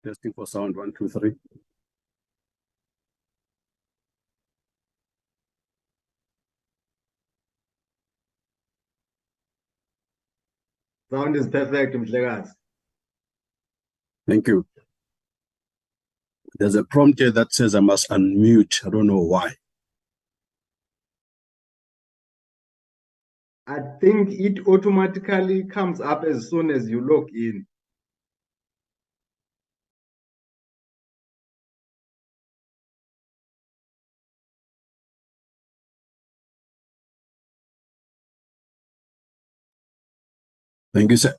Testing for sound, 1, 2, 3. Sound is perfect, Mhlekazi. Thank you. There's a prompt here that says I must unmute. I don't know why. I think it automatically comes up as soon as you log in. Thank you, sir.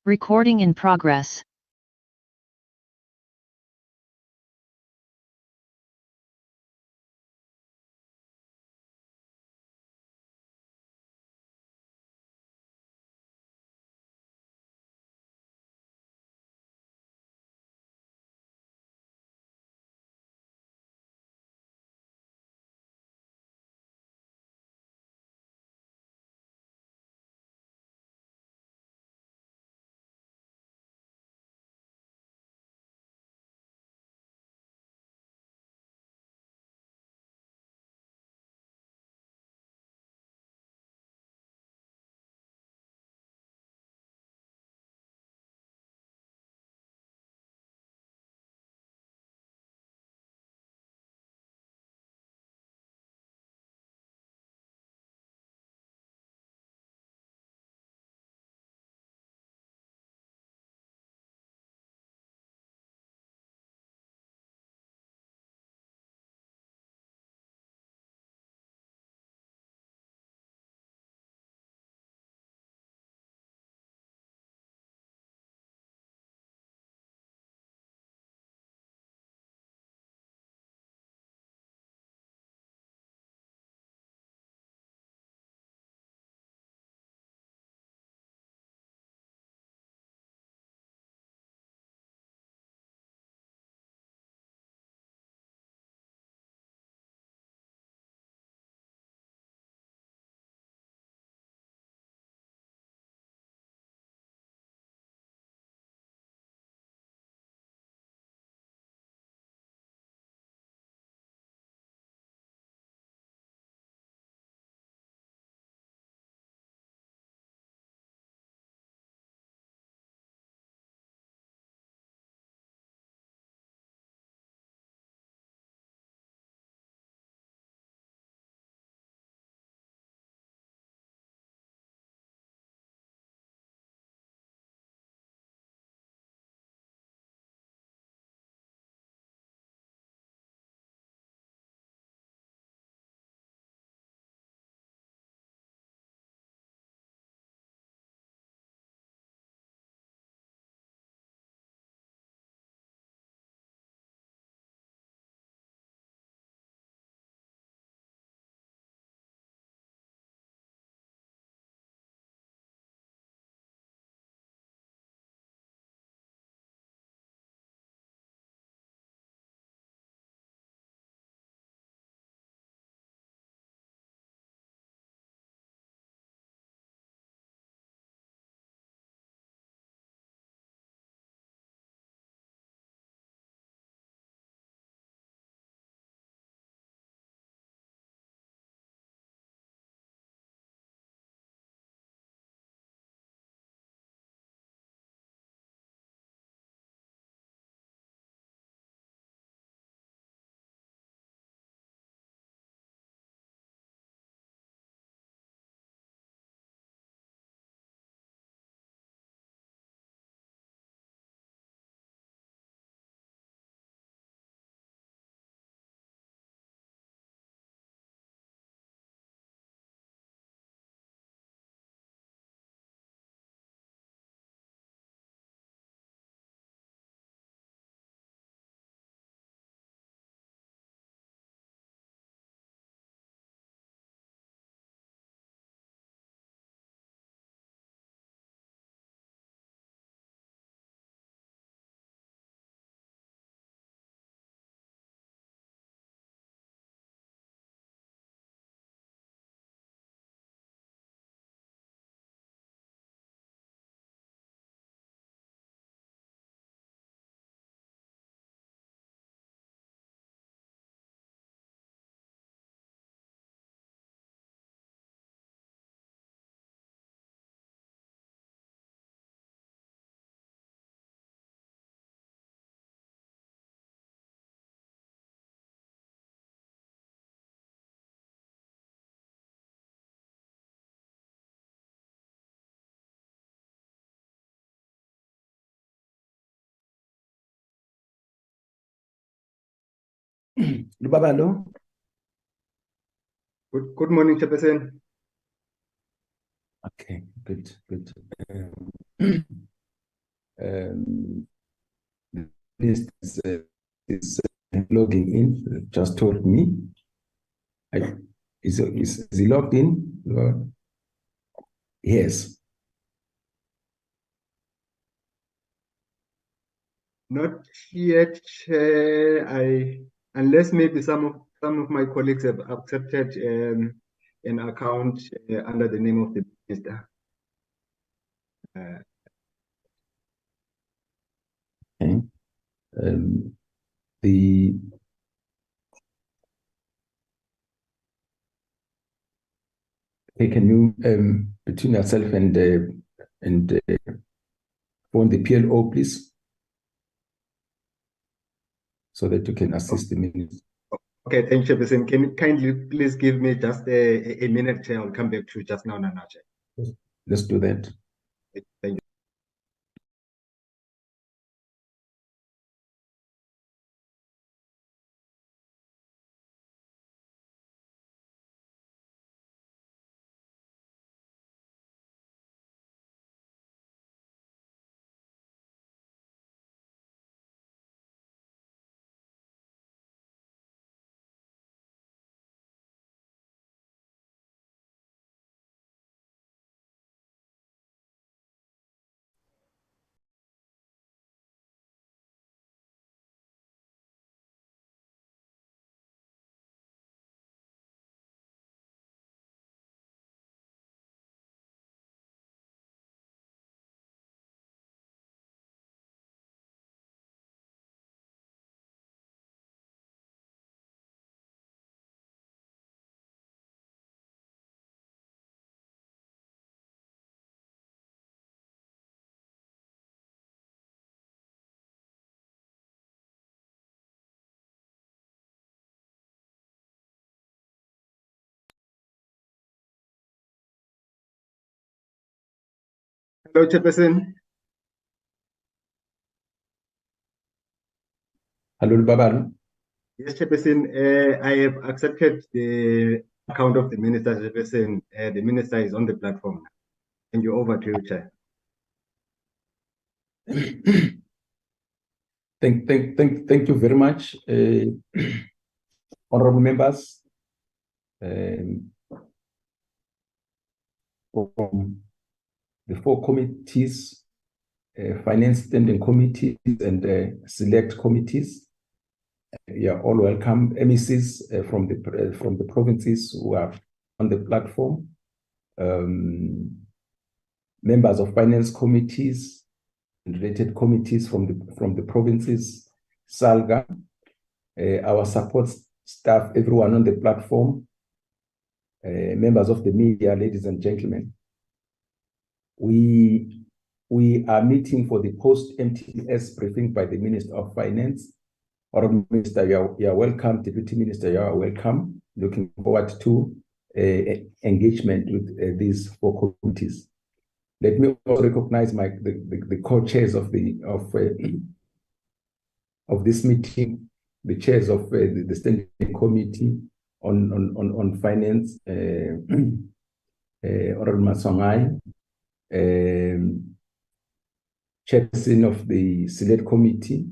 Recording in progress. Lubabalo. Good morning, Chairperson. Okay, good. This is logging in. Just told me. Is he logged in? Yes. Not yet, Chair. Unless maybe some of my colleagues have accepted an account under the name of the minister. Okay. Can you between yourself and phone the PLO, please, so that you can assist the minister. Okay, thank you, Chairperson. Can you kindly please give me just a minute, Chair? I'll come back to just now, Chair. Let's do that. Thank you. Hello, Chairperson. Hello, Babalu. Yes, Chairperson. I have accepted the account of the minister, Chairperson. The minister is on the platform. Thank you. Over to you, Chair. Thank you very much, honorable members from the 4 committees, finance standing committees and select committees. You are all welcome. MECs from the provinces who are on the platform, members of finance committees and related committees from the provinces, SALGA, our support staff, everyone on the platform, members of the media, ladies and gentlemen. We are meeting for the post-MTBPS briefing by the Minister of Finance. Honorable Minister, you are welcome. Deputy Minister, you are welcome. Looking forward to engagement with these 4 committees. Let me also recognize the co-chairs of this meeting, the chairs of the Standing Committee on Finance, Honorable Maswangai, chairperson of the Select Committee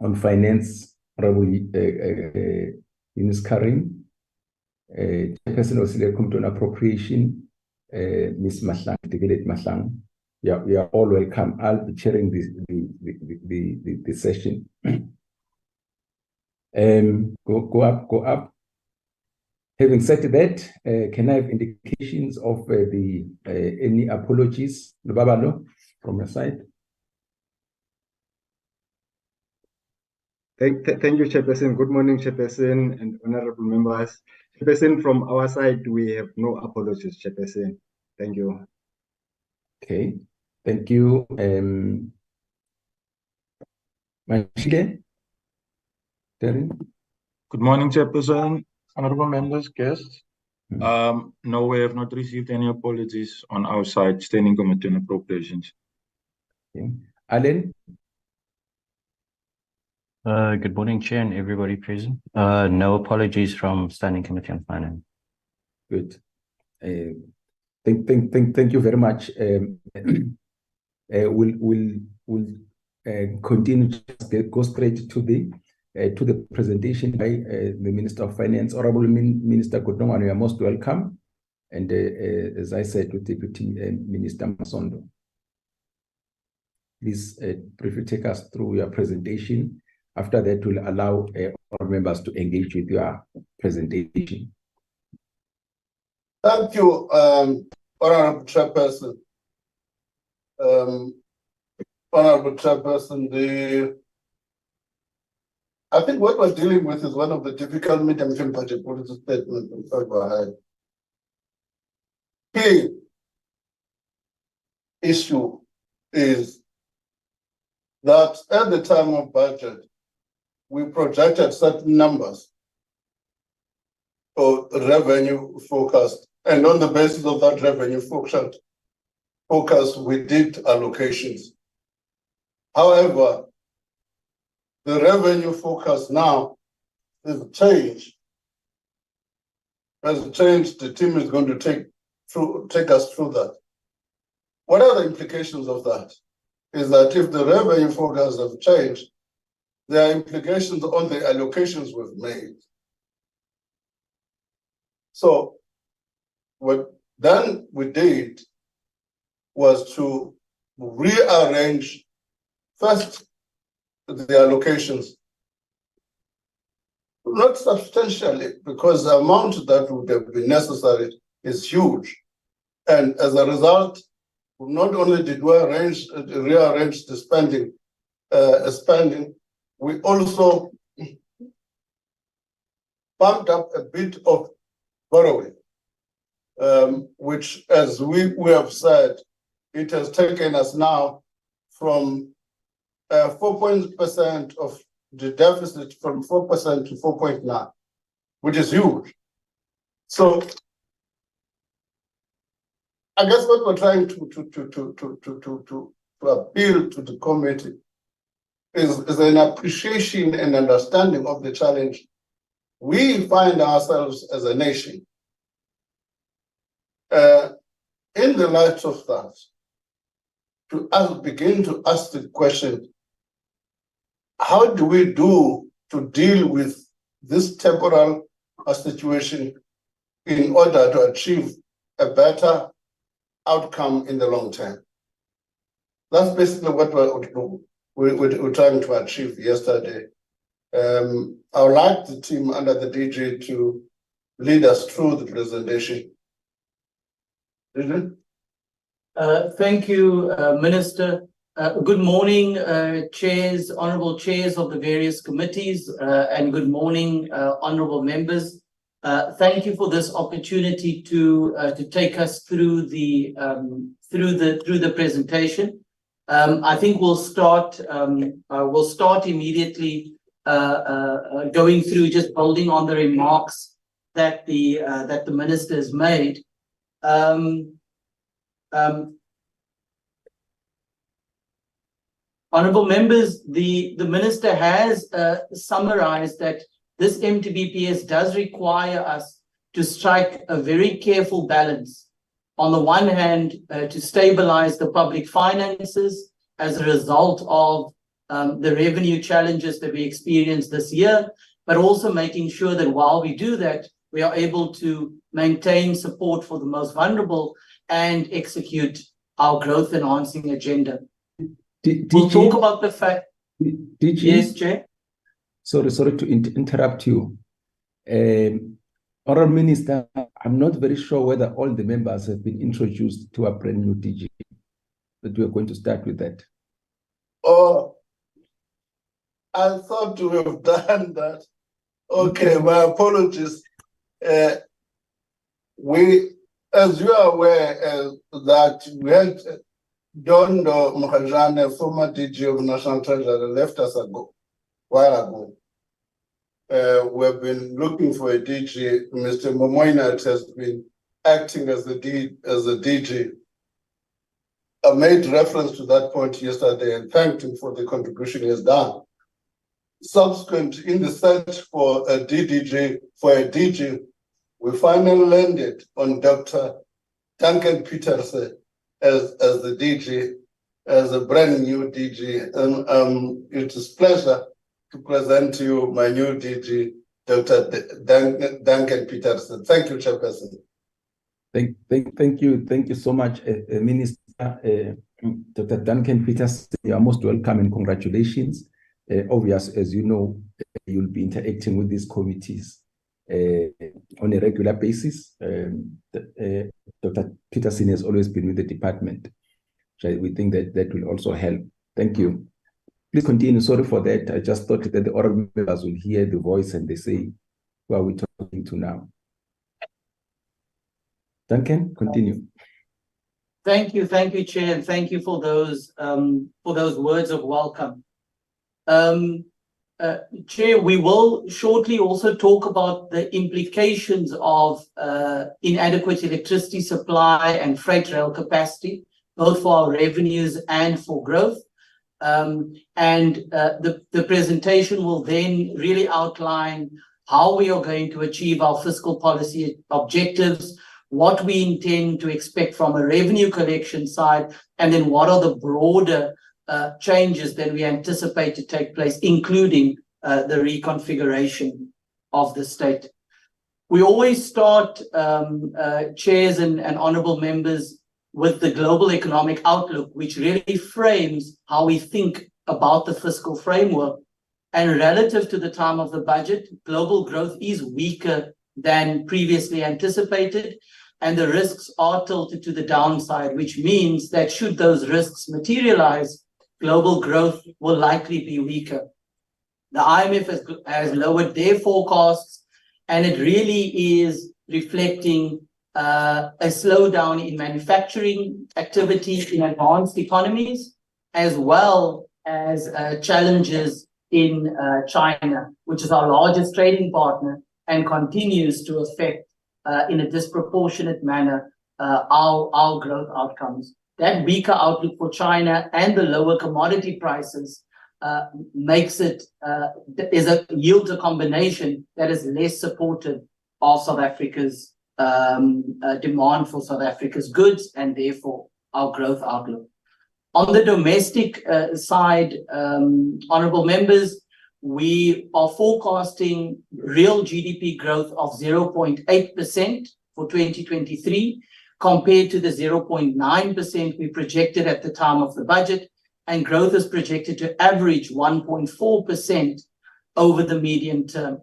on Finance, Honorable Yunus Karim, chairperson of Select Committee on Appropriation, Ms. Mahlang. We are all welcome. I'll be chairing the session. Go up. Having said that, can I have indications of any apologies, Babalo, from your side? Thank you, Chairperson. Good morning, Chairperson and honorable members. Chairperson, from our side, we have no apologies, Chairperson. Thank you. Okay, thank you. Mashile? Good morning, Chairperson, honorable members, guests. No, we have not received any apologies on our side, Standing Committee on Appropriations. Okay. Alan? Good morning, Chair, and everybody present. No apologies from Standing Committee on Finance. Good. Thank you very much. We'll continue to go straight to the presentation by the Minister of Finance. Honorable Minister Kudongwana, you are most welcome. And as I said, with Deputy Minister Masondo. Please briefly take us through your presentation. After that, we'll allow our members to engage with your presentation. Thank you, Honorable Chairperson. Honorable Chairperson, I think what we're dealing with is one of the difficult medium-term budget policy statements we've ever had. Key issue is that at the time of budget, we projected certain numbers for revenue forecast, and on the basis of that revenue forecast, we did allocations. However, the revenue forecast now has changed. The team is going to take us through that. What are the implications of that? Is that if the revenue forecasts have changed, there are implications on the allocations we've made. So what then we did was to rearrange first the allocations, not substantially, because the amount that would have been necessary is huge. And as a result, not only did we rearrange the spending, we also bumped up a bit of borrowing, which, as we have said, it has taken us now from 4% of the deficit from 4% to 4.9, which is huge. So I guess what we're trying to appeal to the committee is an appreciation and understanding of the challenge we find ourselves as a nation. In the light of that, to begin to ask the question, how do we do to deal with this temporal situation in order to achieve a better outcome in the long term? That's basically what we're trying to achieve yesterday. I would like the team under the DG to lead us through the presentation. Thank you, Minister. Good morning, chairs, honorable chairs of the various committees, and good morning, honorable members. Thank you for this opportunity to take us through the presentation. I think we'll start immediately going through, just building on the remarks that the minister has made. Honorable members, the minister has summarized that this MTBPS does require us to strike a very careful balance. On the one hand, to stabilize the public finances as a result of the revenue challenges that we experienced this year, but also making sure that while we do that, we are able to maintain support for the most vulnerable and execute our growth enhancing agenda. We'll talk about the fact. Yes, Chair. Sorry to interrupt you. Honourable Minister, I'm not very sure whether all the members have been introduced to a brand new DG, but we are going to start with that. Oh, I thought we have done that. Okay, my apologies. We, as you are aware, that we had Dondo Mkhajane, former DG of National Treasury, left us a while ago. We have been looking for a DG. Mr. Momoinat has been acting as the DG. I made reference to that point yesterday and thanked him for the contribution he has done. Subsequent, in the search for a DG, we finally landed on Dr. Duncan Peterson as the DG, as a brand new DG. It is a pleasure to present to you my new DG, Dr. Duncan Peterson. Thank you, Chairperson. Thank you so much, Minister Dr. Duncan Peterson. You are most welcome and congratulations. Obviously, as you know, you'll be interacting with these committees on a regular basis. Dr. Peterson has always been with the department. So we think that will also help. Thank you. Please continue. Sorry for that. I just thought that the other members will hear the voice and they say, who are we talking to now? Duncan, continue. Thank you, Chair, and thank you for those words of welcome. Chair, we will shortly also talk about the implications of inadequate electricity supply and freight rail capacity, both for our revenues and for growth. The presentation will then really outline how we are going to achieve our fiscal policy objectives, what we intend to expect from a revenue collection side, and then what are the broader changes that we anticipate to take place, including the reconfiguration of the state. We always start, chairs and honorable members, with the global economic outlook, which really frames how we think about the fiscal framework. And relative to the time of the budget, global growth is weaker than previously anticipated, and the risks are tilted to the downside, which means that should those risks materialize, global growth will likely be weaker. The IMF has lowered their forecasts, and it really is reflecting a slowdown in manufacturing activity in advanced economies, as well as challenges in China, which is our largest trading partner and continues to affect in a disproportionate manner our growth outcomes. That weaker outlook for China and the lower commodity prices yields a combination that is less supportive of South Africa's demand for South Africa's goods and therefore our growth outlook. On the domestic side, honorable members, we are forecasting real GDP growth of 0.8% for 2023, compared to the 0.9% we projected at the time of the budget, and growth is projected to average 1.4% over the medium term.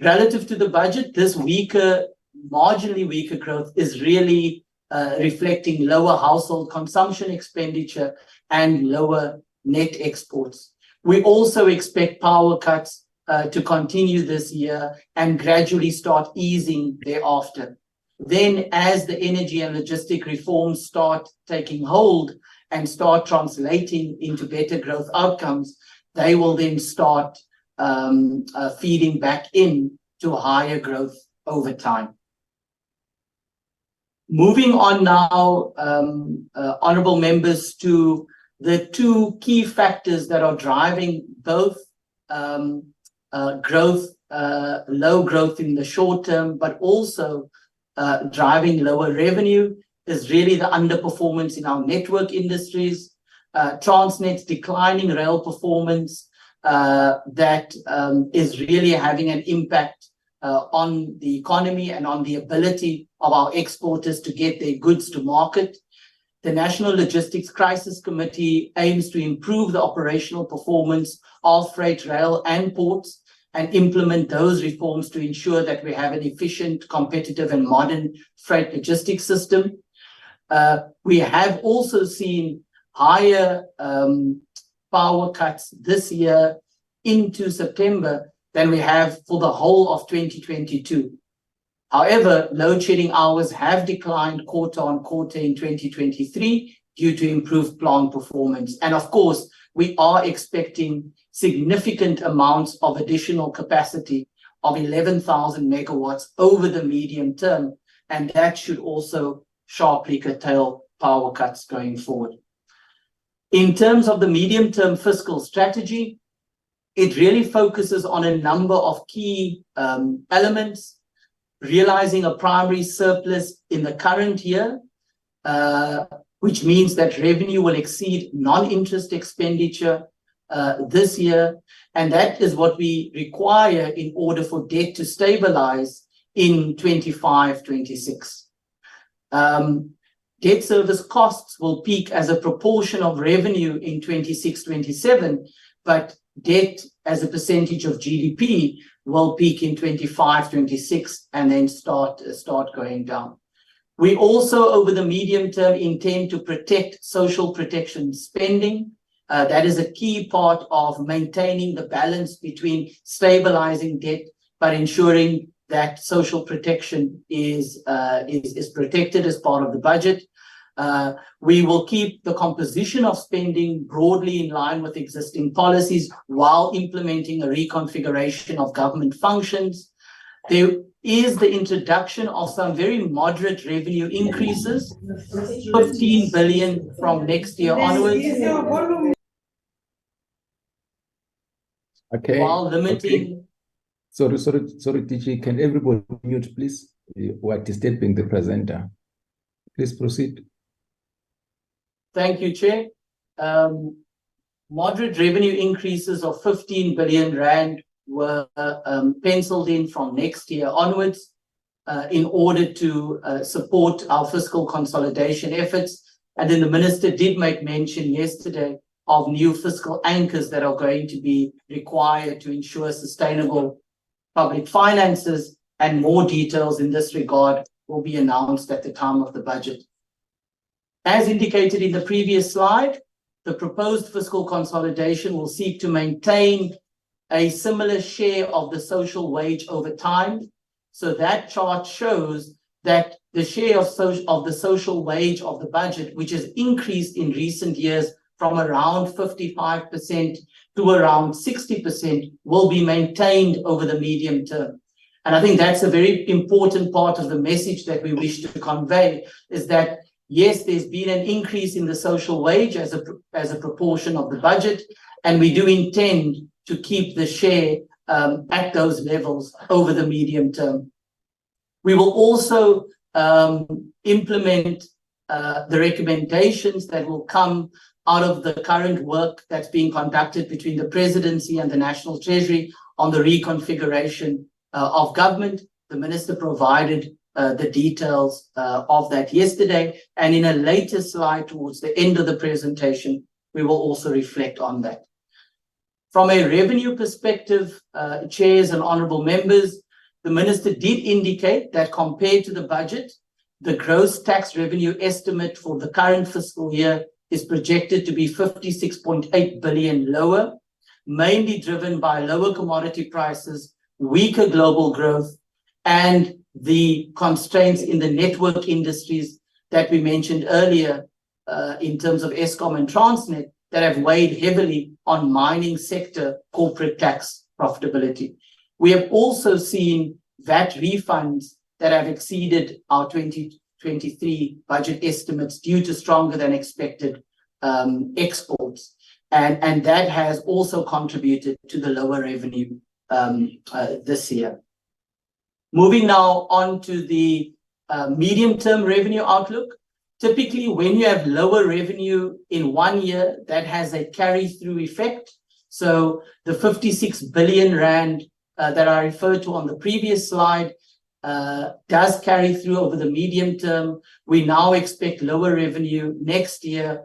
Relative to the budget, this marginally weaker growth is really reflecting lower household consumption expenditure and lower net exports. We also expect power cuts to continue this year and gradually start easing thereafter. Then, as the energy and logistic reforms start taking hold and start translating into better growth outcomes, they will then start feeding back in to higher growth over time. Moving on now, honorable members, to the two key factors that are driving both growth, low growth in the short term, but also driving lower revenue, is really the underperformance in our network industries, Transnet's declining rail performance that is really having an impact on the economy and on the ability of our exporters to get their goods to market. The National Logistics Crisis Committee aims to improve the operational performance of freight rail and ports and implement those reforms to ensure that we have an efficient, competitive, and modern freight logistics system. We have also seen higher power cuts this year into September than we have for the whole of 2022. However, load shedding hours have declined quarter on quarter in 2023 due to improved plant performance. And of course, we are expecting significant amounts of additional capacity of 11,000 megawatts over the medium term, and that should also sharply curtail power cuts going forward. In terms of the medium-term fiscal strategy, it really focuses on a number of key elements: realizing a primary surplus in the current year. which means that revenue will exceed non-interest expenditure this year. And that is what we require in order for debt to stabilize in 25-26. Debt service costs will peak as a proportion of revenue in 26-27, but debt as a percentage of GDP will peak in 25-26 and then start going down. We also, over the medium term, intend to protect social protection spending. That is a key part of maintaining the balance between stabilizing debt, but ensuring that social protection is protected as part of the budget. We will keep the composition of spending broadly in line with existing policies while implementing a reconfiguration of government functions. There is the introduction of some very moderate revenue increases, 15 billion from next year onwards. Okay. While limiting. Okay. Sorry, TG. Can everybody mute, please? We are disturbing the presenter. Please proceed. Thank you, Chair. Moderate revenue increases of 15 billion rand were penciled in from next year onwards in order to support our fiscal consolidation efforts. And then the Minister did make mention yesterday of new fiscal anchors that are going to be required to ensure sustainable public finances, and more details in this regard will be announced at the time of the budget. As indicated in the previous slide, the proposed fiscal consolidation will seek to maintain a similar share of the social wage over time. So that chart shows that the share of the social wage of the budget, which has increased in recent years from around 55% to around 60%, will be maintained over the medium term. And I think that's a very important part of the message that we wish to convey, is that yes, there's been an increase in the social wage as a proportion of the budget, and we do intend to keep the share at those levels over the medium term. We will also implement the recommendations that will come out of the current work that's being conducted between the Presidency and the National Treasury on the reconfiguration of government. The Minister provided the details of that yesterday, and in a later slide towards the end of the presentation, we will also reflect on that. From a revenue perspective, chairs and honourable members, the Minister did indicate that compared to the budget, the gross tax revenue estimate for the current fiscal year is projected to be 56.8 billion lower, mainly driven by lower commodity prices, weaker global growth, and the constraints in the network industries that we mentioned earlier in terms of Eskom and Transnet that have weighed heavily on mining sector corporate tax profitability. We have also seen VAT refunds that have exceeded our 2023 budget estimates due to stronger than expected exports. And that has also contributed to the lower revenue this year. Moving now on to the medium-term revenue outlook. Typically, when you have lower revenue in 1 year, that has a carry-through effect. So the 56 billion rand that I referred to on the previous slide does carry through over the medium term. We now expect lower revenue next year,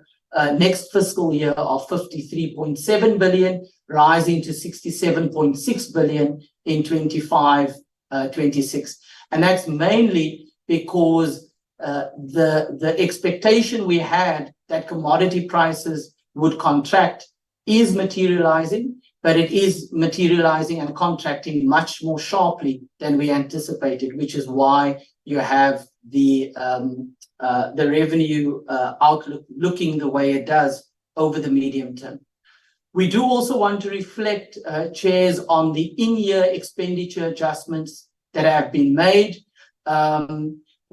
next fiscal year, of 53.7 billion, rising to 67.6 billion in 25-26. And that's mainly because the expectation we had that commodity prices would contract is materializing, but it is materializing and contracting much more sharply than we anticipated, which is why you have the revenue outlook looking the way it does over the medium term. We do also want to reflect, chairs, on the in-year expenditure adjustments that have been made.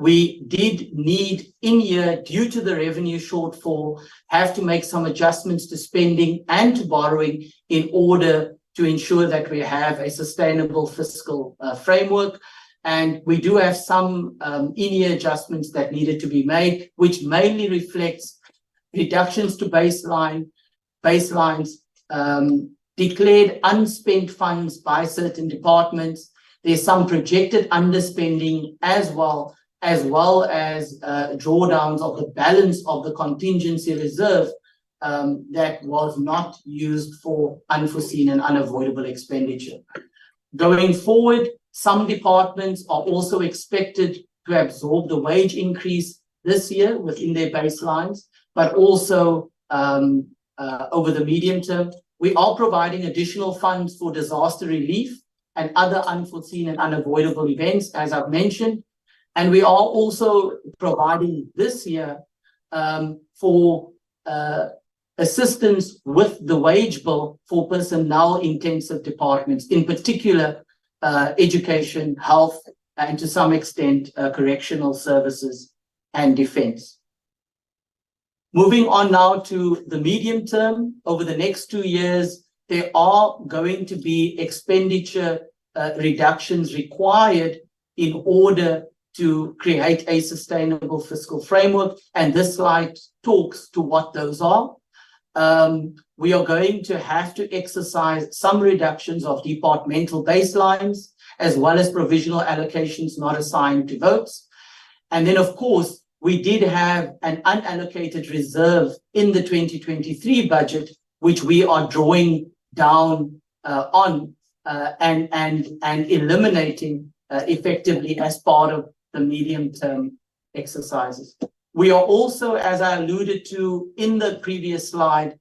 We did need in-year, due to the revenue shortfall, have to make some adjustments to spending and to borrowing in order to ensure that we have a sustainable fiscal framework. And we do have some in-year adjustments that needed to be made, which mainly reflects reductions to baselines, declared unspent funds by certain departments. There's some projected underspending as well as drawdowns of the balance of the contingency reserve that was not used for unforeseen and unavoidable expenditure. Going forward, some departments are also expected to absorb the wage increase this year within their baselines, but also over the medium term. We are providing additional funds for disaster relief and other unforeseen and unavoidable events, as I've mentioned. And we are also providing this year for assistance with the wage bill for personnel-intensive departments, in particular education, health, and to some extent correctional services and defense. Moving on now to the medium term, over the next 2 years, there are going to be expenditure reductions required in order to create a sustainable fiscal framework. And this slide talks to what those are. We are going to have to exercise some reductions of departmental baselines, as well as provisional allocations not assigned to votes. And then, of course, we did have an unallocated reserve in the 2023 budget, which we are drawing down on and eliminating effectively as part of the medium-term exercises. We are also, as I alluded to in the previous slide,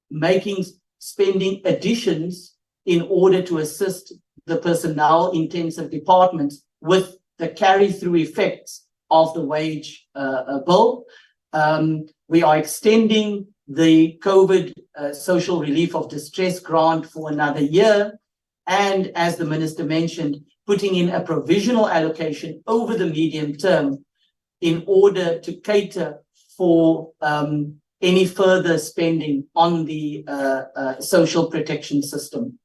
making spending additions in order to assist the personnel-intensive departments with the carry-through effects of the wage bill. We are extending the COVID social relief of distress grant for another year. And as the Minister mentioned, putting in a provisional allocation over the medium term in order to cater for any further spending on the social protection system.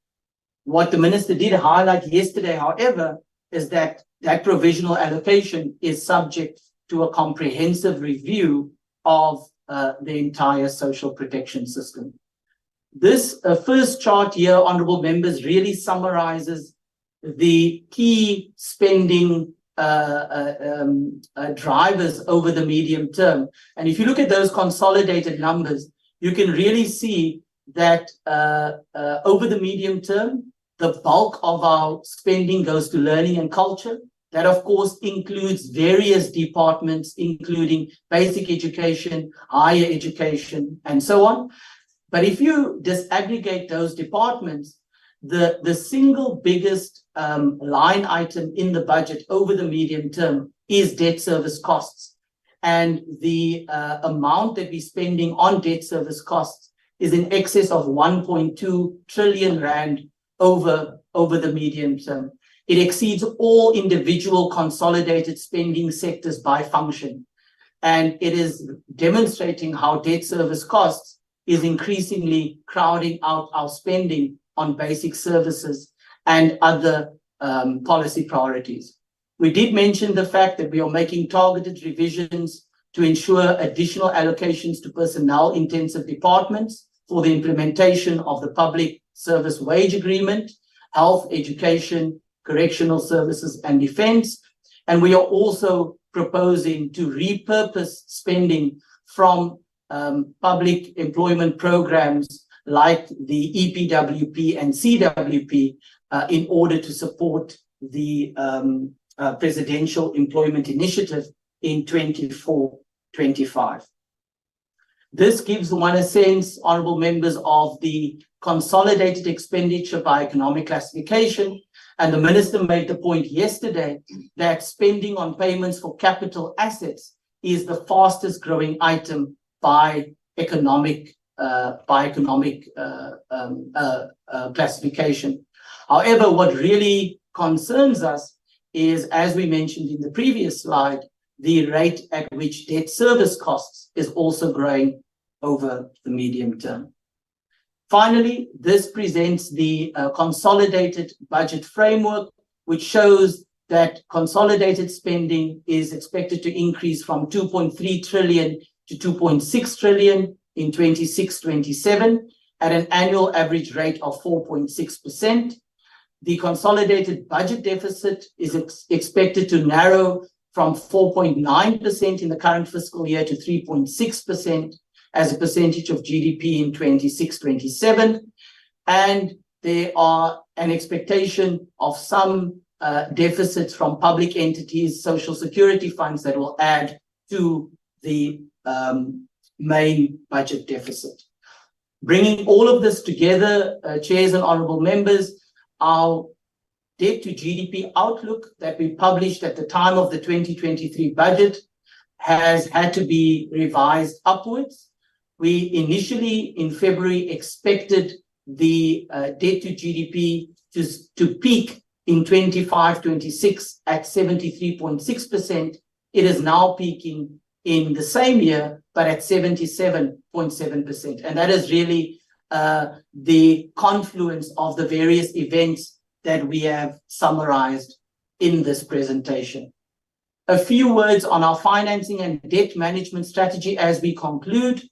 What the Minister did highlight yesterday, however, is that that provisional allocation is subject to a comprehensive review of the entire social protection system. This first chart here, honorable members, really summarizes the key spending drivers over the medium term. And if you look at those consolidated numbers, you can really see that over the medium term, the bulk of our spending goes to learning and culture. That, of course, includes various departments, including basic education, higher education, and so on. But if you disaggregate those departments, the single biggest line item in the budget over the medium term is debt service costs. And the amount that we're spending on debt service costs is in excess of 1.2 trillion rand over the medium term. It exceeds all individual consolidated spending sectors by function. And it is demonstrating how debt service costs is increasingly crowding out our spending on basic services and other policy priorities. We did mention the fact that we are making targeted revisions to ensure additional allocations to personnel-intensive departments for the implementation of the Public Service Wage Agreement, health, education, correctional services, and defense. And we are also proposing to repurpose spending from public employment programs like the EPWP and CWP in order to support the Presidential Employment Initiative in 24-25. This gives one a sense, honorable members, of the consolidated expenditure by economic classification. And the Minister made the point yesterday that spending on payments for capital assets is the fastest growing item by economic classification. However, what really concerns us is, as we mentioned in the previous slide, the rate at which debt service costs is also growing over the medium term. Finally, this presents the consolidated budget framework, which shows that consolidated spending is expected to increase from 2.3 trillion to 2.6 trillion in 26-27 at an annual average rate of 4.6%. The consolidated budget deficit is expected to narrow from 4.9% in the current fiscal year to 3.6% as a percentage of GDP in 26-27. And there are an expectation of some deficits from public entities, social security funds that will add to the main budget deficit. Bringing all of this together, chairs and honorable members, our debt to GDP outlook that we published at the time of the 2023 budget has had to be revised upwards. We initially in February expected the debt to GDP to peak in 25-26 at 73.6%. It is now peaking in the same year, but at 77.7%. And that is really the confluence of the various events that we have summarized in this presentation. A few words on our financing and debt management strategy as we conclude.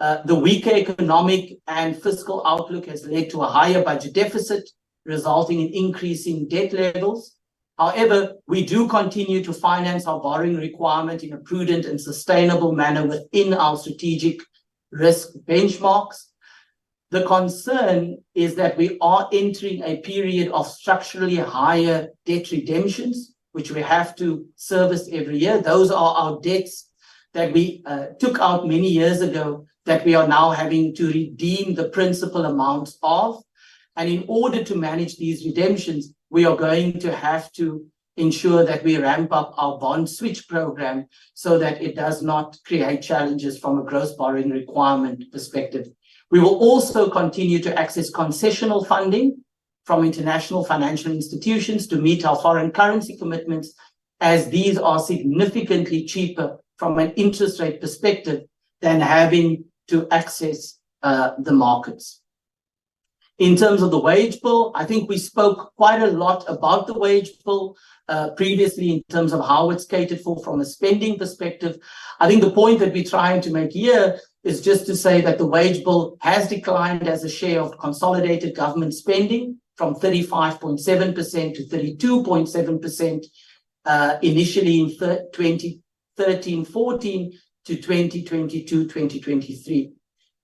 The weaker economic and fiscal outlook has led to a higher budget deficit, resulting in increasing debt levels. However, we do continue to finance our borrowing requirement in a prudent and sustainable manner within our strategic risk benchmarks. The concern is that we are entering a period of structurally higher debt redemptions, which we have to service every year. Those are our debts that we took out many years ago that we are now having to redeem the principal amounts of. And in order to manage these redemptions, we are going to have to ensure that we ramp up our bond switch program so that it does not create challenges from a gross borrowing requirement perspective. We will also continue to access concessional funding from international financial institutions to meet our foreign currency commitments, as these are significantly cheaper from an interest rate perspective than having to access the markets. In terms of the wage bill, I think we spoke quite a lot about the wage bill previously in terms of how it's catered for from a spending perspective. I think the point that we're trying to make here is just to say that the wage bill has declined as a share of consolidated government spending from 35.7% to 32.7% initially in 2013-14 to 2022-2023.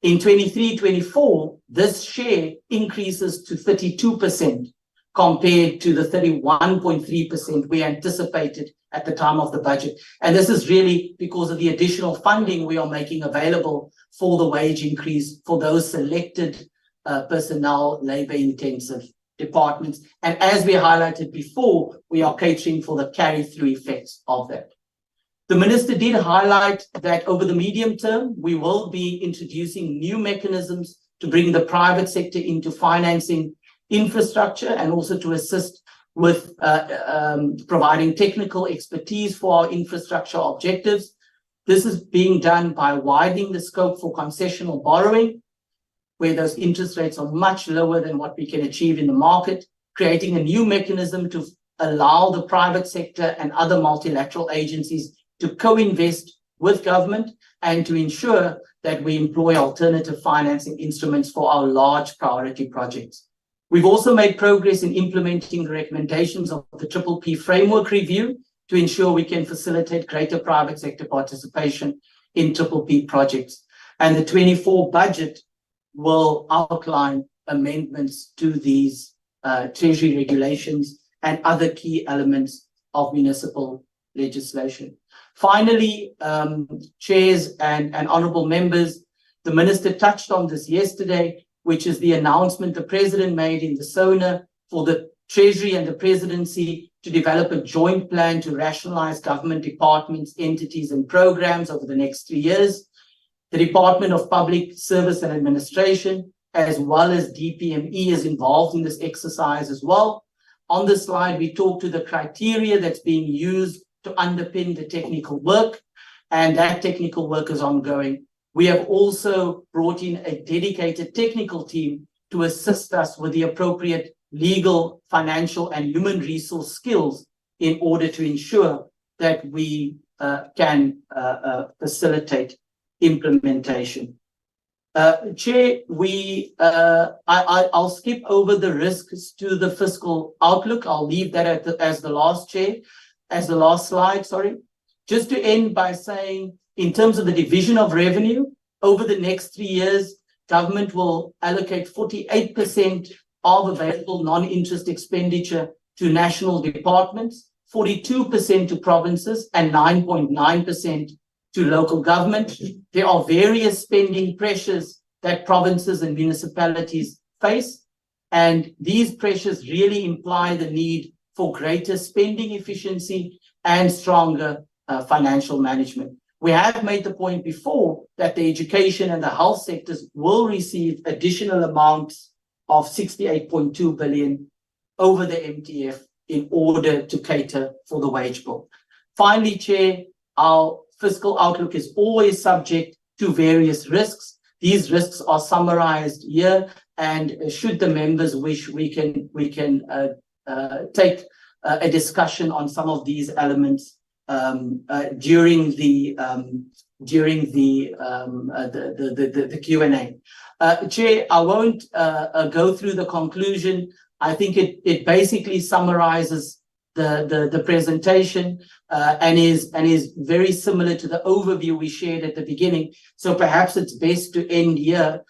In 23-24, this share increases to 32% compared to the 31.3% we anticipated at the time of the budget. And this is really because of the additional funding we are making available for the wage increase for those selected personnel, labor-intensive departments. And as we highlighted before, we are catering for the carry-through effects of that. The minister did highlight that over the medium term, we will be introducing new mechanisms to bring the private sector into financing infrastructure and also to assist with providing technical expertise for our infrastructure objectives. This is being done by widening the scope for concessional borrowing, where those interest rates are much lower than what we can achieve in the market, creating a new mechanism to allow the private sector and other multilateral agencies to co-invest with government and to ensure that we employ alternative financing instruments for our large priority projects. We've also made progress in implementing the recommendations of the PPP framework review to ensure we can facilitate greater private sector participation in PPP projects. And the 24 budget will outline amendments to these Treasury regulations and other key elements of municipal legislation. Finally, chairs and honorable members, the minister touched on this yesterday, which is the announcement the president made in the SONA for the Treasury and the presidency to develop a joint plan to rationalize government departments, entities, and programs over the next 3 years. The Department of Public Service and Administration, as well as DPME, is involved in this exercise as well. On this slide, we talk to the criteria that's being used to underpin the technical work, and that technical work is ongoing. We have also brought in a dedicated technical team to assist us with the appropriate legal, financial, and human resource skills in order to ensure that we can facilitate implementation. Chair, I'll skip over the risks to the fiscal outlook. I'll leave that as the last slide, sorry. Just to end by saying, in terms of the division of revenue, over the next 3 years, government will allocate 48% of available non-interest expenditure to national departments, 42% to provinces, and 9.9% to local government. There are various spending pressures that provinces and municipalities face, and these pressures really imply the need for greater spending efficiency and stronger financial management. We have made the point before that the education and the health sectors will receive additional amounts of 68.2 billion over the MTF in order to cater for the wage bill. Finally, Chair, our fiscal outlook is always subject to various risks. These risks are summarized here, and should the members wish, we can take a discussion on some of these elements during the Q&A. Chair, I won't go through the conclusion. I think it basically summarizes the presentation and is very similar to the overview we shared at the beginning. So perhaps it's best to end here,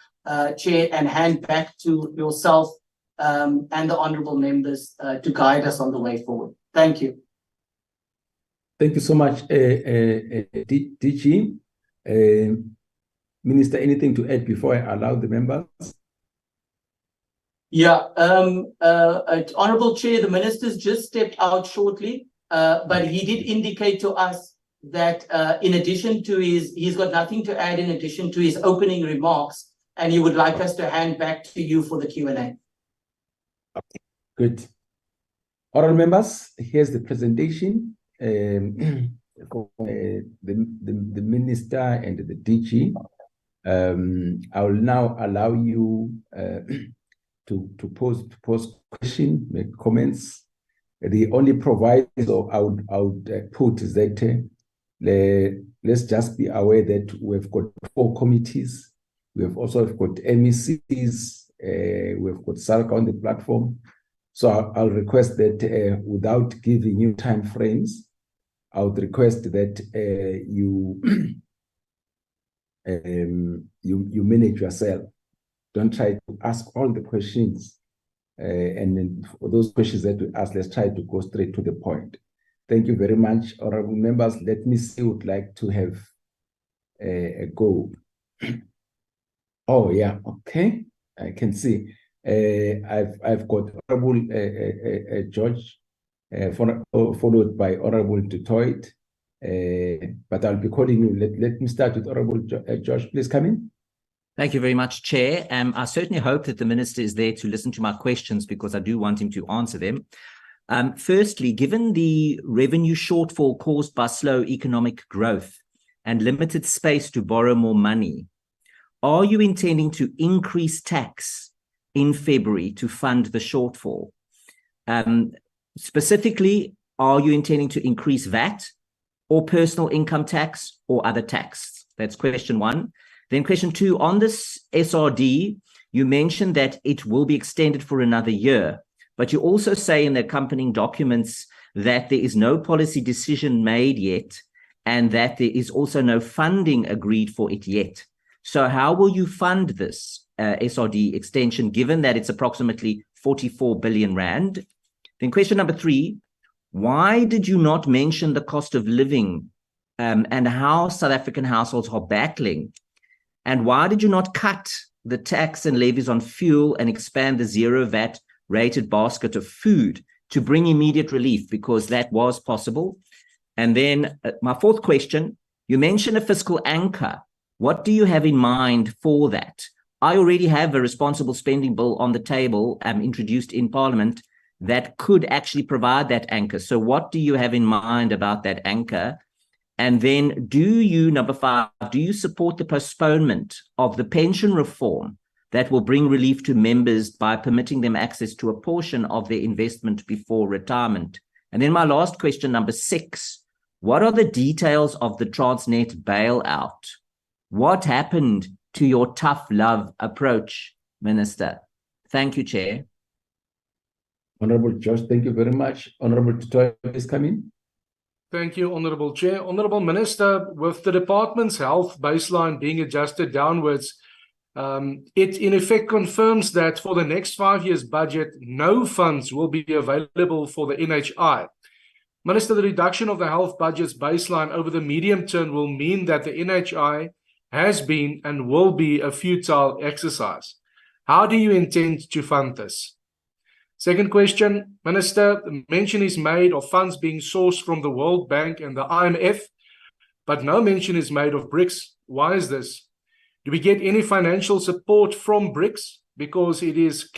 Chair, and hand back to yourself and the honourable members to guide us on the way forward. Thank you. Thank you so much, DG. Minister, anything to add before I allow the members? Yeah, Honourable Chair, the minister's just stepped out shortly, but he did indicate to us that in addition to he's got nothing to add in addition to his opening remarks, and he would like us to hand back to you for the Q&A. Okay, good. Honourable members, here's the presentation. The minister and the DG. I will now allow you to pose question, make comments. The only proviso I would put is that let's just be aware that we've got 4 committees. We have also got MECs. We've got SALC on the platform. So I'll request that without giving you time frames, I would request that you manage yourself. Don't try to ask all the questions. And then for those questions that we ask, let's try to go straight to the point. Thank you very much, honourable members. Let me see who would like to have a go. Oh, yeah, okay. I can see. I've got Honourable George, followed by Honourable Dutoit. But I'll be calling you. Let me start with Honourable George. Please come in. Thank you very much, Chair. I certainly hope that the Minister is there to listen to my questions because I do want him to answer them. Firstly, given the revenue shortfall caused by slow economic growth and limited space to borrow more money, are you intending to increase tax in February to fund the shortfall? Specifically, are you intending to increase VAT or personal income tax or other tax? That's question 1. Then question 2, on this SRD, you mentioned that it will be extended for another year, but you also say in the accompanying documents that there is no policy decision made yet and that there is also no funding agreed for it yet. So how will you fund this SRD extension, given that it's approximately 44 billion rand? Then question number 3, why did you not mention the cost of living and how South African households are battling? And why did you not cut the tax and levies on fuel and expand the zero VAT rated basket of food to bring immediate relief, because that was possible? And then my 4th question, you mentioned a fiscal anchor. What do you have in mind for that? I already have a responsible spending bill on the table introduced in Parliament that could actually provide that anchor. So what do you have in mind about that anchor? And then do you, number 5, do you support the postponement of the pension reform that will bring relief to members by permitting them access to a portion of their investment before retirement? And then my last question, number 6, what are the details of the Transnet bailout? What happened to your tough love approach, Minister? Thank you, Chair. Honorable Josh, thank you very much. Honorable Tutoy, please come in. Thank you, Honorable Chair. Honorable Minister, with the department's health baseline being adjusted downwards, it in effect confirms that for the next 5 years budget, no funds will be available for the NHI. Minister, the reduction of the health budget's baseline over the medium term will mean that the NHI has been and will be a futile exercise. How do you intend to fund this? Second question, Minister, mention is made of funds being sourced from the World Bank and the IMF, but no mention is made of BRICS. Why is this? Do we get any financial support from BRICS? Because it is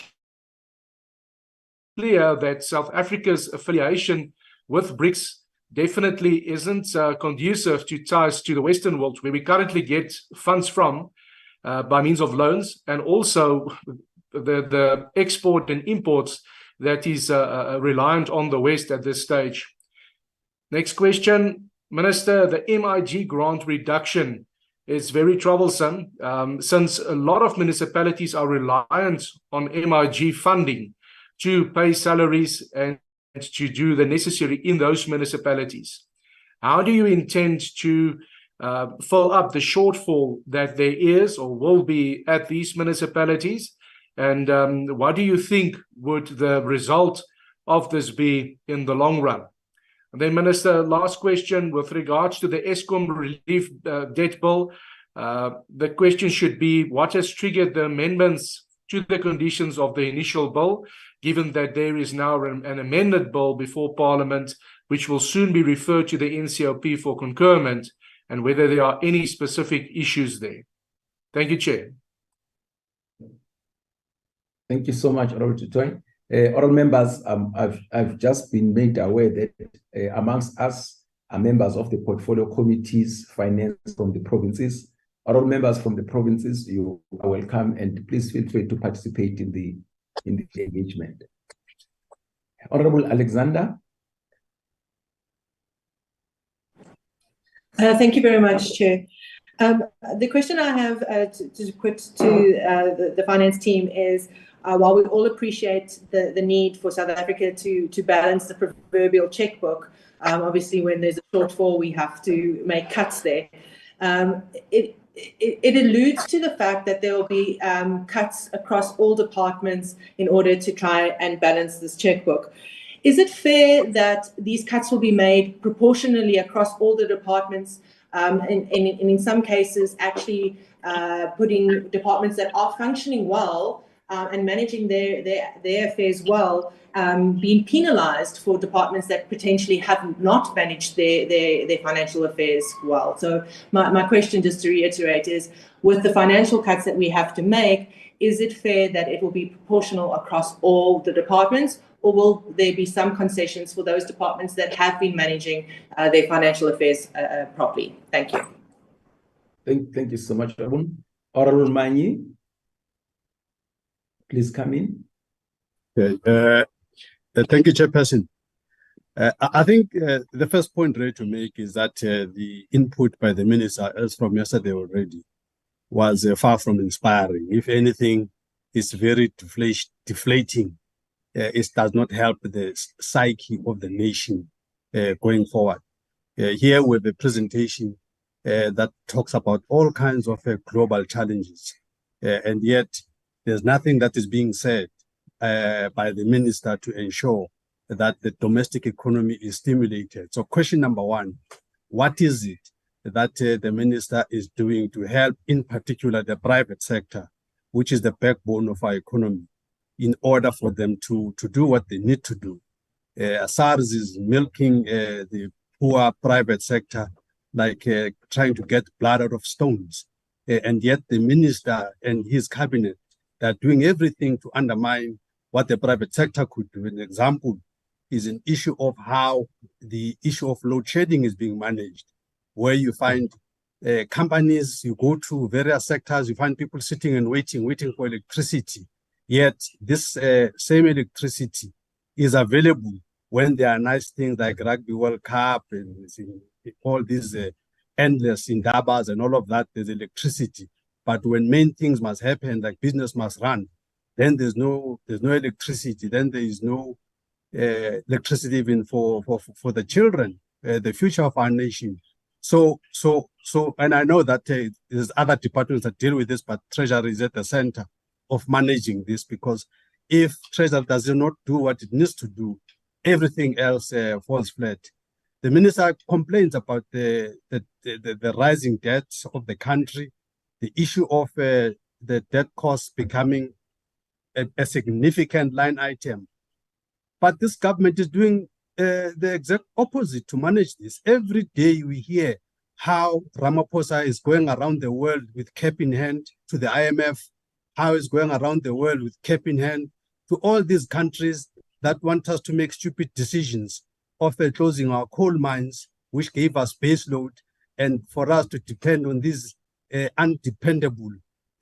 clear that South Africa's affiliation with BRICS definitely isn't conducive to ties to the Western world, where we currently get funds from by means of loans, and also the export and imports that is reliant on the West at this stage. Next question, Minister, the MIG grant reduction is very troublesome since a lot of municipalities are reliant on MIG funding to pay salaries and to do the necessary in those municipalities. How do you intend to fill up the shortfall that there is or will be at these municipalities? And what do you think would the result of this be in the long run? And then, Minister, last question with regards to the Eskom relief debt bill. The question should be, what has triggered the amendments to the conditions of the initial bill, given that there is now an amended bill before Parliament, which will soon be referred to the NCOP for concurrent, and whether there are any specific issues there? Thank you, Chair. Thank you so much, Honorable Tutoy. All members, I've just been made aware that amongst us are members of the portfolio committees, finance from the provinces. All members from the provinces, you are welcome, and please feel free to participate in the engagement. Honorable Alexander. Thank you very much, Chair. The question I have to put to the finance team is, while we all appreciate the need for South Africa to balance the proverbial checkbook, obviously when there's a shortfall, we have to make cuts there. It alludes to the fact that there will be cuts across all departments in order to try and balance this checkbook. Is it fair that these cuts will be made proportionally across all the departments, and in some cases actually putting departments that are functioning well and managing their affairs well, being penalized for departments that potentially have not managed their financial affairs well? So my question, just to reiterate, is with the financial cuts that we have to make, is it fair that it will be proportional across all the departments, or will there be some concessions for those departments that have been managing their financial affairs properly? Thank you. Thank you so much, Honorable Manyi. Please come in. Okay. Thank you, Chairperson. I think the first point ready to make is that the input by the minister, as from yesterday already, was far from inspiring. If anything, it's very deflating. It does not help the psyche of the nation going forward. Here with the presentation that talks about all kinds of global challenges, and yet there's nothing that is being said by the minister to ensure that the domestic economy is stimulated. So question number one, what is it that the minister is doing to help, in particular, the private sector, which is the backbone of our economy, in order for them to do what they need to do? SARS is milking the poor private sector like trying to get blood out of stones. And yet the minister and his cabinet are doing everything to undermine what the private sector could do. An example is an issue of how the issue of load shedding is being managed, where you find companies, you go to various sectors, you find people sitting and waiting for electricity. Yet this same electricity is available when there are nice things like Rugby World Cup and all these endless indabas and all of that. There's electricity. But when main things must happen, like business must run, then there's no electricity. Then there is no electricity even for the children, the future of our nation. So, and I know that there's other departments that deal with this, but Treasury is at the center of managing this, because if Treasury does not do what it needs to do, everything else falls flat. The minister complains about the rising debts of the country, the issue of the debt costs becoming a significant line item. But this government is doing the exact opposite to manage this. Every day we hear how Ramaphosa is going around the world with cap in hand to the IMF, how he's going around the world with cap in hand to all these countries that want us to make stupid decisions of closing our coal mines, which gave us base load, and for us to depend on these undependable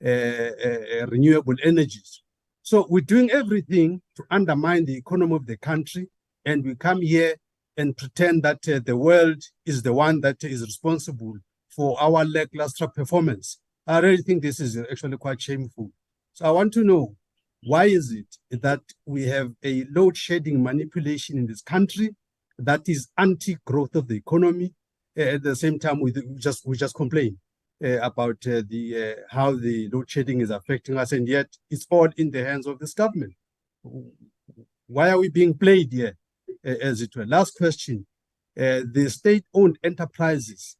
renewable energies. So we're doing everything to undermine the economy of the country, and we come here and pretend that the world is the one that is responsible for our lackluster performance. I really think this is actually quite shameful. So I want to know, why is it that we have a load shedding manipulation in this country that is anti-growth of the economy? At the same time, we just complain about how the load shedding is affecting us, and yet it's all in the hands of this government. Why are we being played here, as it were? Last question. The state-owned enterprises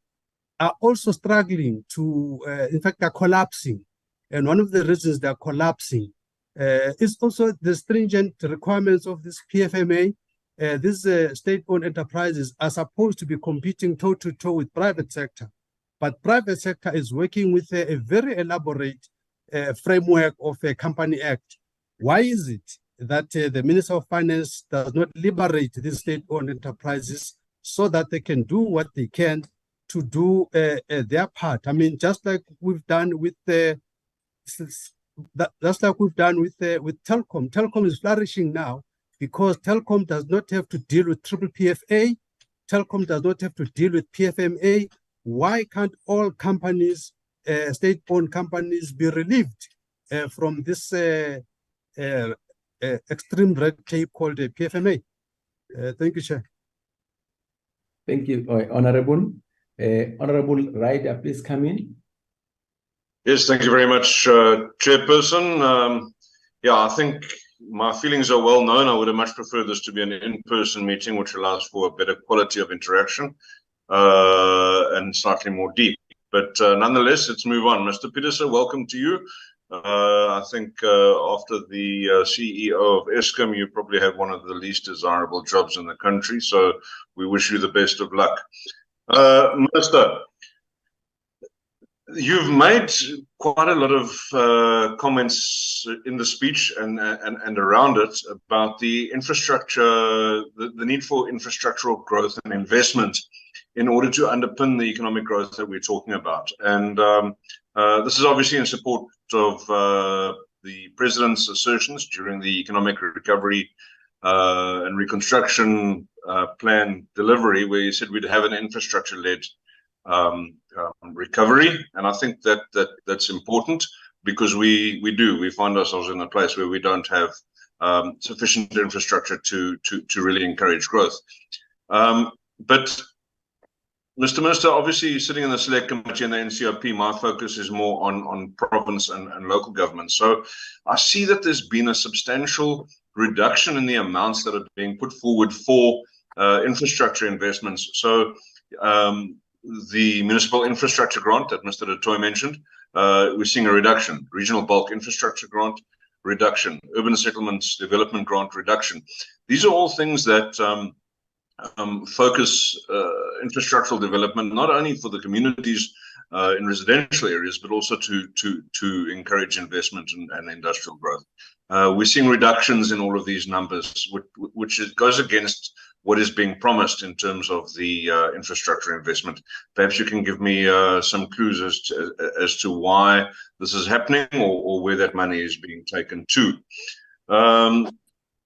are also struggling to, in fact, they're collapsing. And one of the reasons they're collapsing is also the stringent requirements of this PFMA. These state-owned enterprises are supposed to be competing toe-to-toe with private sector. But private sector is working with a very elaborate framework of a Company Act. Why is it that the Minister of Finance does not liberate these state-owned enterprises so that they can do what they can to do their part? I mean, just like we've done with Telkom. Telkom is flourishing now because Telkom does not have to deal with triple PFA. Telkom does not have to deal with PFMA. Why can't all companies, state-owned companies, be relieved from this extreme red tape called PFMA? Thank you, Chair. Thank you, Honorable. Honorable Ryder, please come in. Yes, thank you very much, Chairperson. Yeah, I think my feelings are well known. I would have much preferred this to be an in-person meeting, which allows for a better quality of interaction and slightly more deep. But nonetheless, let's move on. Mr. Peterson, welcome to you. I think after the CEO of Eskom, you probably have one of the least desirable jobs in the country. So we wish you the best of luck. Minister, you've made quite a lot of comments in the speech and around it about the infrastructure, the need for infrastructural growth and investment in order to underpin the economic growth that we're talking about. And this is obviously in support of the President's assertions during the economic recovery and reconstruction plan delivery, where he said we'd have an infrastructure-led recovery. And I think that's important, because we find ourselves in a place where we don't have sufficient infrastructure to really encourage growth. But Mr. Minister, obviously sitting in the Select Committee and the NCOP, my focus is more on province and local government. So I see that there's been a substantial reduction in the amounts that are being put forward for infrastructure investments. So the municipal infrastructure grant that Mr. De Tooy mentioned, we're seeing a reduction. Regional bulk infrastructure grant, reduction. Urban settlements development grant, reduction. These are all things that focus infrastructural development, not only for the communities in residential areas, but also to encourage investment and industrial growth. We're seeing reductions in all of these numbers, which goes against what is being promised in terms of the infrastructure investment. Perhaps you can give me some clues as to why this is happening, or where that money is being taken to.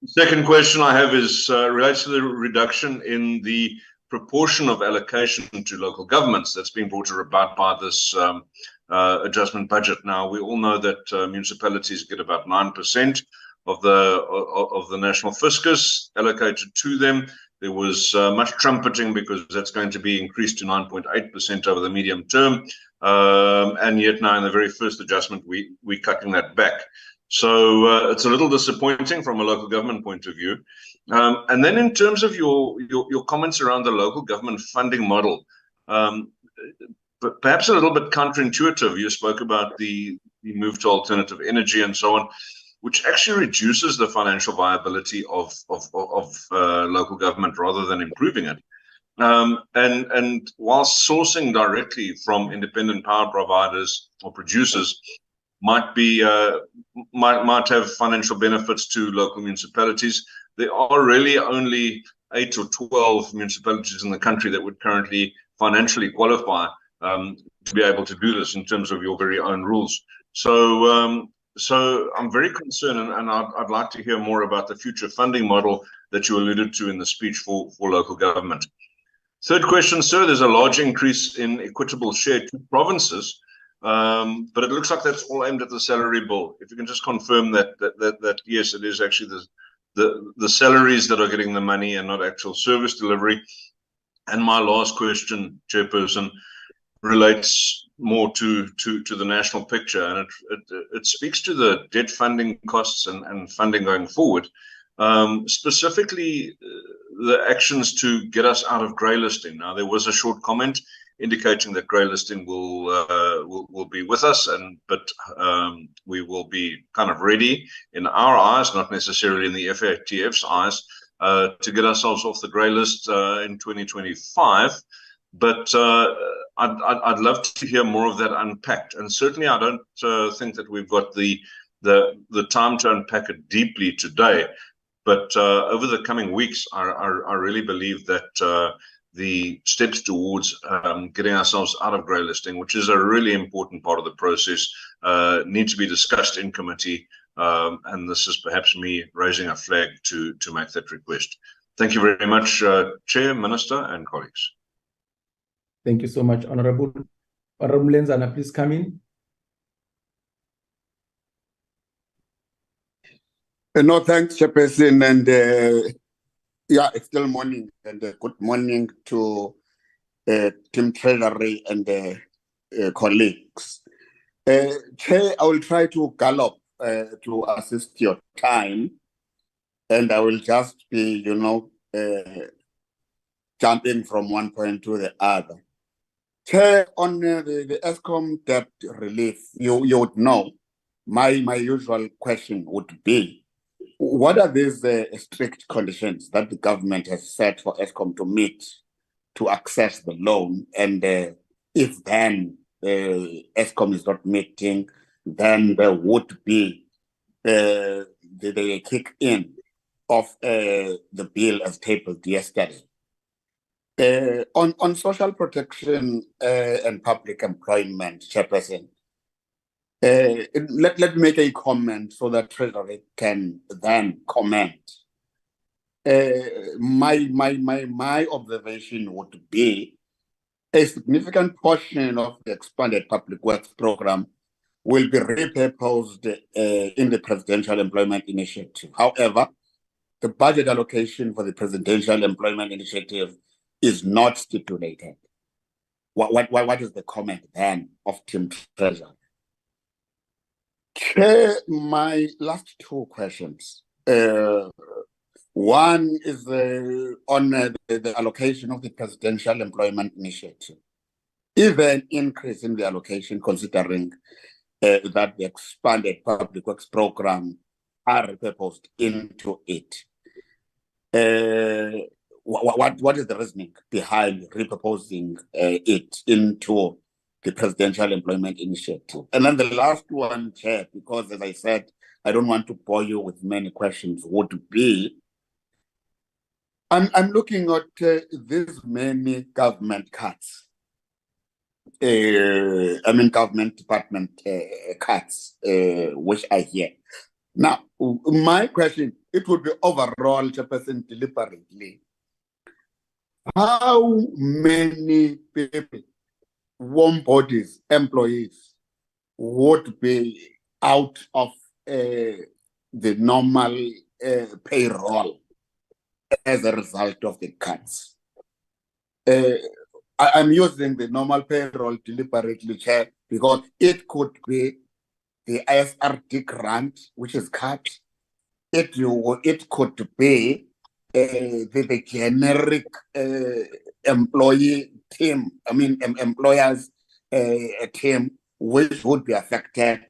Second question I have is relates to the reduction in the proportion of allocation to local governments that's being brought about by this adjustment budget. Now, we all know that municipalities get about 9% of the national fiscus allocated to them. There was much trumpeting because that's going to be increased to 9.8% over the medium term. And yet now in the very first adjustment, we're cutting that back. So it's a little disappointing from a local government point of view. And then in terms of your comments around the local government funding model, but perhaps a little bit counterintuitive. You spoke about the move to alternative energy and so on, which actually reduces the financial viability of local government rather than improving it. And whilst sourcing directly from independent power providers or producers might have financial benefits to local municipalities, there are really only 8 or 12 municipalities in the country that would currently financially qualify to be able to do this in terms of your very own rules. So I'm very concerned, and I'd like to hear more about the future funding model that you alluded to in the speech for local government. Third question, sir, there's a large increase in equitable share to provinces, but it looks like that's all aimed at the salary bill. If you can just confirm that yes, it is actually the salaries that are getting the money and not actual service delivery. And my last question, Chairperson, relates more to the national picture, and it speaks to the debt funding costs and funding going forward, specifically the actions to get us out of grey listing. Now, there was a short comment indicating that grey listing will be with us, but we will be kind of ready in our eyes, not necessarily in the FATF's eyes, to get ourselves off the grey list in 2025. But I'd love to hear more of that unpacked. And certainly I don't think that we've got the time to unpack it deeply today. But over the coming weeks, I really believe that the steps towards getting ourselves out of grey listing, which is a really important part of the process, need to be discussed in committee. And this is perhaps me raising a flag to make that request. Thank you very much, Chair, Minister, and colleagues. Thank you so much, Honorable. Honorable Lenzana, please come in. No, thanks, Chairperson. And yeah, it's still morning. And good morning to Team Treasury and colleagues. Chair, I will try to gallop to assist your time. And I will just be, jumping from one point to the other. Chair, on the Eskom debt relief, you would know, my usual question would be, what are these strict conditions that the government has set for Eskom to meet to access the loan? And if then Eskom is not meeting, then there would be the kick in of the bill as tabled yesterday. On social protection and public employment, Chairperson, let me make a comment so that Treasury can then comment. My observation would be a significant portion of the expanded public works program will be repurposed in the Presidential Employment Initiative. However, the budget allocation for the Presidential Employment Initiative is not stipulated. What is the comment then of Team Treasury? Chair, my last two questions. One is on the allocation of the Presidential Employment Initiative. Is there an increase in the allocation considering that the expanded public works program are repurposed into it? What is the reasoning behind repurposing it into the Presidential Employment Initiative? And then the last one, Chair, because as I said, I don't want to bore you with many questions, would be, I'm looking at these many government cuts. Government department cuts, which I hear. Now, my question, it would be overall, Chairperson, deliberately. How many people, warm bodies, employees, would be out of the normal payroll as a result of the cuts? I'm using the normal payroll deliberately, Chair, because it could be the ISRD grant, which is cut. It could be the generic employee team, employers team, which would be affected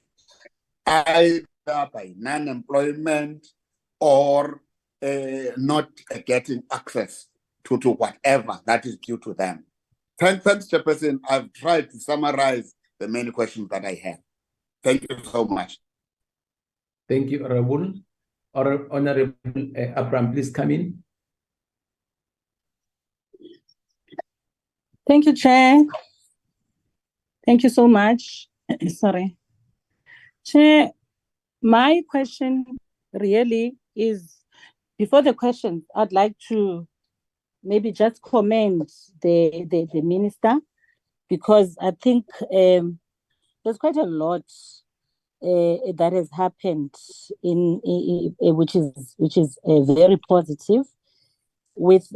either by non-employment or not getting access to whatever that is due to them. Thanks, Chairperson. I've tried to summarize the many questions that I have. Thank you so much. Thank you, Honorable. Honorable Abraham, please come in. Thank you, Chair. Thank you so much. Sorry. Chair, my question really is, before the question, I'd like to maybe just commend the minister, because I think there's quite a lot that has happened which is very positive, with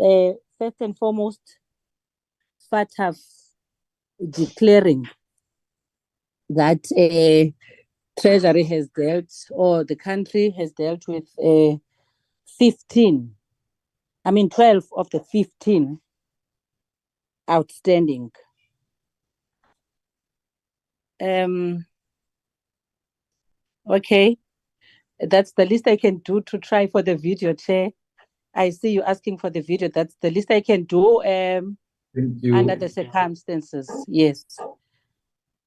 first and foremost FATF declaring that Treasury has dealt, or the country has dealt with 12 of the 15 outstanding. Okay, that's the least I can do to try for the video, Chair. I see you asking for the video. That's the least I can do under the circumstances. Yes.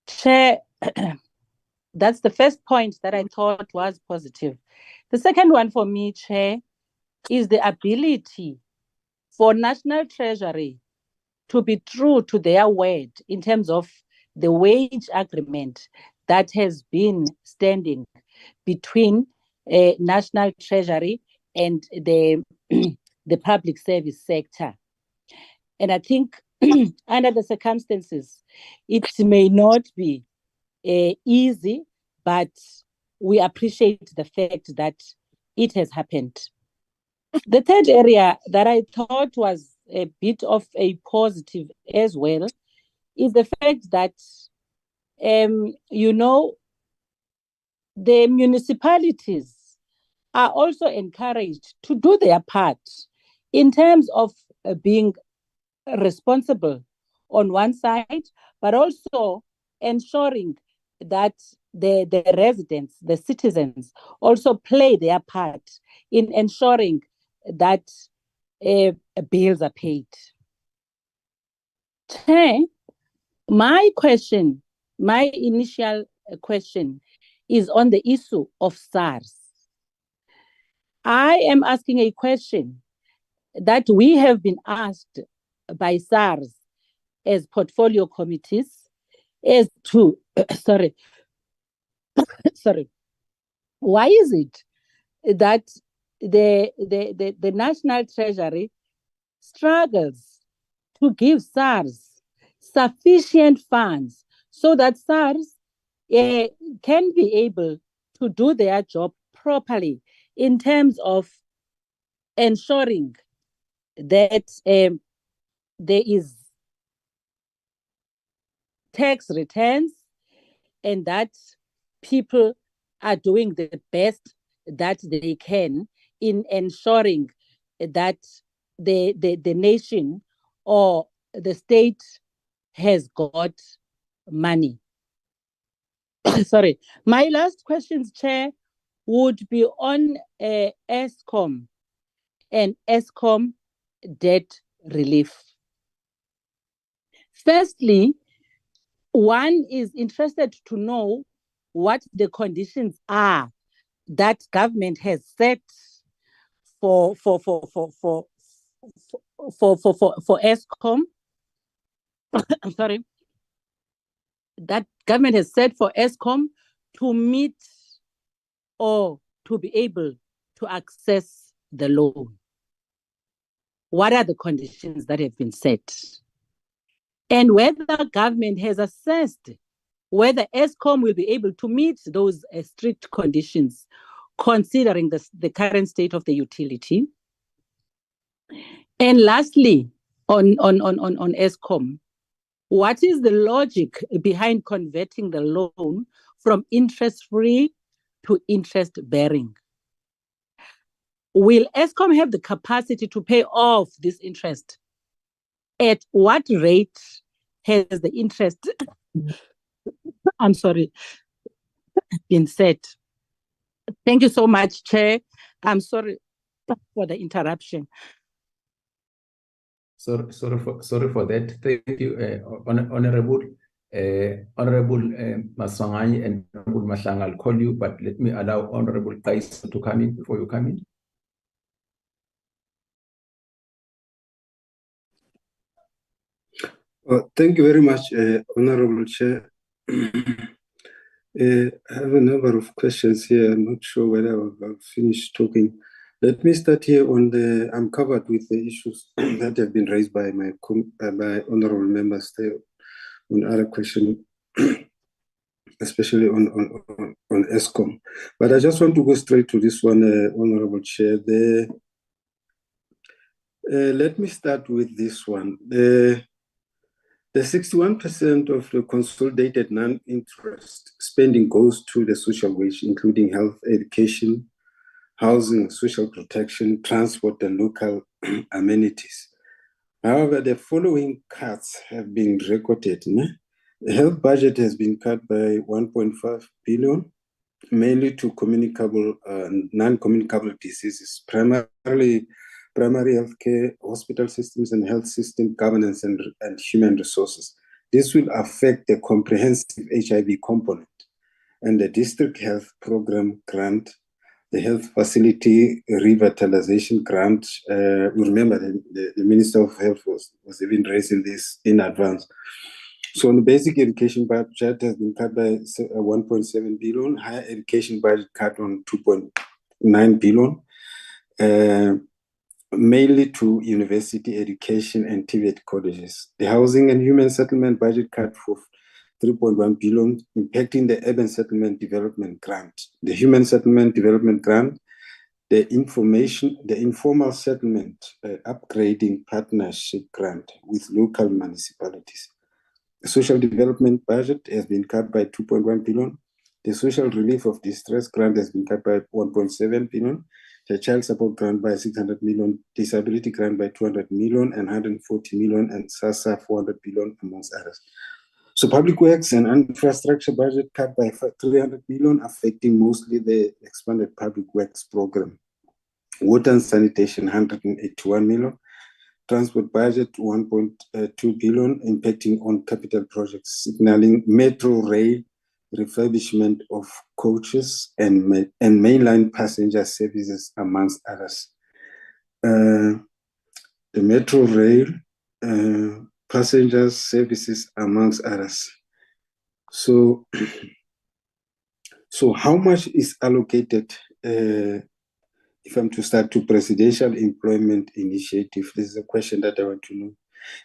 Chair, that's the first point that I thought was positive. The second one for me, Chair, is the ability for National Treasury to be true to their word in terms of the wage agreement that has been standing between National Treasury and the public service sector. And I think under the circumstances, it may not be easy, but we appreciate the fact that it has happened. The third area that I thought was a bit of a positive as well is the fact that, the municipalities are also encouraged to do their part in terms of being responsible on one side, but also ensuring that the residents, the citizens, also play their part in ensuring that bills are paid. My initial question is on the issue of SARS. I am asking a question that we have been asked by SARS as portfolio committees as to, why is it that the National Treasury struggles to give SARS sufficient funds so that SARS can be able to do their job properly in terms of ensuring that there is tax returns and that people are doing the best that they can in ensuring that the nation or the state has got money. Sorry. My last questions, Chair, would be on Eskom and Eskom debt relief. Firstly, one is interested to know what the conditions are that government has set for Eskom. I'm sorry. That government has set for Eskom to meet or to be able to access the loan. what are the conditions that have been set, and whether government has assessed whether Eskom will be able to meet those strict conditions, considering the current state of the utility. And lastly, on Eskom, what is the logic behind converting the loan from interest-free to interest-bearing? Will Eskom have the capacity to pay off this interest? At what rate has the interest, I'm sorry, been set? Thank you so much, Chair. I'm sorry for the interruption. Sorry for that. Thank you, Honorable Masangani and Honorable Mashang. I'll call you, but let me allow Honorable Kais to come in before you come in. Thank you very much, Honorable Chair. I have a number of questions here. I'm not sure whether I'll finish talking. Let me start here on I'm covered with the issues that have been raised by my honorable members there on other questions, especially on Eskom. But I just want to go straight to this one, Honorable Chair. Let me start with this one. The 61% of the consolidated non-interest spending goes to the social wage, including health, education, housing, social protection, transport, and local amenities. However, the following cuts have been recorded. The health budget has been cut by 1.5 billion, mainly to communicable and non-communicable diseases, primarily primary healthcare, hospital systems, and health system governance and human resources. This will affect the comprehensive HIV component and the district health program grant, the health facility revitalization grant. We remember the Minister of Health was even raising this in advance. So on the basic education budget has been cut by 1.7 billion, higher education budget cut on 2.9 billion, mainly to university education and TVET colleges. The housing and human settlement budget cut for 3.1 billion, impacting the urban settlement development grant, the human settlement development grant, the informal settlement upgrading partnership grant with local municipalities. The social development budget has been cut by 2.1 billion. The social relief of distress grant has been cut by 1.7 billion. The child support grant by 600 million, disability grant by 200 million, and 140 million, and SASSA 400 billion, amongst others. So public works and infrastructure budget cut by 300 million, affecting mostly the expanded public works program. Water and sanitation, 181 million. Transport budget, 1.2 billion, impacting on capital projects, signaling metro rail refurbishment of coaches and mainline passenger services, amongst others. The metro rail passenger services, amongst others. So how much is allocated, if I'm to start, to Presidential Employment Initiative? This is a question that I want to know.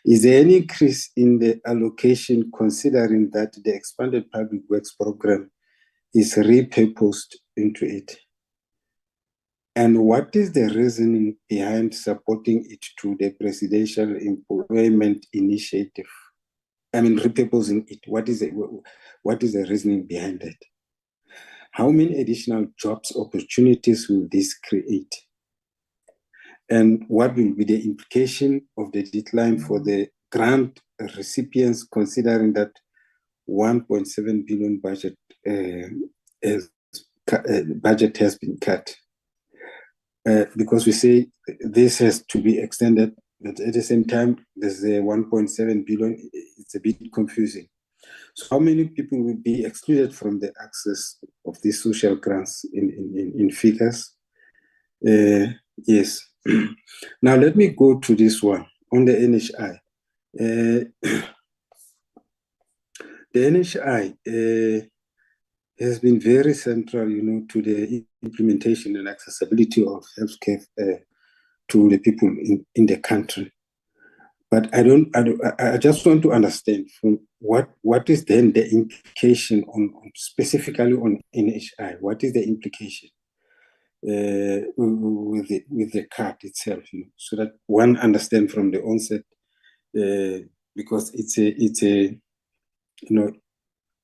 Is there any increase in the allocation, considering that the expanded public works program is repurposed into it? And what is the reasoning behind supporting it to the Presidential Employment Initiative? I mean, repurposing it. What is the reasoning behind that? How many additional jobs opportunities will this create? And what will be the implication of the decline for the grant recipients, considering that 1.7 billion budget has been cut? Because we say this has to be extended, but at the same time, there's a 1.7 billion. It's a bit confusing. So how many people will be excluded from the access of these social grants in figures? Yes. Now let me go to this one on the NHI. The NHI has been very central, to the implementation and accessibility of healthcare to the people in the country. But I just want to understand from what is then the implication on specifically on NHI? What is the implication with the card itself? So that one understand from the onset, because it's a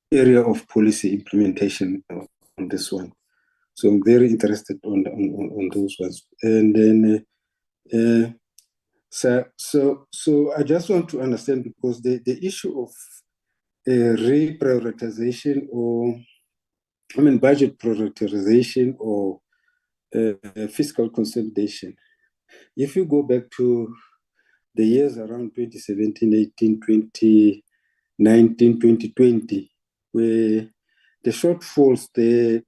area of policy implementation on this one. So I'm very interested on those ones. And then so I just want to understand, because the issue of reprioritization, or budget prioritization, or fiscal consolidation. If you go back to the years around 2017, 18, 2019, 2020, where the shortfalls there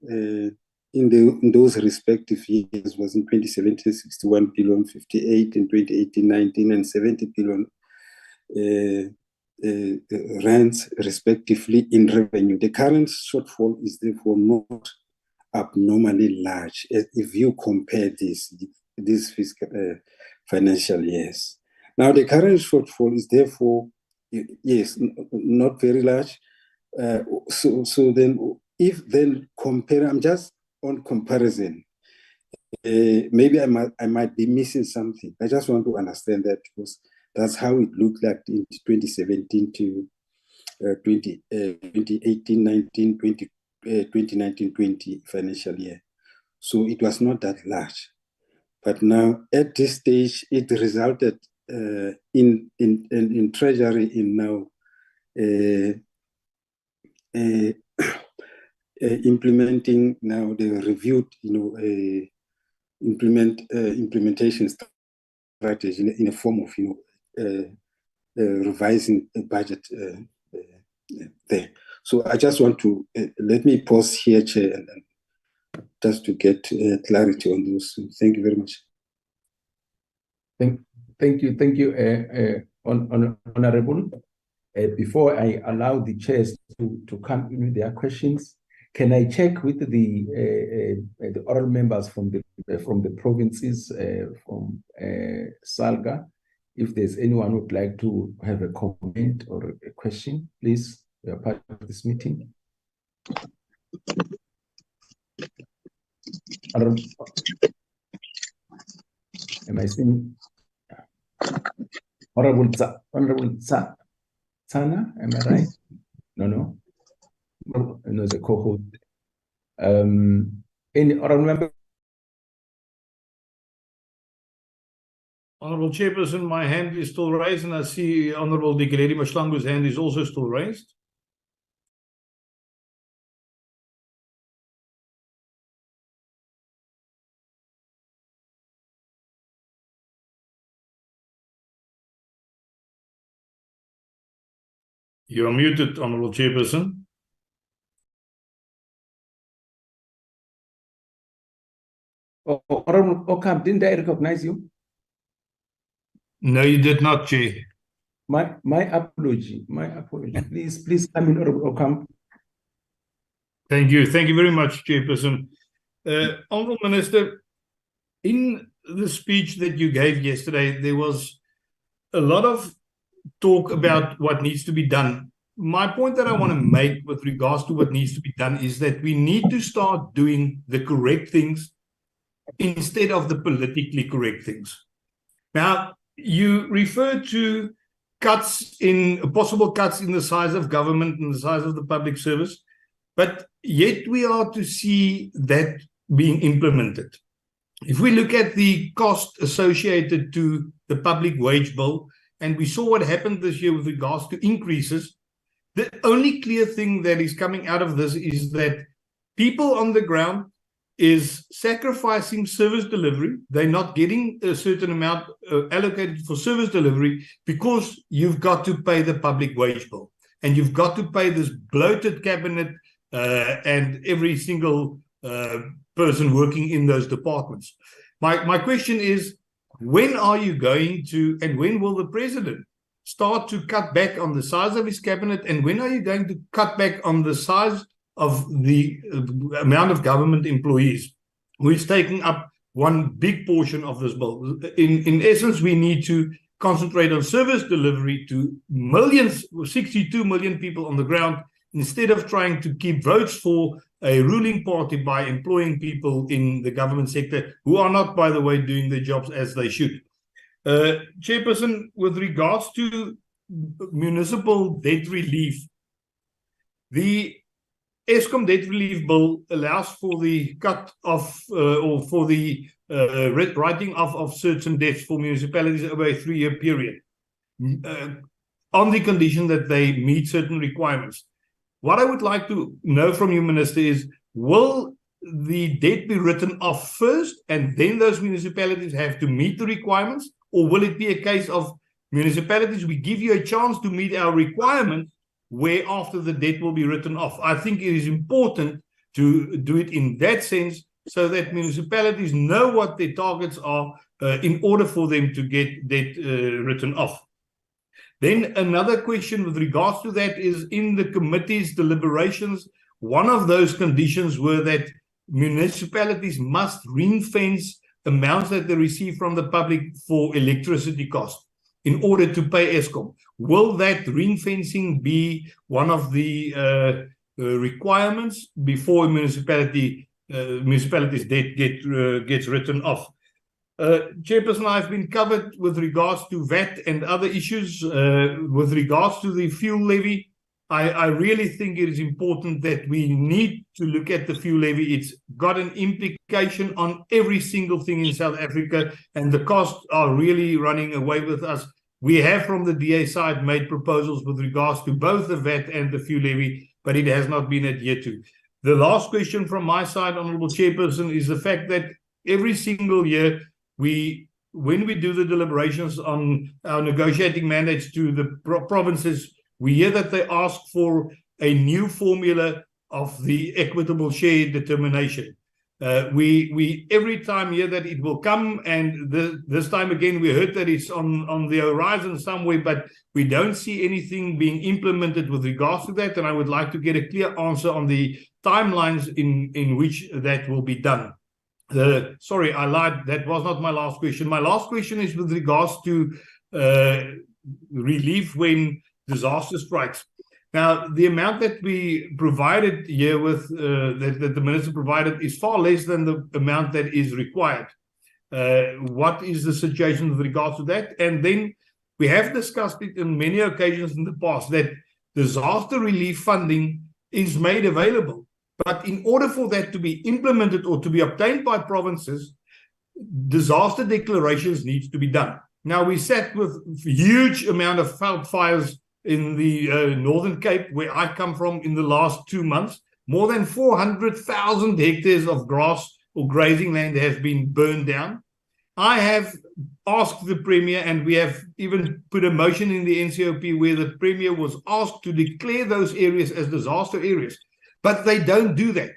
in those respective years was in 2017, 61 billion, 58 in 2018, 19, and 70 billion rands respectively in revenue. The current shortfall is therefore not abnormally large if you compare these fiscal financial years. Now, the current shortfall is therefore, yes, not very large. So then, if then compare, I'm just on comparison. Maybe I might be missing something. I just want to understand that, because that's how it looked like in 2017 to 2018, 19, 20, 2019, 20 financial year. So it was not that large. But now at this stage, it resulted in Treasury in now implementing now the reviewed, implementation strategy in a form of, revising a budget there. So I just want to let me pause here, Chair, and just to get clarity on those. Thank you very much. Thank you, Honorable. Before I allow the chairs to come in with their questions, can I check with the oral members from the provinces, from Salga, if there's anyone who would like to have a comment or a question, please. We are part of this meeting. Am I seeing Honorable Tsana? Am I right? No, it's a co-host. Any oral member? Honorable Chairperson, my hand is still raised, and I see Honorable Dikeledi Mahlangu's hand is also still raised. You are muted, Honorable Chairperson. Honorable Okam, didn't I recognize you? No, you did not, Chair. My apology. Please come in, Honorable Okam. Thank you very much, Chairperson. Honorable Minister, in the speech that you gave yesterday, there was a lot of talk about what needs to be done. My point that I want to make with regards to what needs to be done is that we need to start doing the correct things instead of the politically correct things. Now, you refer to possible cuts in the size of government and the size of the public service, but yet we are to see that being implemented. If we look at the cost associated to the public wage bill, and we saw what happened this year with regards to increases, the only clear thing that is coming out of this is that people on the ground is sacrificing service delivery. They're not getting a certain amount allocated for service delivery because you've got to pay the public wage bill. And you've got to pay this bloated cabinet and every single person working in those departments. My question is, when are you going to, and when will the president start to cut back on the size of his cabinet, and when are you going to cut back on the size of the amount of government employees, who is taking up one big portion of this bill. In essence, we need to concentrate on service delivery to millions, 62 million people on the ground, instead of trying to keep votes for a ruling party by employing people in the government sector who are not, by the way, doing their jobs as they should. Chairperson, with regards to municipal debt relief, the Eskom debt relief bill allows for the cut off or for the writing off of certain debts for municipalities over a 3-year period, on the condition that they meet certain requirements. What I would like to know from you, Minister, is will the debt be written off first and then those municipalities have to meet the requirements? Or will it be a case of municipalities, we give you a chance to meet our requirements, whereafter the debt will be written off? I think it is important to do it in that sense so that municipalities know what their targets are in order for them to get debt written off. Then another question with regards to that is, in the committee's deliberations, one of those conditions were that municipalities must ring-fence amounts that they receive from the public for electricity costs in order to pay Eskom. Will that ring-fencing be one of the requirements before a municipality's debt gets written off? Chairperson, I've been covered with regards to VAT and other issues. With regards to the fuel levy, I really think it is important that we need to look at the fuel levy. It's got an implication on every single thing in South Africa, and the costs are really running away with us. We have, from the DA side, made proposals with regards to both the VAT and the fuel levy, but it has not been adhered to. The last question from my side, Honourable Chairperson, is the fact that every single year, when we do the deliberations on our negotiating mandates to the provinces, we hear that they ask for a new formula of the equitable share determination. We every time hear that it will come, and this time again we heard that it's on the horizon somewhere, but we don't see anything being implemented with regards to that, and I would like to get a clear answer on the timelines in which that will be done. Sorry, I lied. That was not my last question. My last question is with regards to relief when disaster strikes. Now, the amount that we provided here with that the minister provided is far less than the amount that is required. What is the situation with regards to that? And then we have discussed it on many occasions in the past that disaster relief funding is made available. But in order for that to be implemented or to be obtained by provinces, disaster declarations needs to be done. Now, we sat with huge amount of fires in the Northern Cape, where I come from, in the last 2 months. More than 400,000 hectares of grass or grazing land has been burned down. I have asked the Premier, and we have even put a motion in the NCOP where the Premier was asked to declare those areas as disaster areas. But they don't do that.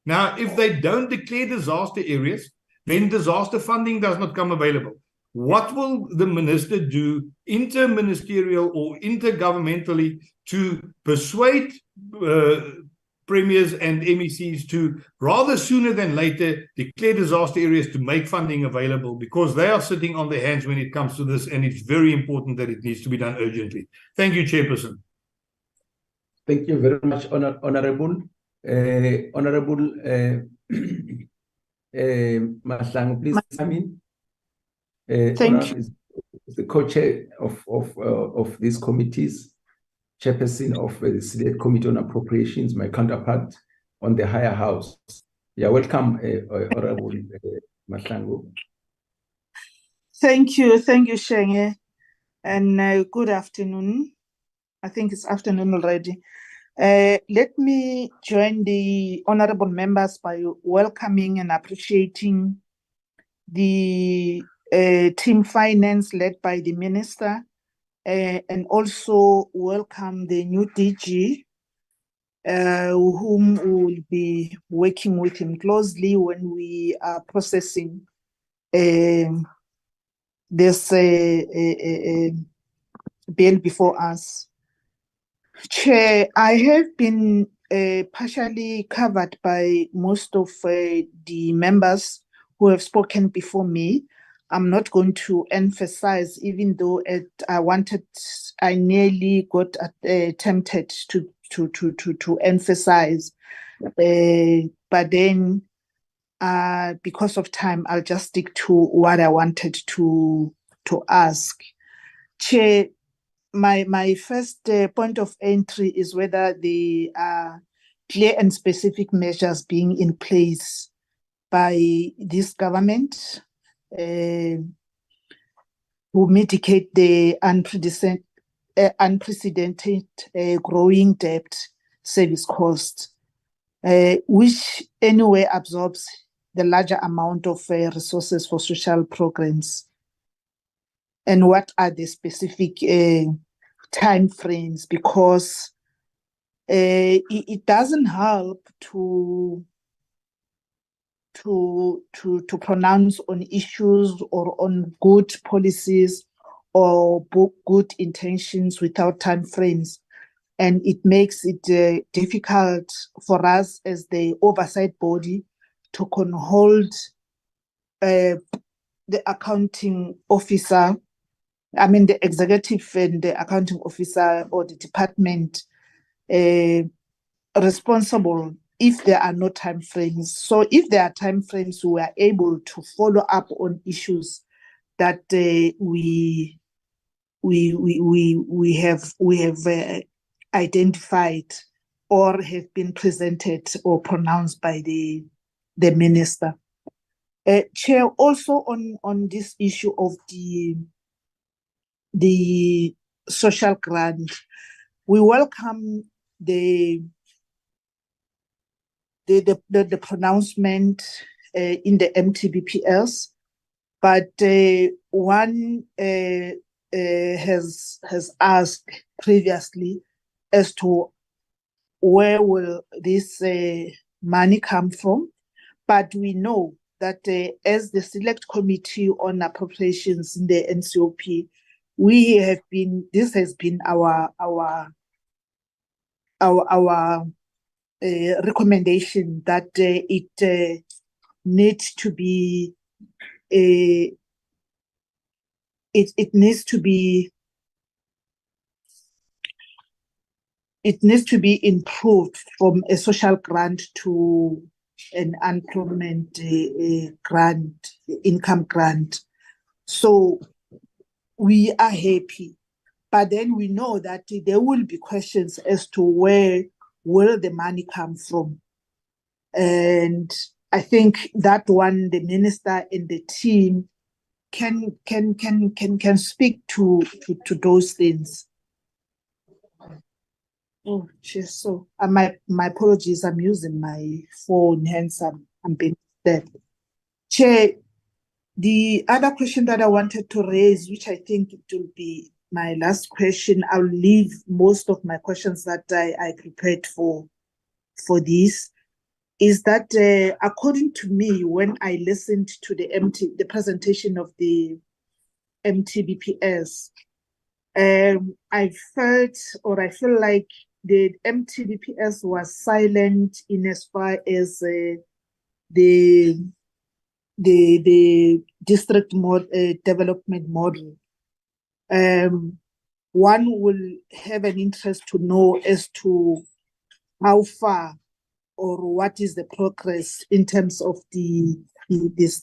Now, if they don't declare disaster areas, then disaster funding does not come available. What will the minister do interministerial or intergovernmentally to persuade premiers and MECs to, rather sooner than later, declare disaster areas to make funding available, because they are sitting on their hands when it comes to this, and it's very important that it needs to be done urgently. Thank you, Chairperson. Thank you very much, Honorable. Honorable Mahlangu, please come in. Thank you. Is the co-chair of these committees, chairperson of the Select Committee on Appropriations, my counterpart on the higher house. Yeah, welcome, Honorable Mahlangu. Thank you, Shenge, and good afternoon. I think it's afternoon already. Let me join the honorable members by welcoming and appreciating the team finance led by the minister, and also welcome the new DG, whom we will be working with him closely when we are processing this bill before us. Chair, I have been partially covered by most of the members who have spoken before me. I'm not going to emphasize, even though I nearly got tempted to emphasize, but then because of time, I'll just stick to what I wanted to ask. Chair, my first point of entry is whether there are clear and specific measures being in place by this government to mitigate the unprecedented growing debt service cost, which anyway absorbs the larger amount of resources for social programs. And what are the specific time frames? Because it doesn't help to pronounce on issues or on good policies or good intentions without time frames. And it makes it difficult for us as the oversight body to hold the accounting officer, the executive and the accounting officer or the department responsible if there are no time frames. So if there are time frames, we are able to follow up on issues that we have identified or have been presented or pronounced by the minister. Chair, also on this issue of the social grant, we welcome the pronouncement in the MTBPS, but one has asked previously as to where will this money come from. But we know that as the Select Committee on Appropriations in the NCOP, this has been our recommendation that it needs to be improved from a social grant to an unemployment grant, income grant. So we are happy, but then we know that there will be questions as to where will the money come from. And I think that one, the minister and the team can speak to those things. Oh, just so my apologies. I'm using my phone, hence I'm being disturbed. Chair, the other question that I wanted to raise, which I think it will be my last question, I'll leave most of my questions that I prepared for this, is that according to me, when I listened to the presentation of the MTBPS, I feel like the MTBPS was silent in as far as the district development model. One will have an interest to know as to how far or what is the progress in terms of this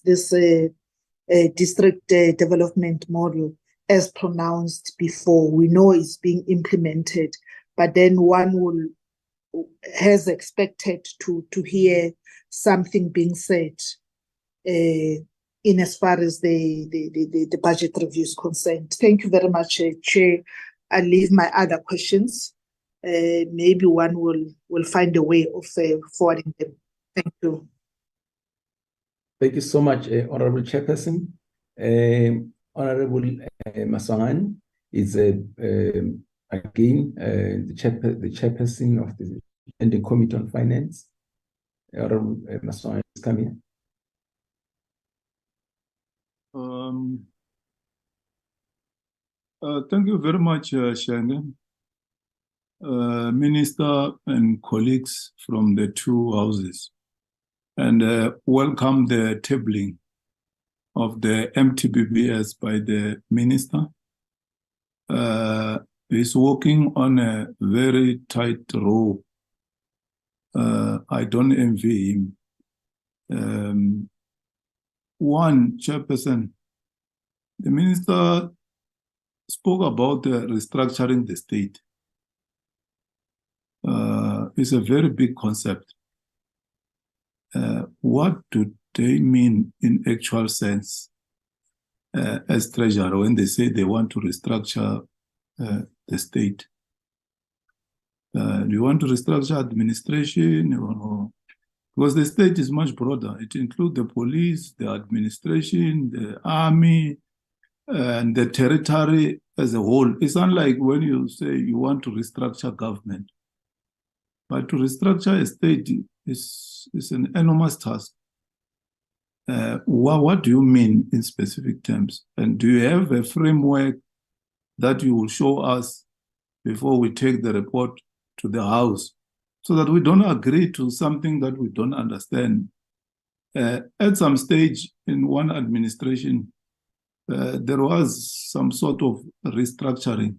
district development model as pronounced before. We know it's being implemented, but then one has expected to hear something being said in as far as the budget review is concerned. Thank you very much, Chair. I'll leave my other questions. Maybe one will find a way of forwarding them. Thank you. Thank you so much, Honorable Chairperson. Honorable Masangan is again the chairperson of the Standing Committee on Finance. Honorable Masangan is coming. Thank you very much, Shangen. Minister and colleagues from the two houses, and welcome the tabling of the MTBPS by the minister. He's working on a very tight rope. I don't envy him. One, Chairperson, the minister spoke about restructuring the state. It's a very big concept. What do they mean in actual sense as treasurer when they say they want to restructure the state? Do you want to restructure administration? Or, because the state is much broader. It includes the police, the administration, the army, and the territory as a whole. It's unlike when you say you want to restructure government. But to restructure a state is an enormous task. What do you mean in specific terms? And do you have a framework that you will show us before we take the report to the House so that we don't agree to something that we don't understand? At some stage in one administration, there was some sort of restructuring.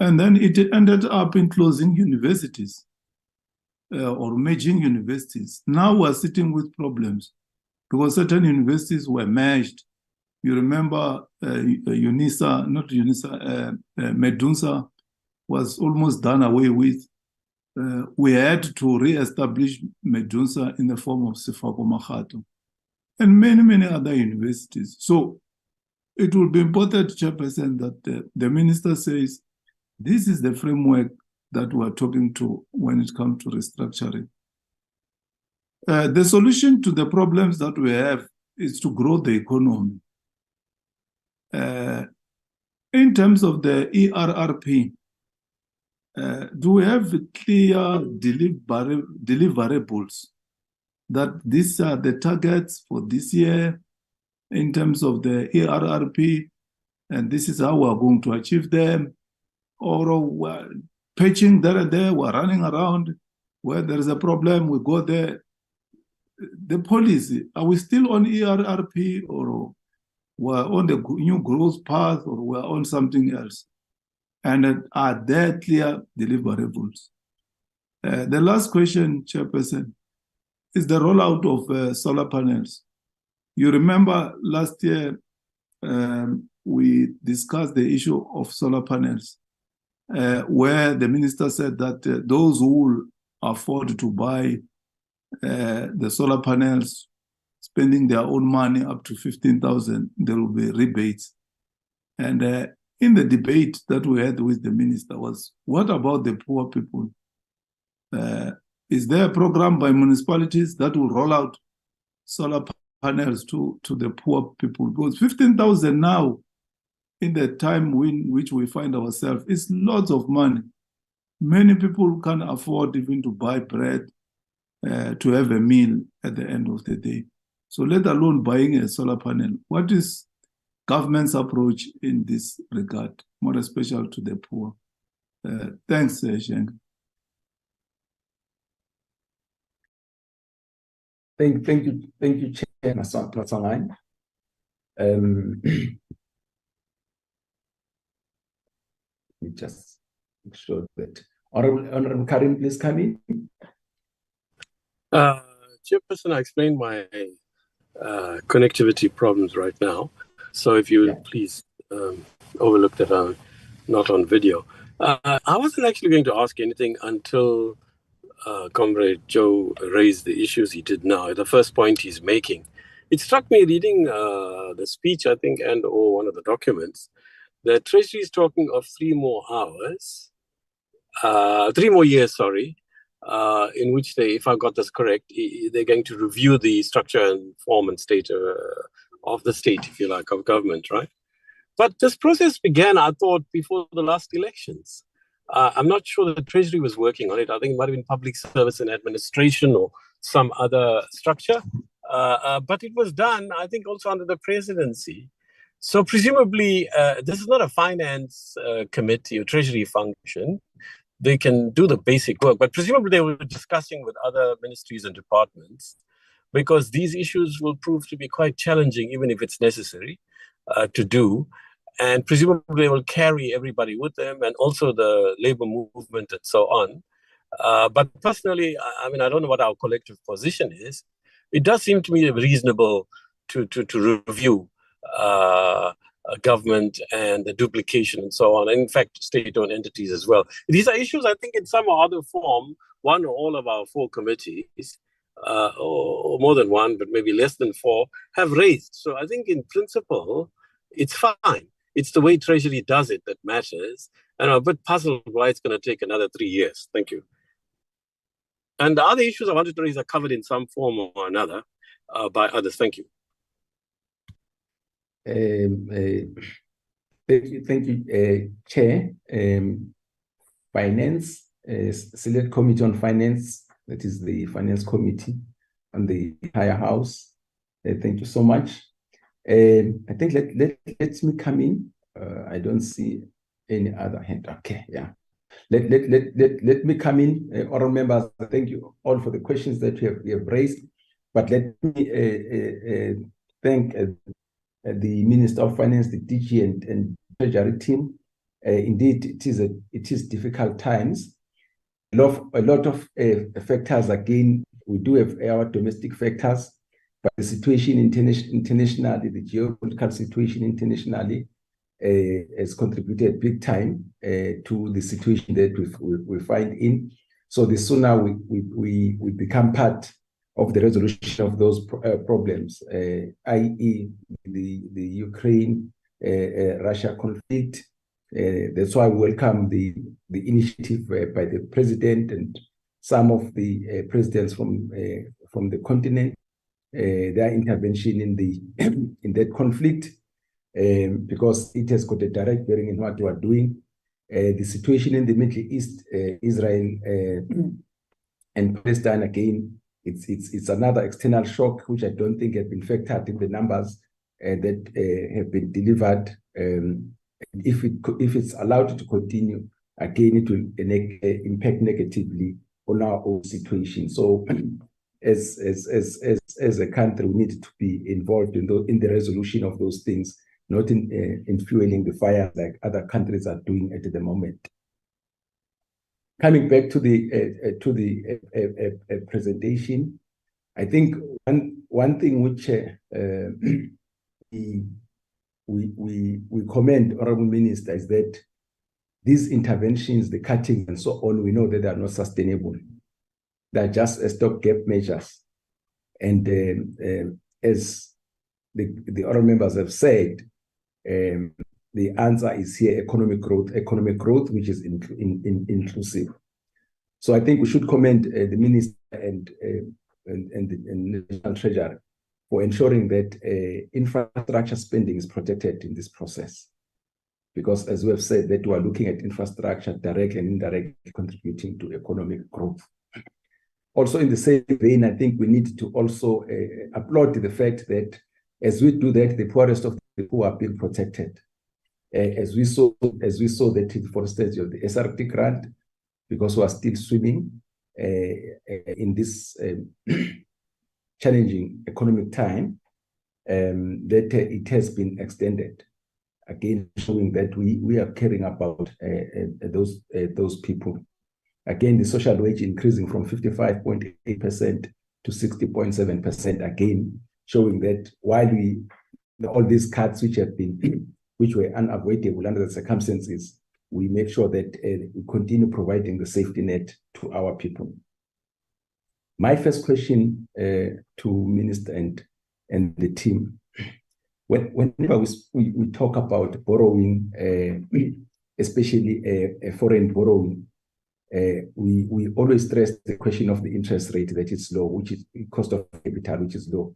And then it ended up in closing universities or merging universities. Now we're sitting with problems because certain universities were merged. You remember Medunsa was almost done away with. We had to re-establish Medunsa in the form of Sefako Makgato and many, many other universities. So it will be important, Chairperson, that the minister says, this is the framework that we're talking to when it comes to restructuring. The solution to the problems that we have is to grow the economy. In terms of the ERRP, do we have clear deliverables that these are the targets for this year in terms of the ERRP, and this is how we're going to achieve them? Or we're patching there and there, we're running around, where there is a problem, we go there. The policy, are we still on ERRP, or we're on the new growth path, or we're on something else? And are there clear deliverables? The last question, Chairperson, is the rollout of solar panels. You remember last year we discussed the issue of solar panels, where the minister said that those who will afford to buy the solar panels, spending their own money up to 15,000, there will be rebates. And in the debate that we had with the minister was, what about the poor people? Is there a program by municipalities that will roll out solar panels to the poor people? Because 15,000 now, in the time in which we find ourselves, is lots of money. Many people can't afford even to buy bread to have a meal at the end of the day. So let alone buying a solar panel. What is government's approach in this regard, more especially to the poor? Thanks, Sheng. Thank you, Chair Masangai. Let me just make sure that Honorable Karim, please come in. Chairperson, I explained my connectivity problems right now. So if you please overlook that I'm not on video. I wasn't actually going to ask anything until Comrade Joe raised the issues he did now, the first point he's making. It struck me reading the speech, I think, and or one of the documents, that Treasury is talking of 3 more years, in which they, if I got this correct, they're going to review the structure and form and state of the state, if you like, of government, right? But this process began, I thought, before the last elections. I'm not sure that the Treasury was working on it. I think it might have been Public Service and Administration or some other structure. But it was done, I think, also under the presidency. So presumably, this is not a finance committee or Treasury function. They can do the basic work, but presumably they were discussing with other ministries and departments. because these issues will prove to be quite challenging, even if it's necessary to do. And presumably they will carry everybody with them, and also the labor movement and so on. But personally, I mean, I don't know what our collective position is. It does seem to me reasonable to review government and the duplication and so on, and in fact, state-owned entities as well. These are issues, I think, in some or other form, one or all of our 4 committees, or more than one, but maybe less than 4, have raised. So I think in principle, it's fine. It's the way Treasury does it that matters. And I'm a bit puzzled why it's going to take another 3 years. Thank you. And the other issues I wanted to raise are covered in some form or another by others. Thank you. Thank you, Chair. Finance, Select Committee on Finance, that is the Finance Committee on the Higher House. Thank you so much. I think let me come in. I don't see any other hand. Okay, yeah. Let me come in, all members. Thank you all for the questions that you have raised. But let me thank the Minister of Finance, the DG, and Treasury team. Indeed, it is difficult times. A lot of factors. Again, we do have our domestic factors, but the situation internationally, the geopolitical situation internationally, has contributed big time to the situation that we find in. So the sooner we become part of the resolution of those problems, i.e. the Ukraine Russia conflict. That's why we welcome the initiative by the president and some of the presidents from the continent, their intervention in that conflict, because it has got a direct bearing in what we are doing. The situation in the Middle East, Israel and Palestine, again, it's another external shock, which I don't think have been factored in the numbers that have been delivered. If it's allowed to continue, again, it will impact negatively on our own situation. So, as a country, we need to be involved in the resolution of those things, not in fueling the fire like other countries are doing at the moment. Coming back to the presentation, I think one thing which we commend Honorable Minister is that these interventions, the cutting and so on, we know that they are not sustainable. They are just stopgap measures. And as the other members have said, the answer is here economic growth, which is inclusive. So I think we should commend the Minister and the National Treasury for ensuring that infrastructure spending is protected in this process. Because as we have said, that we are looking at infrastructure directly and indirectly contributing to economic growth. Also in the same vein, I think we need to also applaud the fact that as we do that, the poorest of the poor are being protected. As we saw that, for instance, the SRT grant, because we are still swimming in this challenging economic time, that it has been extended. Again, showing that we are caring about those people. Again, the social wage increasing from 55.8% to 60.7%. Again, showing that while all these cuts which were unavoidable under the circumstances, we make sure that we continue providing the safety net to our people. My first question to Minister and the team. Whenever we talk about borrowing, especially foreign borrowing, we always stress the question of the interest rate that is low, which is cost of capital, which is low.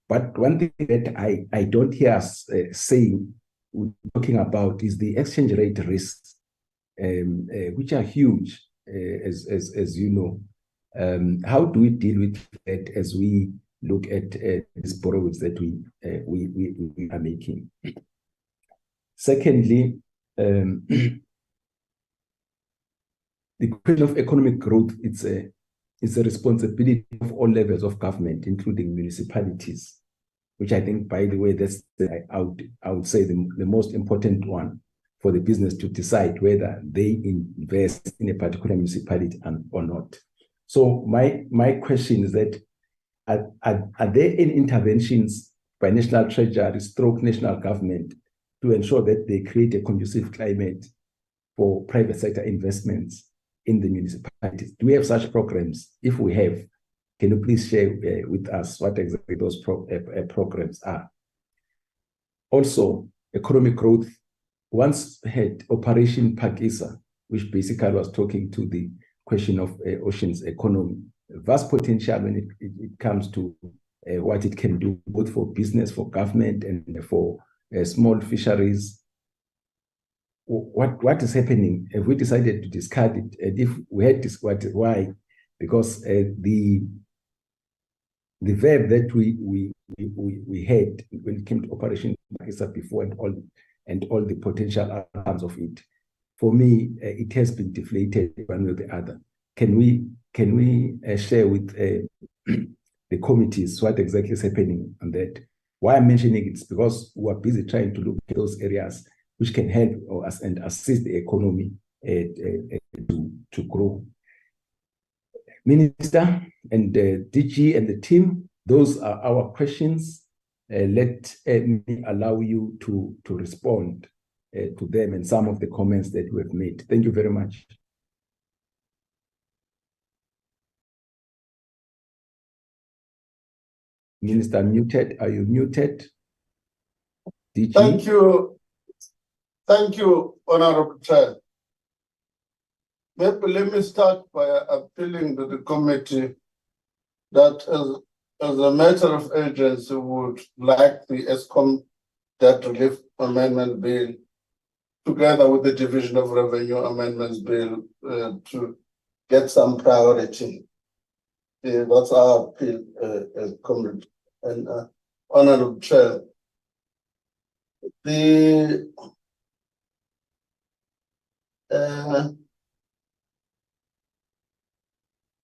But one thing that I don't hear us saying, talking about, is the exchange rate risks, which are huge, as you know. How do we deal with that as we look at these borrowings that we are making? Secondly, the question of economic growth, it's it's a responsibility of all levels of government, including municipalities, which I think, by the way, that's I would say the most important one for the business to decide whether they invest in a particular municipality or not. So my question is that, are there any interventions by National Treasury stroke national government to ensure that they create a conducive climate for private sector investments in the municipalities? Do we have such programs? If we have, can you please share with us what exactly those programs are? Also, economic growth once had Operation Pakisa, which basically was talking to the question of oceans economy. Vast potential when it comes to what it can do, both for business, for government, and for small fisheries. What is happening? Have we decided to discard it? And if we had discarded, why? Because the verb that we had when it came to Operation Pakisa before and all the potential outcomes of it, for me, it has been deflated one way or the other. Can we share with the committees what exactly is happening on that? Why I'm mentioning it is because we are busy trying to look at those areas which can help us and assist the economy to grow. Minister and DG and the team, those are our questions. Let me allow you to respond to them and some of the comments that we have made. Thank you very much. Minister muted. Are you muted? DG? Thank you. Thank you, Honorable Chair. Maybe let me start by appealing to the committee that as a matter of urgency, would like the ESCOM Debt Relief Amendment Bill, together with the Division of Revenue Amendments Bill, to get some priority. That's our appeal as committee. And Honorable Chair,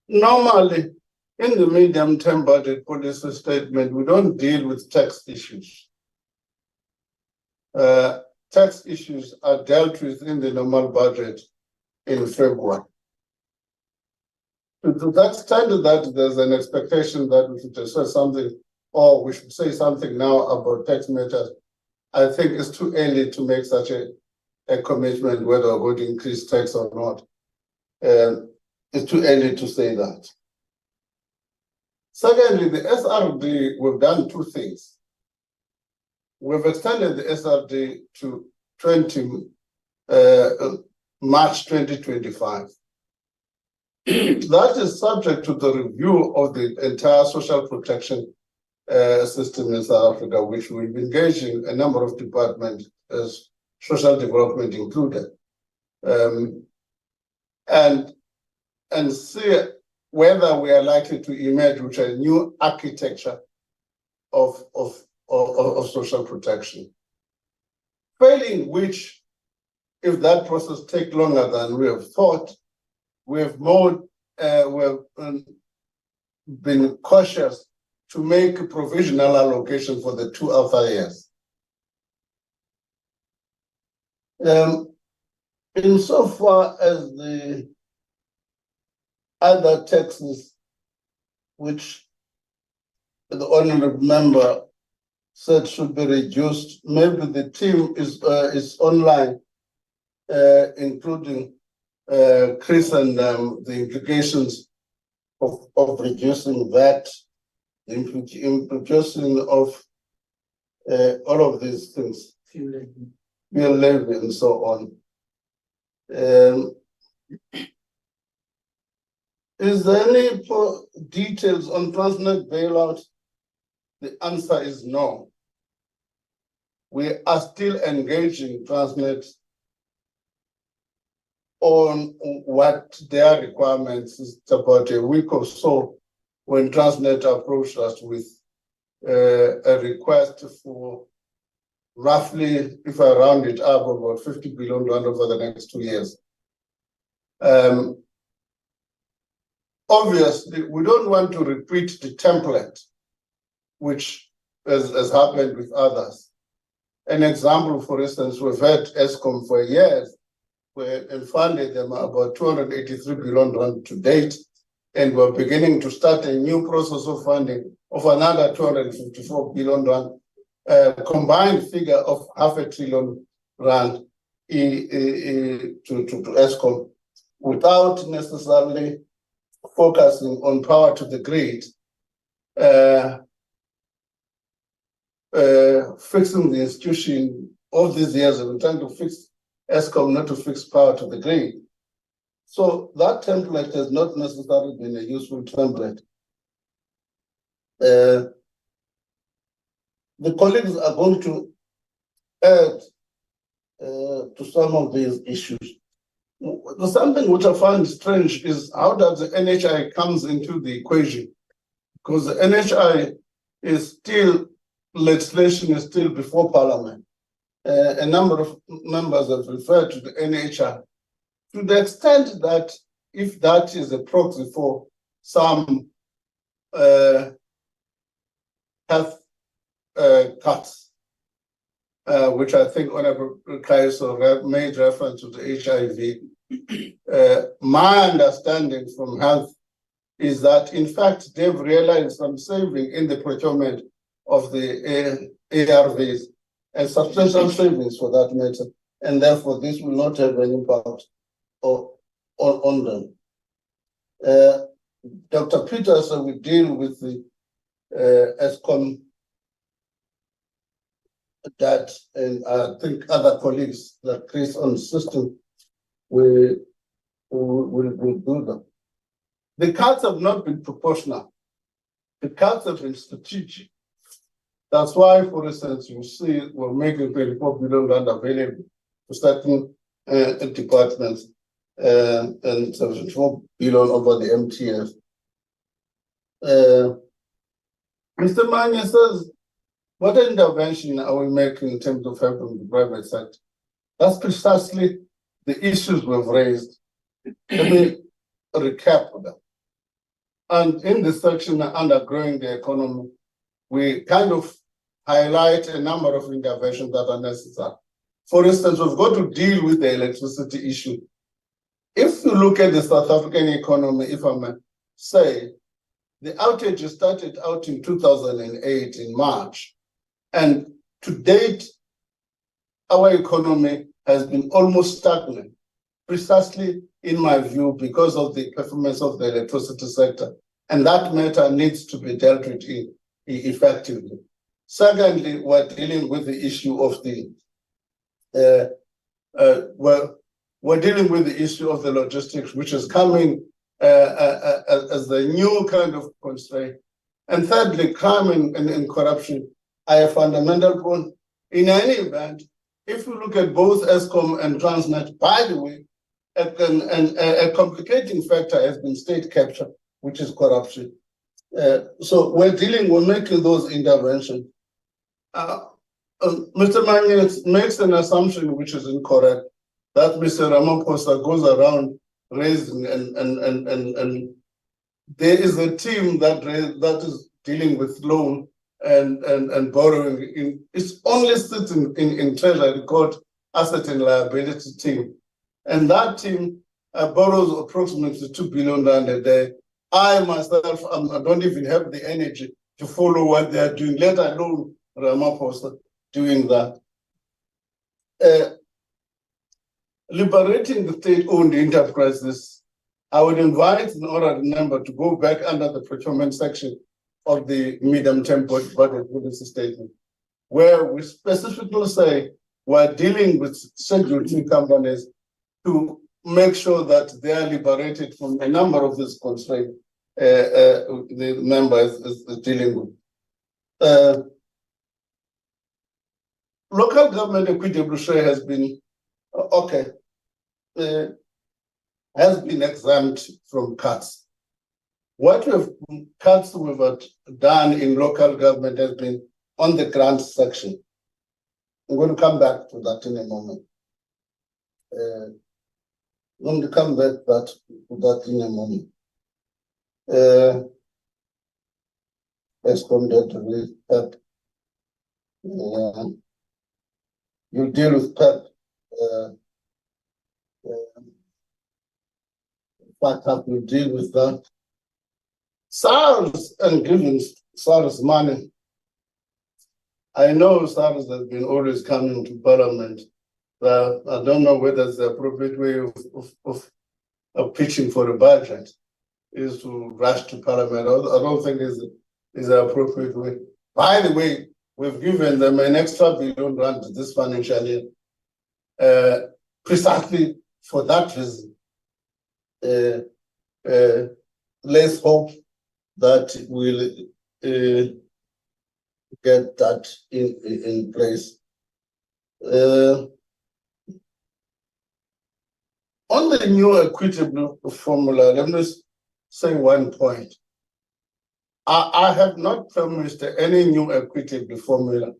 normally, in the medium-term budget policy statement, we don't deal with tax issues. Tax issues are dealt with in the normal budget in February. To that extent that there's an expectation that we should say something, or we should say something now about tax matters, I think it's too early to make such a commitment whether we're going to increase tax or not. It's too early to say that. Secondly, the SRD, we've done two things. We've extended the SRD to March 2025. That is subject to the review of the entire social protection system in South Africa, which we've been engaging a number of departments, as social development included, and see whether we are likely to emerge with a new architecture of social protection. Failing which, if that process takes longer than we have thought, we have been cautious to make a provisional allocation for the 2 other years. Insofar as the other taxes, which the honorable member said should be reduced, maybe the team is online, including Chris and the implications of reducing that, the implication of all of these things, fuel levy and so on. Is there any details on Transnet bailout? The answer is no. We are still engaging Transnet on what their requirements is. About a week or so when Transnet approached us with a request for roughly, if I round it up, about 50 billion rand over the next 2 years. obviously, we don't want to repeat the template, which has happened with others. An example, for instance, we've had ESCOM for years, and funded them about 283 billion rand to date, and we're beginning to start a new process of funding of another 254 billion rand, combined figure of R500 billion to ESCOM, without necessarily focusing on power to the grid, fixing the institution. All these years we've been trying to fix ESCOM, not to fix power to the grid. So that template has not necessarily been a useful template. The colleagues are going to add to some of these issues. Something which I find strange is how does the NHI comes into the equation? Because the NHI is still, legislation is still before Parliament. A number of members have referred to the NHI. To the extent that if that is a proxy for some health cuts, which I think Honorable Kaiso made reference to the HIV, my understanding from health is that, in fact, they've realized some saving in the procurement of the ARVs, and substantial savings for that matter, and therefore this will not have an impact on them. Dr. Peterson will deal with the ESCOM that, and I think other colleagues that Chris on the system will do them. The cuts have not been proportional. The cuts have been strategic. That's why, for instance, you see we're making 24 billion rand available to certain departments and 74 billion over the MTF. Mr. Manya says, what intervention are we making in terms of helping the private sector? That's precisely the issues we've raised. Let me recap them. And in this section, under growing the economy, we kind of highlight a number of interventions that are necessary. For instance, we've got to deal with the electricity issue. If you look at the South African economy, if I may say, the outage started out in 2008 in March. And to date, our economy has been almost stagnant, precisely in my view, because of the performance of the electricity sector. And that matter needs to be dealt with effectively. Secondly, we're dealing with the issue of the we're dealing with the issue of the logistics, which is coming as the new kind of constraint. And thirdly, crime and corruption are a fundamental point. In any event, if you look at both ESCOM and Transnet, by the way, a complicating factor has been state capture, which is corruption. So we're making those interventions. Mr. Manya makes an assumption which is incorrect, that Mr. Ramaphosa goes around raising and there is a team that is dealing with loan and borrowing. It's only sitting in Treasury called Asset and Liability Team. And that team borrows approximately 2 billion rand a day. I myself, I don't even have the energy to follow what they are doing, let alone Ramaphosa doing that. Liberating the state-owned enterprises, I would invite an honorary member to go back under the procurement section of the medium-term budget policy statement, where we specifically say we're dealing with Schedule 2 companies to make sure that they are liberated from a number of these constraints the member is dealing with. Local government equitable share has been has been exempt from cuts. What cuts we've done in local government has been on the grant section. I'm going to come back to that in a moment. I'm going to come back to that in a moment. Eskom debt relief, PEP. You deal with PEP. Back up, you deal with that. SARS and giving SARS money. I know SARS has been always coming to Parliament. I don't know whether it's the appropriate way of pitching for a budget is to rush to Parliament. I don't think is the appropriate way. By the way, we've given them an extra R1 billion this financial year, precisely for that reason. Let's hope that we'll get that in place. On the new equitable formula, let me say one point. I have not promised any new equitable formula.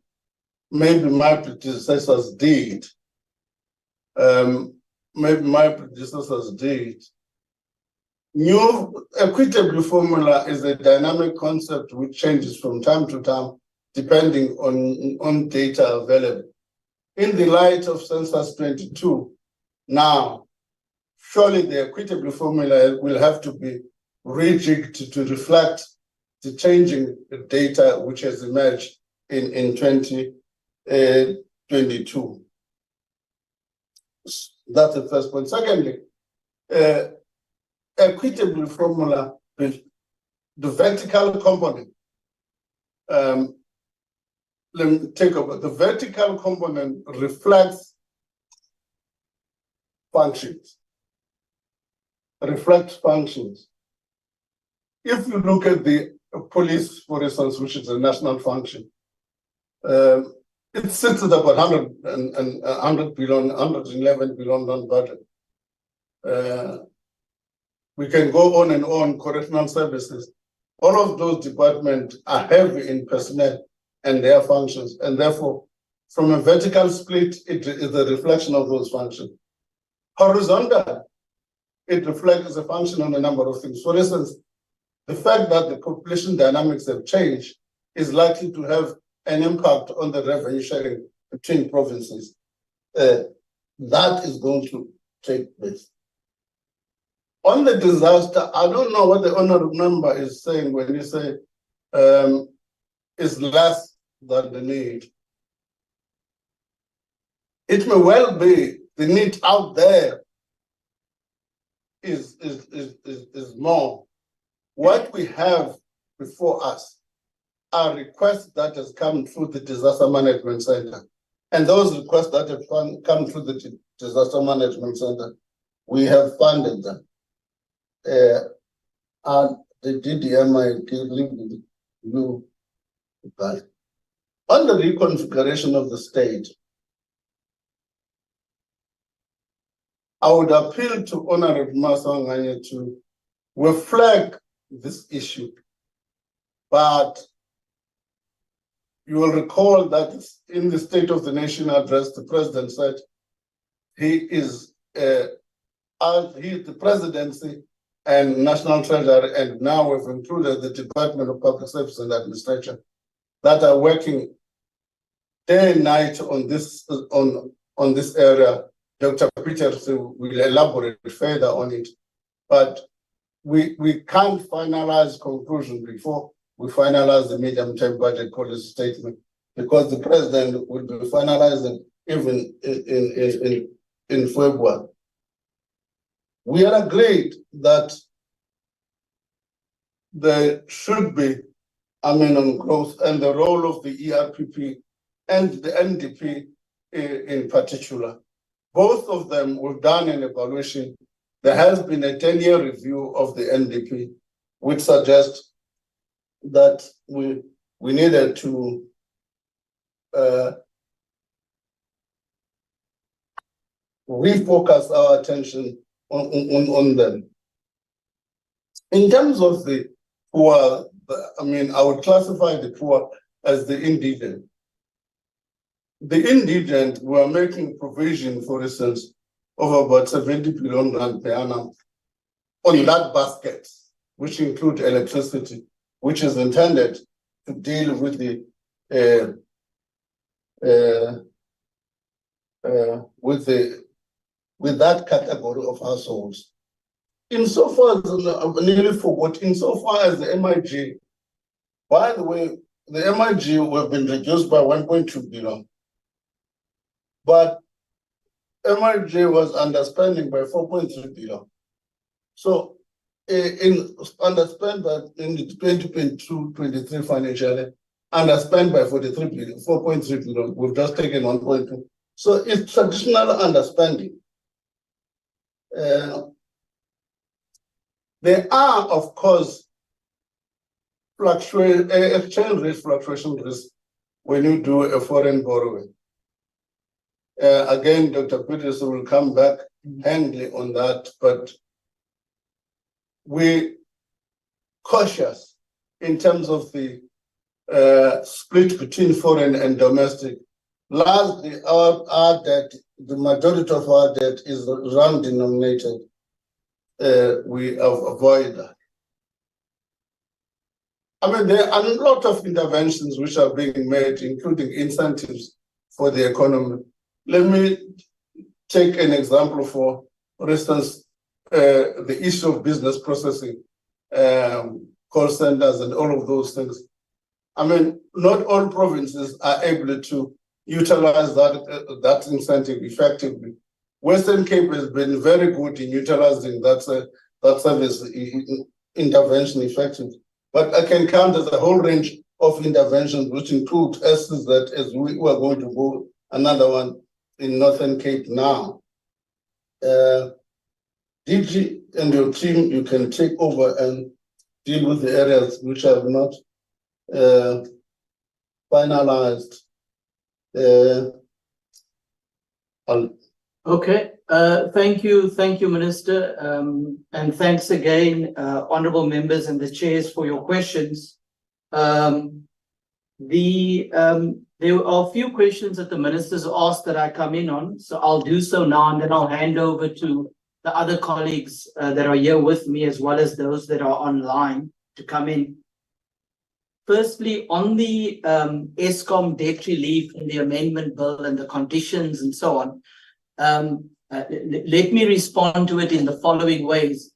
Maybe my predecessors did. New equitable formula is a dynamic concept which changes from time to time depending on data available. In the light of Census 22, now, surely the equitable formula will have to be rejigged to reflect the changing data which has emerged in 2022. That's the first point. Secondly, equitable formula, the vertical component. Let me take over. The vertical component reflects functions. If you look at the police, for instance, which is a national function, it sits at about 111 billion budget. We can go on and on. Correctional services, all of those departments are heavy in personnel and their functions, and therefore, from a vertical split, it is a reflection of those functions. Horizontal, it reflects a function on a number of things. For instance, the fact that the population dynamics have changed is likely to have an impact on the revenue sharing between provinces. That is going to take place. On the disaster, I don't know what the honorable member is saying when you say it's less than the need. It may well be the need out there is more. What we have before us are requests that has come through the Disaster Management Center. And those requests that have come through the Disaster Management Center, we have funded them. And the DDM, I give you that. On the reconfiguration of the state, I would appeal to Honorable Masanganye to reflect this issue. But you will recall that in the State of the Nation address, the president said he is the presidency and national treasury, and now we've included the Department of Public Service and Administration that are working day and night on this area. Dr. Peters will elaborate further on it, but we can't finalize conclusion before we finalize the medium-term budget policy statement, because the president will be finalizing even in February. We are agreed that there should be on growth and the role of the ERPP and the NDP in particular. Both of them were done an evaluation. There has been a 10-year review of the NDP, which suggests that we needed to refocus our attention on them. In terms of the poor, I would classify the poor as the indigent. The indigent were making provision, for instance, of about 70 billion rand per annum on that basket. which include electricity, which is intended to deal with the with that category of households. Insofar as I nearly forgot, insofar as the MIG, by the way, the MIG have been reduced by 1.2 billion, but MIG was underspending by 4.3 billion. So in underspend by in the 2022-23 financial year, underspend by 43 billion, 4.3 billion. We've just taken 1.2. So it's traditional underspending. There are, of course, exchange rate fluctuation risk when you do a foreign borrowing. Again, Dr. Peters will come back handily on that, but we're cautious in terms of the split between foreign and domestic. Largely, our debt, the majority of our debt is rand denominated. We avoid that. I mean, there are a lot of interventions which are being made, including incentives for the economy. Let me take an example for instance, the issue of business processing, call centers and all of those things. I mean, not all provinces are able to utilize that incentive effectively. Western Cape has been very good in utilizing that service intervention effectively. But I can count as a whole range of interventions, which include SZ, as we are going to go another one in Northern Cape now. DG and your team, you can take over and deal with the areas which have not finalized. Okay, thank you, Minister, and thanks again, honourable members and the chairs for your questions. There are a few questions that the Minister's asked that I come in on, so I'll do so now, and then I'll hand over to the other colleagues that are here with me, as well as those that are online to come in. Firstly, on the Eskom debt relief and the amendment bill and the conditions and so on, let me respond to it in the following ways.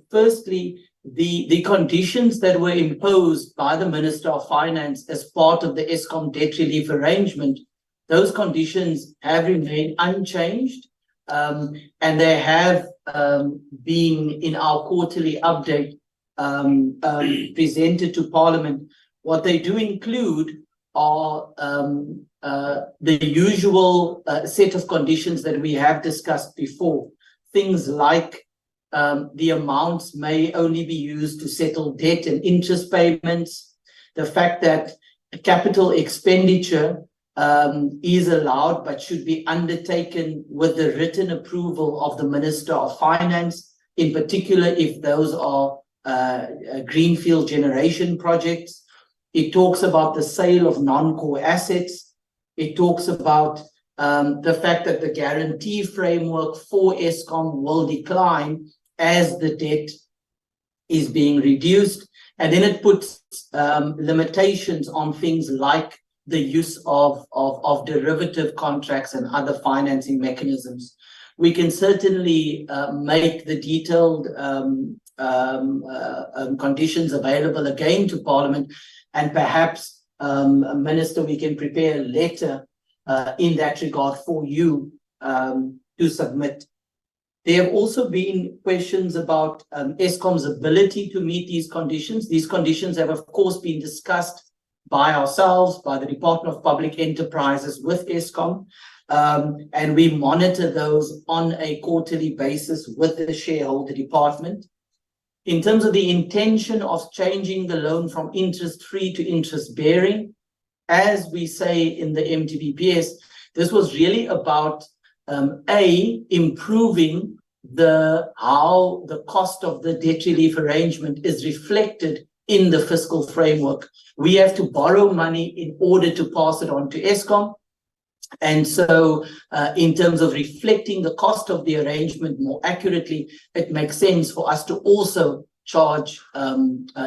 Firstly, the conditions that were imposed by the Minister of Finance as part of the Eskom debt relief arrangement, those conditions have remained unchanged, and they have been in our quarterly update presented to Parliament. What they do include are the usual set of conditions that we have discussed before. Things like the amounts may only be used to settle debt and interest payments, the fact that capital expenditure is allowed but should be undertaken with the written approval of the Minister of Finance, in particular if those are greenfield generation projects. It talks about the sale of non-core assets. It talks about the fact that the guarantee framework for Eskom will decline as the debt is being reduced. And then it puts limitations on things like the use of derivative contracts and other financing mechanisms. We can certainly make the detailed conditions available again to Parliament, and perhaps, Minister, we can prepare a letter in that regard for you to submit. There have also been questions about Eskom's ability to meet these conditions. These conditions have, of course, been discussed by ourselves, by the Department of Public Enterprises with Eskom, and we monitor those on a quarterly basis with the shareholder department. In terms of the intention of changing the loan from interest-free to interest-bearing, as we say in the MTBPS, this was really about improving how the cost of the debt relief arrangement is reflected in the fiscal framework. We have to borrow money in order to pass it on to Eskom. And so in terms of reflecting the cost of the arrangement more accurately, it makes sense for us to also charge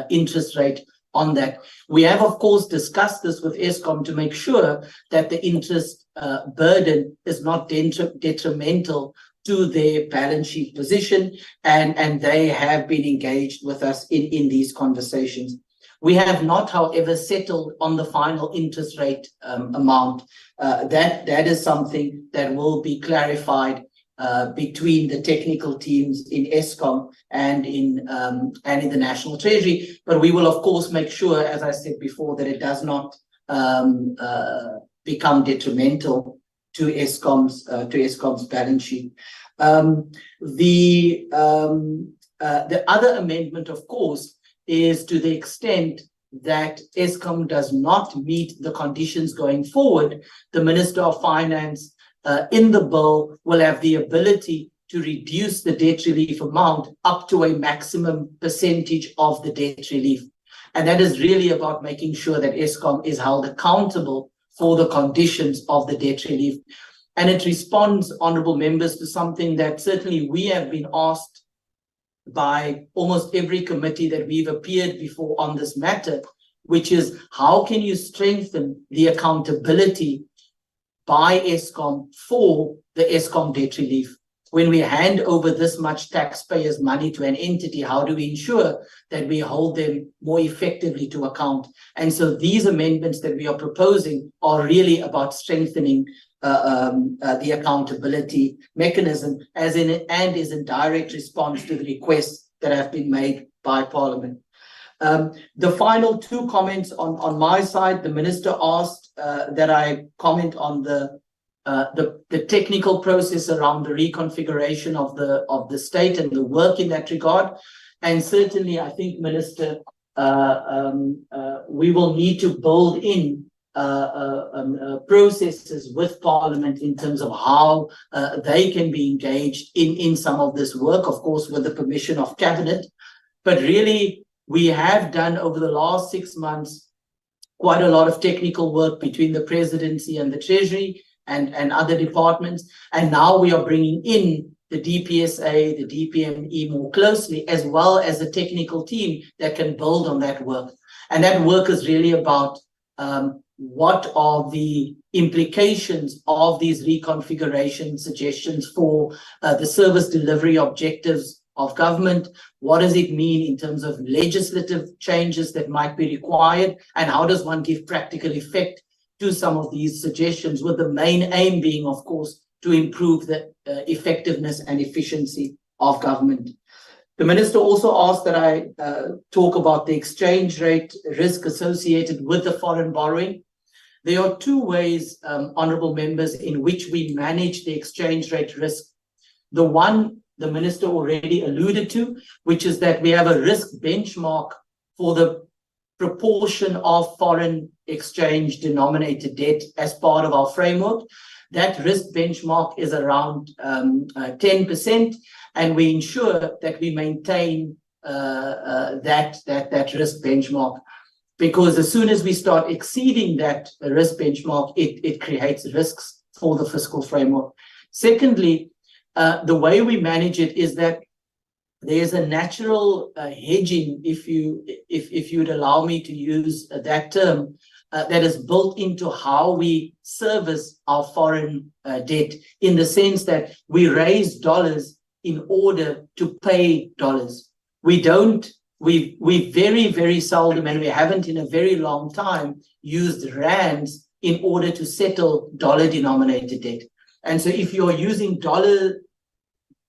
interest rate on that. We have, of course, discussed this with Eskom to make sure that the interest burden is not detrimental to their balance sheet position, and they have been engaged with us in these conversations. We have not, however, settled on the final interest rate amount. That is something that will be clarified between the technical teams in Eskom and in the National Treasury. But we will, of course, make sure, as I said before, that it does not become detrimental to Eskom's balance sheet. The other amendment, of course, is to the extent that Eskom does not meet the conditions going forward, the Minister of Finance in the bill will have the ability to reduce the debt relief amount up to a maximum percentage of the debt relief. And that is really about making sure that Eskom is held accountable for the conditions of the debt relief. And it responds, honorable members, to something that certainly we have been asked by almost every committee that we've appeared before on this matter, which is how can you strengthen the accountability by Eskom for the Eskom debt relief? When we hand over this much taxpayers' money to an entity, how do we ensure that we hold them more effectively to account? And so these amendments that we are proposing are really about strengthening the accountability mechanism and is in direct response to the requests that have been made by Parliament. The final two comments on my side, the Minister asked that I comment on the technical process around the reconfiguration of the state and the work in that regard. And certainly, I think, Minister, we will need to build in processes with Parliament in terms of how they can be engaged in some of this work, of course, with the permission of Cabinet. But really, we have done over the last 6 months quite a lot of technical work between the Presidency and the Treasury and other departments. And now we are bringing in the DPSA, the DPME more closely, as well as a technical team that can build on that work. And that work is really about what are the implications of these reconfiguration suggestions for the service delivery objectives of government. What does it mean in terms of legislative changes that might be required? And how does one give practical effect to some of these suggestions, with the main aim being, of course, to improve the effectiveness and efficiency of government. The Minister also asked that I talk about the exchange rate risk associated with the foreign borrowing. There are two ways, honourable members, in which we manage the exchange rate risk. The one the Minister already alluded to, which is that we have a risk benchmark for the proportion of foreign exchange denominated debt as part of our framework. That risk benchmark is around 10%, and we ensure that we maintain that risk benchmark, because as soon as we start exceeding that risk benchmark, it creates risks for the fiscal framework. Secondly, the way we manage it is that there's a natural hedging, if you'd allow me to use that term, that is built into how we service our foreign debt, in the sense that we raise dollars in order to pay dollars. We very, very seldom, and we haven't in a very long time, used rands in order to settle dollar-denominated debt. And so if you're using dollars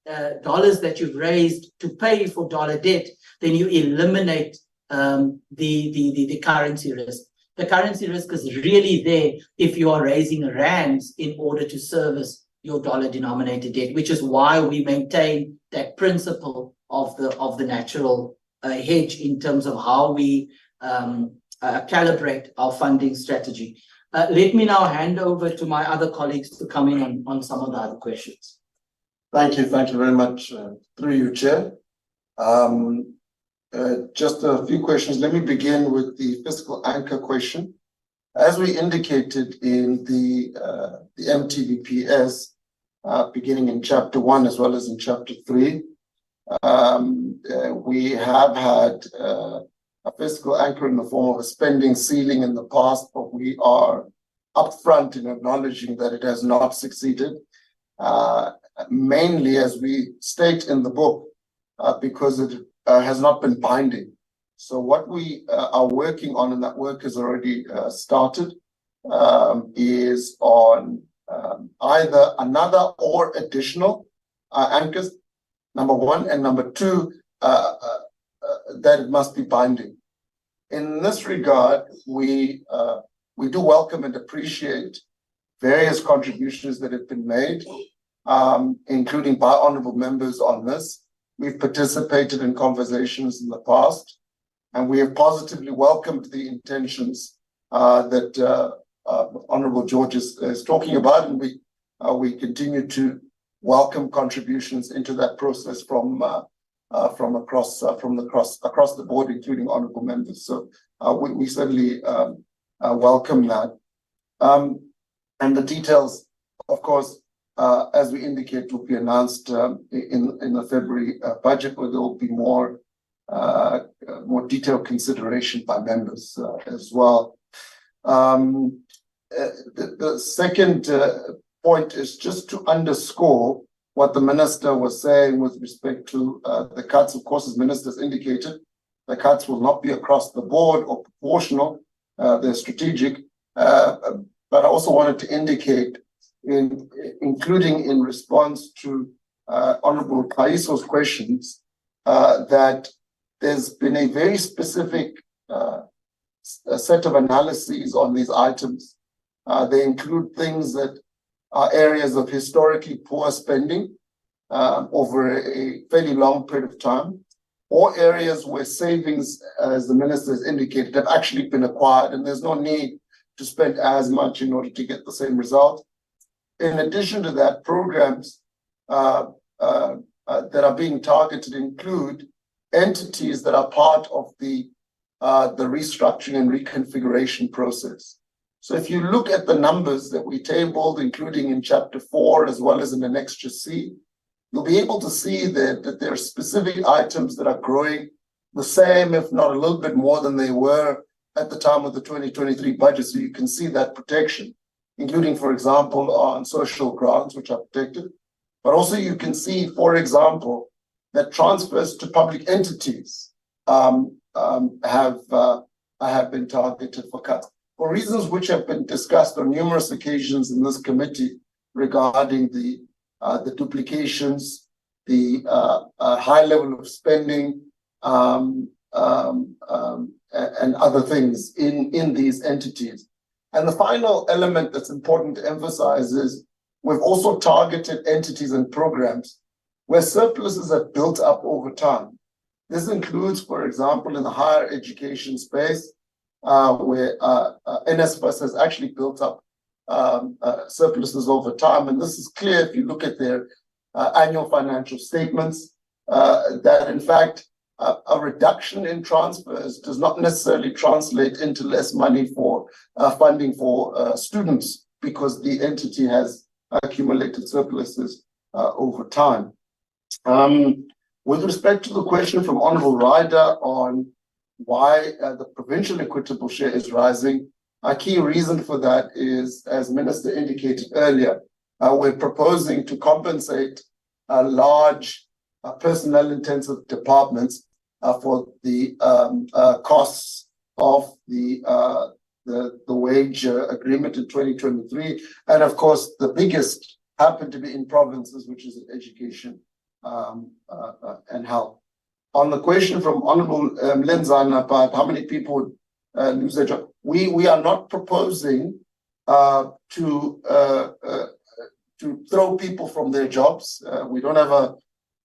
that you've raised to pay for dollar debt, then you eliminate the currency risk. The currency risk is really there if you are raising rands in order to service your dollar-denominated debt, which is why we maintain that principle of the natural hedge in terms of how we calibrate our funding strategy. Let me now hand over to my other colleagues to come in on some of the other questions. Thank you very much. Through you, Chair. Just a few questions. Let me begin with the fiscal anchor question. As we indicated in the MTBPS, beginning in Chapter 1 as well as in Chapter 3, We have had a fiscal anchor in the form of a spending ceiling in the past, but we are upfront in acknowledging that it has not succeeded, mainly as we state in the book, because it has not been binding. So what we are working on, and that work has already started, is on either another or additional anchors, number one, and number two, that it must be binding. In this regard, we do welcome and appreciate various contributions that have been made, including by honorable members on this. We've participated in conversations in the past, and we have positively welcomed the intentions that Honorable George is talking about, and we continue to welcome contributions into that process from across the board, including honorable members. So we certainly welcome that. And the details, of course, as we indicate, will be announced in the February budget, where there will be more detailed consideration by members as well. The second point is just to underscore what the minister was saying with respect to the cuts. Of course, as ministers indicated, the cuts will not be across the board or proportional. They're strategic. But I also wanted to indicate, including in response to Honorable Kaiso's questions, that there's been a very specific set of analyses on these items. They include things that are areas of historically poor spending over a fairly long period of time, or areas where savings, as the minister has indicated, have actually been acquired, and there's no need to spend as much in order to get the same result. In addition to that, programs that are being targeted include entities that are part of the restructuring and reconfiguration process. So if you look at the numbers that we tabled, including in Chapter 4, as well as in Annexure C, you'll be able to see that there are specific items that are growing the same, if not a little bit more than they were at the time of the 2023 budget. So you can see that protection, including, for example, on social grants, which are protected. But also you can see, for example, that transfers to public entities have been targeted for cuts, for reasons which have been discussed on numerous occasions in this committee regarding the duplications, the high level of spending, and other things in these entities. And the final element that's important to emphasize is we've also targeted entities and programs where surpluses have built up over time. This includes, for example, in the higher education space, where NSFAS has actually built up surpluses over time. And this is clear if you look at their annual financial statements, that in fact, a reduction in transfers does not necessarily translate into less money for funding for students, because the entity has accumulated surpluses over time. With respect to the question from Honorable Ryder on why the provincial equitable share is rising, a key reason for that is, as Minister indicated earlier, we're proposing to compensate large personnel-intensive departments for the costs of the wage agreement in 2023, and of course the biggest happened to be in provinces, which is education and health. On the question from Honorable Lenzana about how many people would lose their job, we are not proposing to throw people from their jobs. We don't have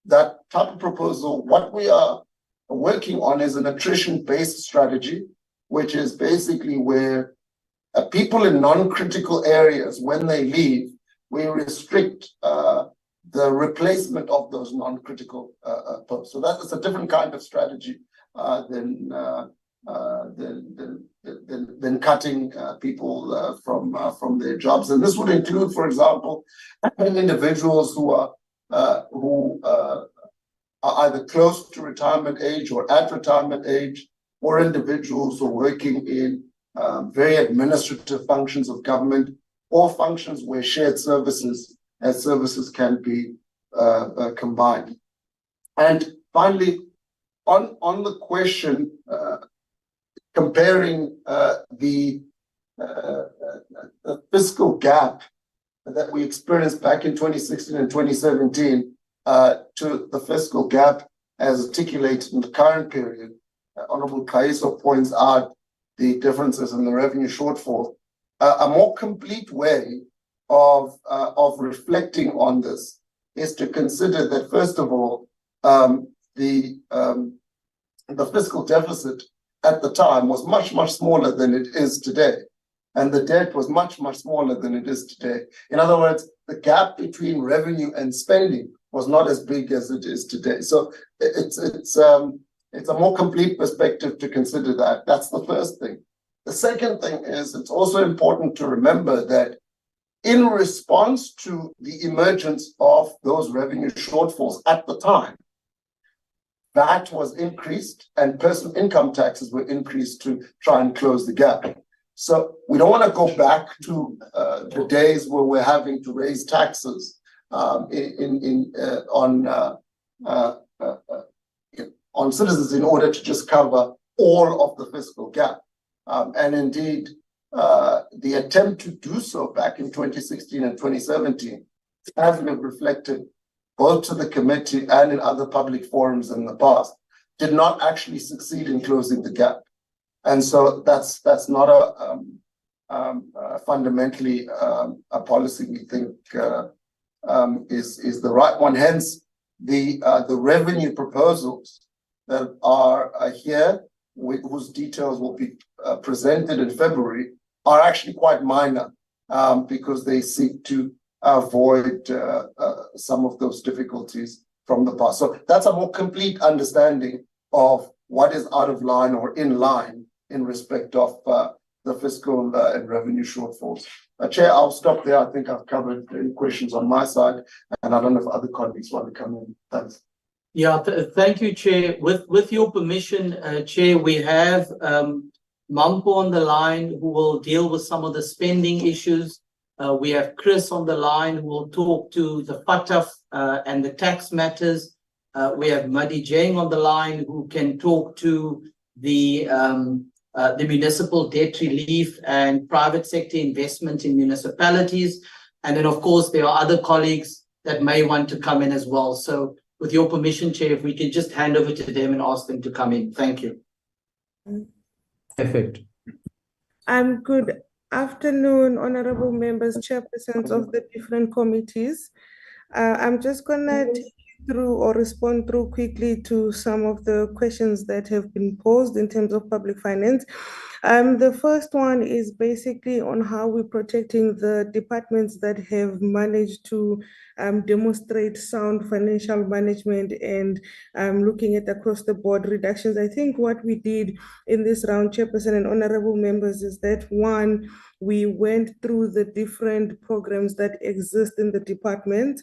that type of proposal. What we are working on is an attrition-based strategy, which is basically where people in non-critical areas, when they leave, we restrict the replacement of those non-critical posts. So that is a different kind of strategy than cutting people from their jobs. And this would include, for example, individuals who are either close to retirement age or at retirement age, or individuals who are working in very administrative functions of government, or functions where shared services can be combined. And finally, on the question comparing the fiscal gap that we experienced back in 2016 and 2017 to the fiscal gap as articulated in the current period, Honorable Kaiso points out the differences in the revenue shortfall. A more complete way of reflecting on this is to consider that, first of all, the fiscal deficit at the time was much, much smaller than it is today. And the debt was much, much smaller than it is today. In other words, the gap between revenue and spending was not as big as it is today. So it's a more complete perspective to consider that. That's the first thing. The second thing is it's also important to remember that in response to the emergence of those revenue shortfalls at the time, VAT was increased and personal income taxes were increased to try and close the gap. So we don't want to go back to the days where we're having to raise taxes on citizens in order to just cover all of the fiscal gap. And indeed, the attempt to do so back in 2016 and 2017 has been reflected both to the committee and in other public forums in the past, did not actually succeed in closing the gap. And so that's not fundamentally a policy we think is the right one. Hence, the revenue proposals that are here, whose details will be presented in February, are actually quite minor because they seek to avoid some of those difficulties from the past. So that's a more complete understanding of what is out of line or in line in respect of the fiscal and revenue shortfalls. Chair, I'll stop there. I think I've covered any questions on my side, and I don't know if other colleagues want to come in. Thanks. Yeah, thank you, Chair. With your permission, Chair, we have Mampo on the line who will deal with some of the spending issues. We have Chris on the line who will talk to the FATF and the tax matters. We have Madi Jang on the line who can talk to the municipal debt relief and private sector investment in municipalities. And then, of course, there are other colleagues that may want to come in as well. So with your permission, Chair, if we could just hand over to them and ask them to come in. Thank you. Perfect. Good afternoon, honorable members, chairpersons of the different committees. I'm just gonna take you through or respond through quickly to some of the questions that have been posed in terms of public finance. The first one is basically on how we're protecting the departments that have managed to demonstrate sound financial management and looking at across the board reductions. I think what we did in this round, chairperson and honorable members, is that one, we went through the different programs that exist in the department.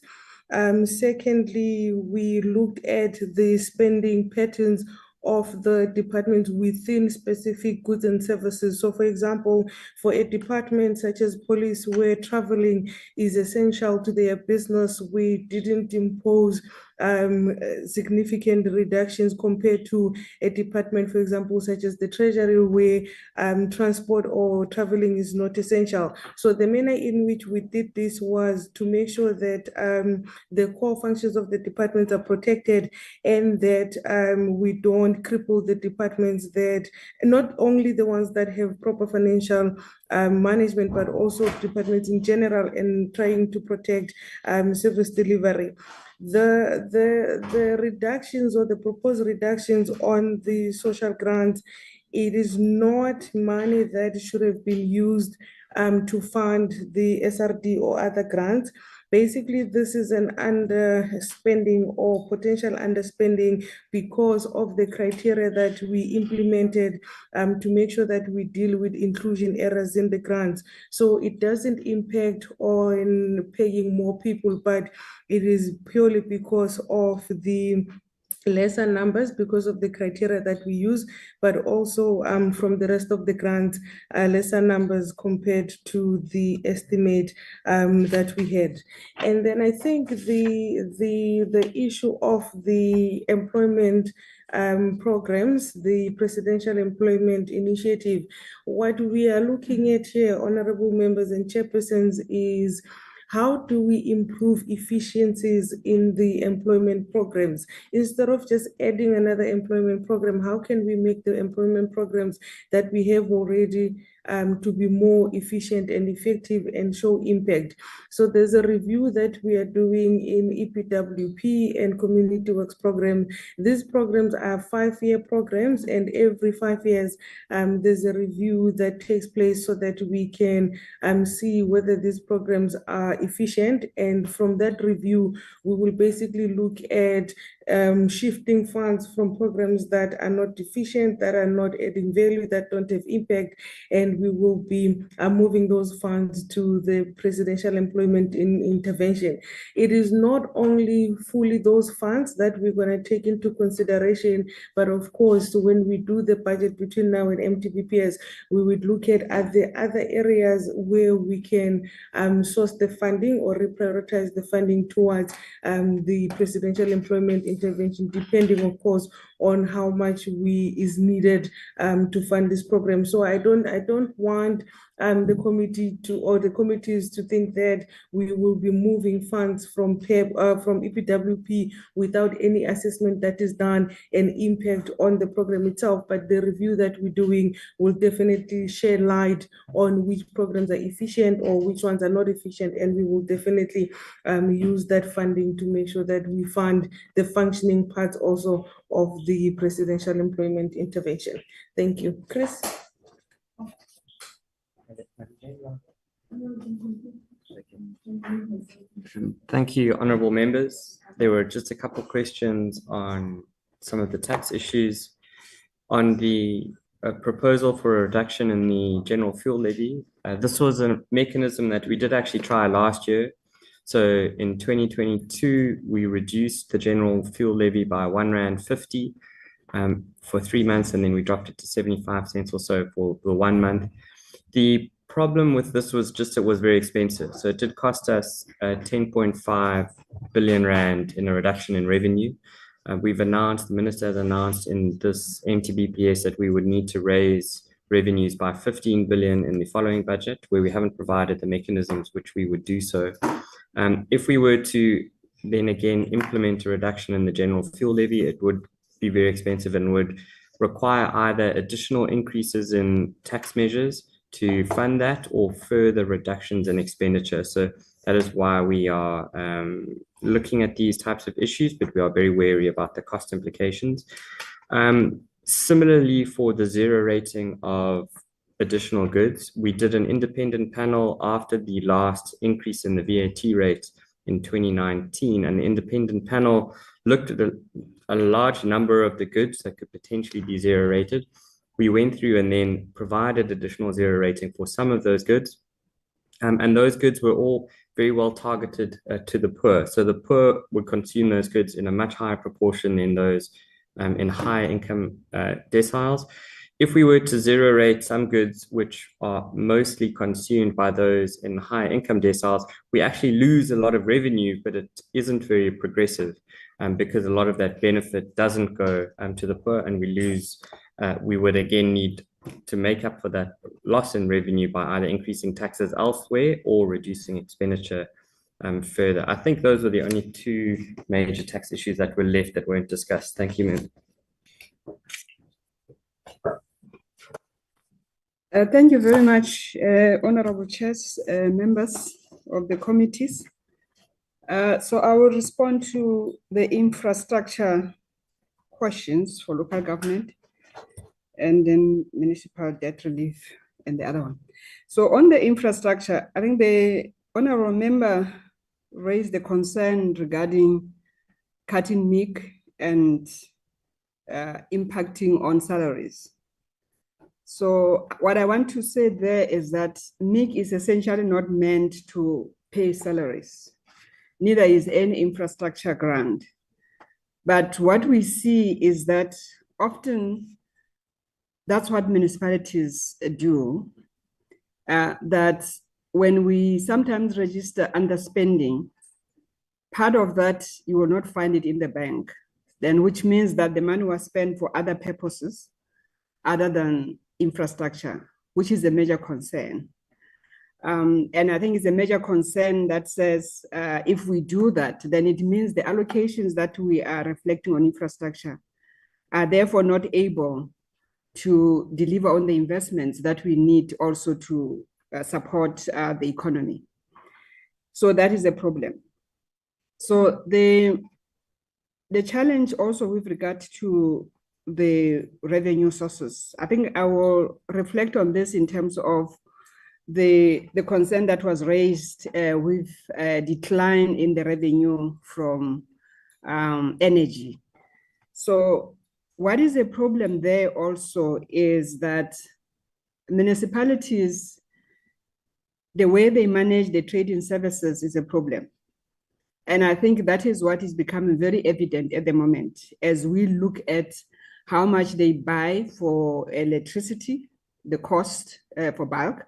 Secondly, we looked at the spending patterns of the department within specific goods and services. So for example, for a department such as police, where traveling is essential to their business, we didn't impose significant reductions compared to a department, for example, such as the Treasury, where transport or traveling is not essential. So the manner in which we did this was to make sure that the core functions of the departments are protected, and that we don't cripple the departments, that not only the ones that have proper financial management, but also departments in general, and trying to protect service delivery. The reductions or the proposed reductions on the social grants, it is not money that should have been used to fund the SRD or other grants. Basically, this is an underspending or potential underspending because of the criteria that we implemented to make sure that we deal with inclusion errors in the grants. So it doesn't impact on paying more people, but it is purely because of the lesser numbers because of the criteria that we use, but also from the rest of the grants, lesser numbers compared to the estimate that we had. And then I think the issue of the employment programs, the Presidential Employment Initiative, what we are looking at here, honorable members and chairpersons, is how do we improve efficiencies in the employment programs? Instead of just adding another employment program, how can we make the employment programs that we have already to be more efficient and effective and show impact? So there's a review that we are doing in EPWP and Community Works program. These programs are 5-year programs, and every 5 years there's a review that takes place so that we can see whether these programs are efficient. And from that review, we will basically look at shifting funds from programs that are not efficient, that are not adding value, that don't have impact, and we will be moving those funds to the Presidential Employment Intervention. It is not only fully those funds that we're going to take into consideration, but of course, when we do the budget between now and MTBPS, we would look at the other areas where we can source the funding or reprioritize the funding towards the Presidential Employment Intervention, depending, of course, on how much is needed to fund this program. So I don't want the committee or the committees to think that we will be moving funds from EPWP without any assessment that is done and impact on the program itself. But the review that we're doing will definitely shed light on which programs are efficient or which ones are not efficient, and we will definitely use that funding to make sure that we fund the functioning parts also of the Presidential Employment Intervention. Thank you. Chris? Thank you, honorable members. There were just a couple of questions on some of the tax issues. On the proposal for a reduction in the general fuel levy, this was a mechanism that we did actually try last year. So in 2022, we reduced the general fuel levy by R1.50 for 3 months, and then we dropped it to 75 cents or so for the 1 month. The problem with this was just it was very expensive. So it did cost us 10.5 billion rand in a reduction in revenue. We've announced, the minister has announced in this MTBPS that we would need to raise revenues by 15 billion in the following budget, where we haven't provided the mechanisms which we would do so. If we were to then again implement a reduction in the general fuel levy, it would be very expensive and would require either additional increases in tax measures to fund that or further reductions in expenditure. So that is why we are looking at these types of issues, but we are very wary about the cost implications. Similarly, for the zero rating of additional goods, we did an independent panel after the last increase in the VAT rate in 2019, and the independent panel looked at a large number of the goods that could potentially be zero rated. We went through and then provided additional zero rating for some of those goods. And those goods were all very well targeted to the poor. So the poor would consume those goods in a much higher proportion than those in higher income deciles. If we were to zero rate some goods which are mostly consumed by those in higher income deciles, we actually lose a lot of revenue, but it isn't very progressive because a lot of that benefit doesn't go to the poor, and we lose. We would again need to make up for that loss in revenue by either increasing taxes elsewhere or reducing expenditure further. I think those are the only two major tax issues that were left that weren't discussed. Thank you, ma'am. Thank you very much, honorable chairs, members of the committees. So I will respond to the infrastructure questions for local government, and then municipal debt relief and the other one. So on the infrastructure, I think the honorable member raised the concern regarding cutting MIC and impacting on salaries. So what I want to say there is that MIC is essentially not meant to pay salaries. Neither is any infrastructure grant. But what we see is that often that's what municipalities do, that when we sometimes register underspending, part of that you will not find it in the bank, then which means that the money was spent for other purposes other than infrastructure, which is a major concern. And I think it's a major concern that says if we do that, then it means the allocations that we are reflecting on infrastructure are therefore not able to deliver on the investments that we need also to support the economy. So that is a problem. So the challenge also with regard to the revenue sources, I think I will reflect on this in terms of the concern that was raised with a decline in the revenue from energy. So what is a problem there also is that municipalities, the way they manage the trading services is a problem. And I think that is what is becoming very evident at the moment as we look at how much they buy for electricity, the cost for bulk,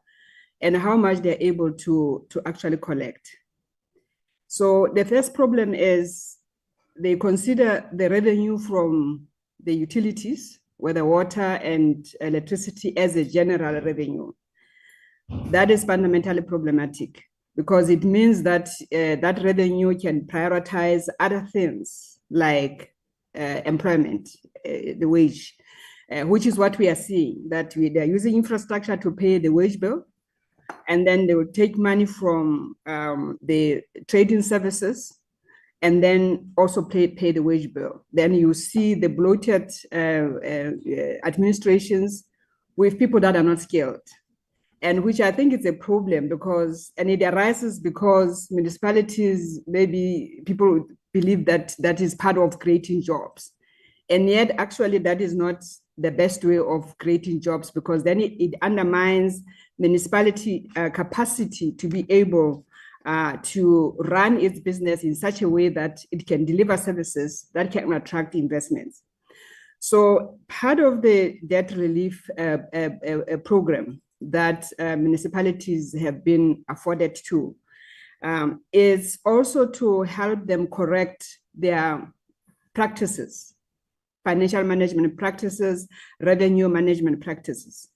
and how much they're able to actually collect. So the first problem is they consider the revenue from the utilities, whether water and electricity, as a general revenue. That is fundamentally problematic because it means that that revenue can prioritize other things like employment, the wage, which is what we are seeing, that they're using infrastructure to pay the wage bill, and then they will take money from the trading services and then also pay the wage bill. Then you see the bloated administrations with people that are not skilled, and which I think is a problem because, and it arises because municipalities, maybe people believe that that is part of creating jobs. And yet actually that is not the best way of creating jobs because then it undermines municipality capacity to be able to run its business in such a way that it can deliver services that can attract investments. So part of the debt relief program that municipalities have been afforded to is also to help them correct their practices, financial management practices, revenue management practices.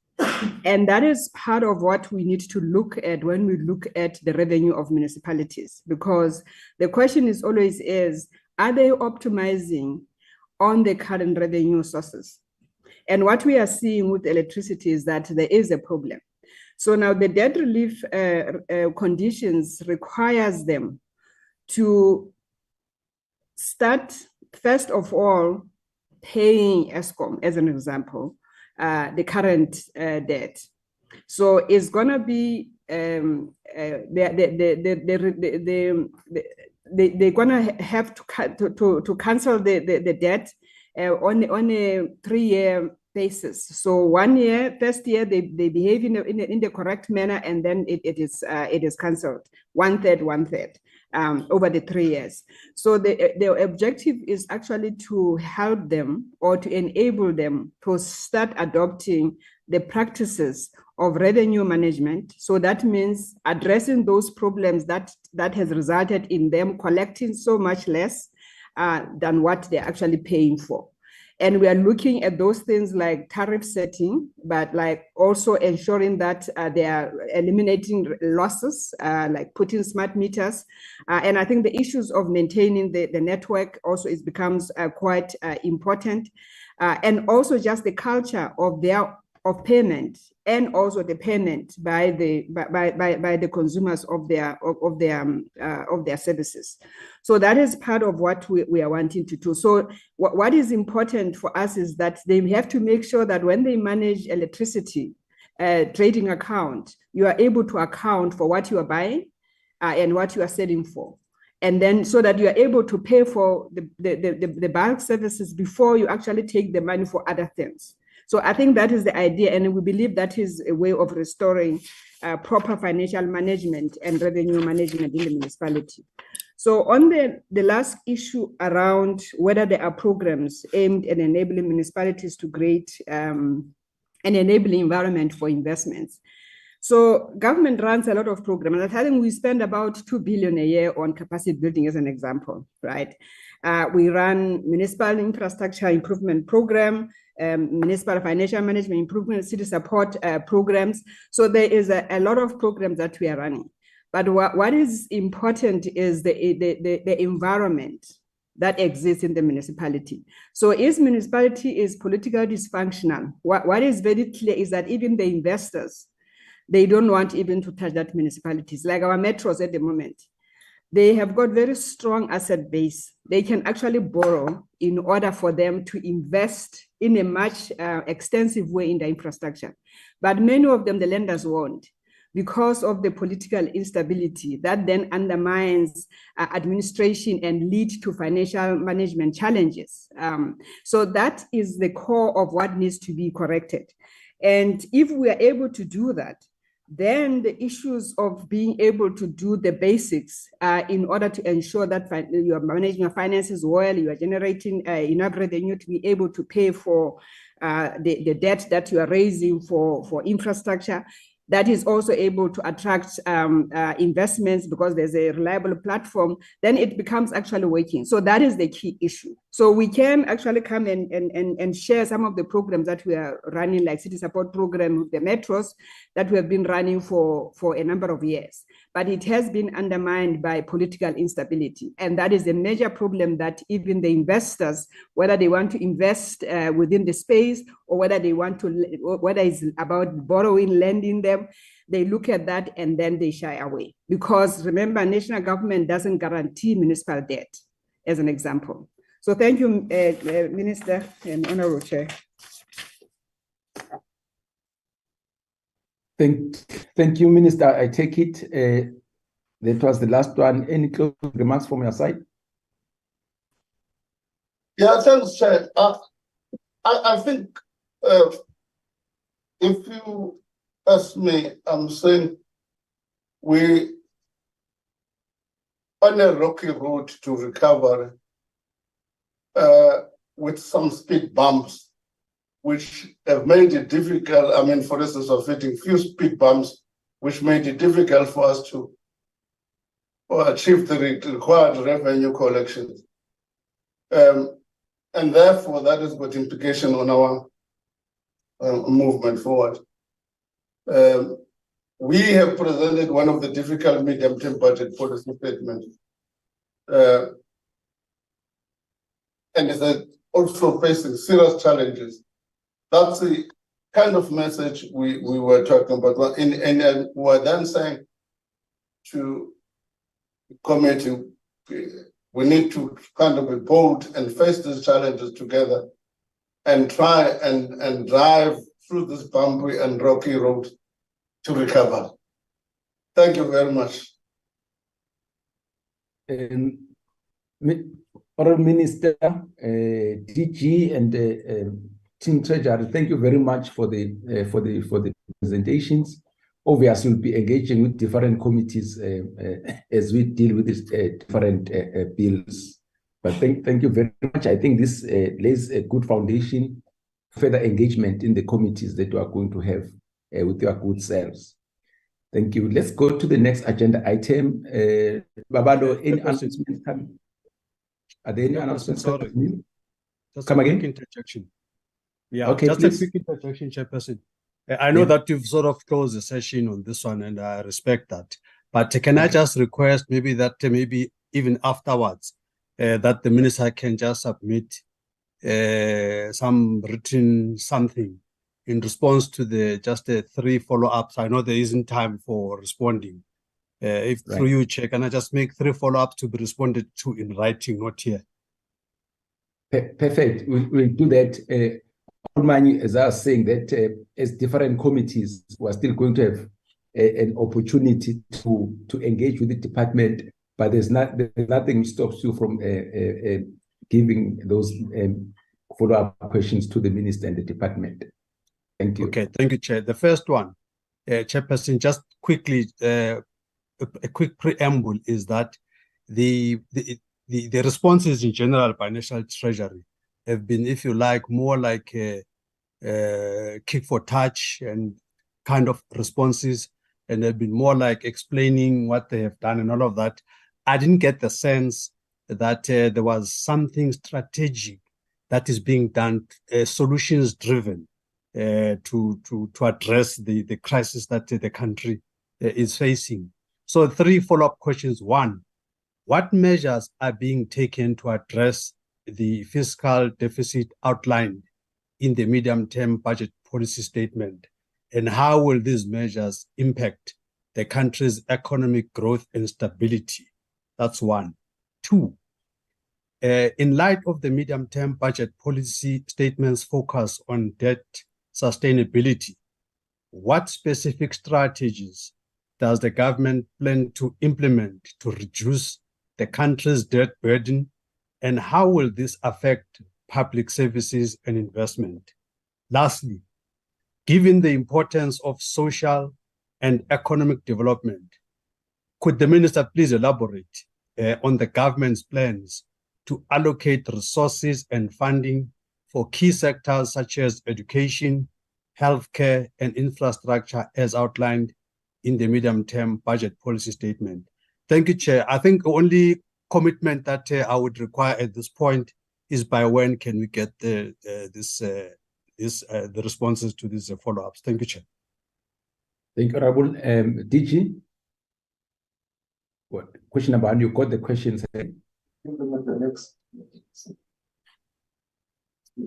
And that is part of what we need to look at when we look at the revenue of municipalities, because the question is always are they optimizing on the current revenue sources? And what we are seeing with electricity is that there is a problem. So now the debt relief conditions requires them to start, first of all, paying ESCOM, as an example, the current debt. So it's going to be they're going to have to cancel the debt on a 3-year basis. So 1 year, first year they behave in the correct manner, and then it is cancelled 1/3 over the 3 years. So the objective is actually to help them or to enable them to start adopting the practices of revenue management. So that means addressing those problems that has resulted in them collecting so much less than what they're actually paying for. And we are looking at those things like tariff setting, but like also ensuring that they are eliminating losses, like putting smart meters. And I think the issues of maintaining the network also becomes quite important. And also just the culture of payment, and also the payment by the consumers of their services. So that is part of what we are wanting to do. So what is important for us is that they have to make sure that when they manage electricity trading account, you are able to account for what you are buying and what you are selling for. And then so that you are able to pay for the bulk services before you actually take the money for other things. So I think that is the idea, and we believe that is a way of restoring proper financial management and revenue management in the municipality. So on the last issue around whether there are programs aimed at enabling municipalities to create an enabling environment for investments. So government runs a lot of programs. I think we spend about 2 billion a year on capacity building as an example, right? We run municipal infrastructure improvement program, municipal financial management improvement, city support programs. So there is a lot of programs that we are running. But what is important is the environment that exists in the municipality. So if municipality is politically dysfunctional, what is very clear is that even the investors, they don't want even to touch that municipalities. Like our metros at the moment, they have got very strong asset base. They can actually borrow in order for them to invest in a much extensive way in the infrastructure. But many of them, the lenders won't, because of the political instability that then undermines administration and lead to financial management challenges. So that is the core of what needs to be corrected. And if we are able to do that, then the issues of being able to do the basics in order to ensure that you are managing your finances well, you are generating enough revenue to be able to pay for the debt that you are raising for infrastructure, that is also able to attract investments because there's a reliable platform, then it becomes actually working. So that is the key issue. So we can actually come and share some of the programs that we are running, like city support program with the metros that we have been running for a number of years. But it has been undermined by political instability. And that is a major problem that even the investors, whether they want to invest within the space or whether they want to, whether it's about borrowing, lending them, they look at that and then they shy away. Because remember, national government doesn't guarantee municipal debt, as an example. So thank you, Minister and Honorable Chair. Thank you, Minister. I take it that was the last one. Any closing remarks from your side? Yeah, thanks, Chair. I think if you ask me, I'm saying we on a rocky road to recovery with some speed bumps, which have made it difficult. I mean, for instance, of hitting few speed bumps, which made it difficult for us to achieve the required revenue collections. And therefore, that has got implication on our movement forward. We have presented one of the difficult medium-term budget policy statements. And it's also facing serious challenges. That's the kind of message we were talking about. And we're then saying to the committee, we need to kind of be bold and face these challenges together and try and drive through this bumpy and rocky road to recover. Thank you very much. Honourable Minister, DG and Team Treasurer, thank you very much for the presentations. Obviously, we'll be engaging with different committees as we deal with these different bills. But thank you very much. I think this lays a good foundation for further engagement in the committees that we are going to have with your good selves. Thank you. Let's go to the next agenda item. Babalo, any announcements coming? Are there any announcements coming? Come again? Interjection. Yeah, okay, just please. a quick interjection, Chairperson. I know that you've sort of closed the session on this one, and I respect that. But can I just request maybe that maybe even afterwards, that the minister can just submit some written something in response to the just the 3 follow-ups. I know there isn't time for responding. If Right. through you, Chair, can I just make 3 follow-ups to be responded to in writing, not here? Perfect. We'll do that. As I was saying, that as different committees, we're still going to have an opportunity to engage with the department, but there's nothing which stops you from giving those follow-up questions to the minister and the department. Thank you. Okay, thank you, Chair. The first one, Chairperson, just quickly, a quick preamble is that the responses in general by National Treasury have been, if you like, more like a kick for touch and kind of responses, and they've been more like explaining what they have done and all of that. I didn't get the sense that there was something strategic that is being done, solutions driven, to address the crisis that the country is facing. So 3 follow-up questions. 1, what measures are being taken to address the fiscal deficit outlined in the medium-term budget policy statement? And how will these measures impact the country's economic growth and stability? That's 1. 2, in light of the medium-term budget policy statement's focus on debt sustainability, what specific strategies does the government plan to implement to reduce the country's debt burden, and how will this affect public services and investment? Lastly, given the importance of social and economic development, could the minister please elaborate on the government's plans to allocate resources and funding for key sectors such as education, healthcare, and infrastructure as outlined in the medium-term budget policy statement? Thank you, Chair. I think the only commitment that I would require at this point is by when can we get the responses to these follow-ups. Thank you, Chair. Thank you, Honorable DG. What question about you got the questions?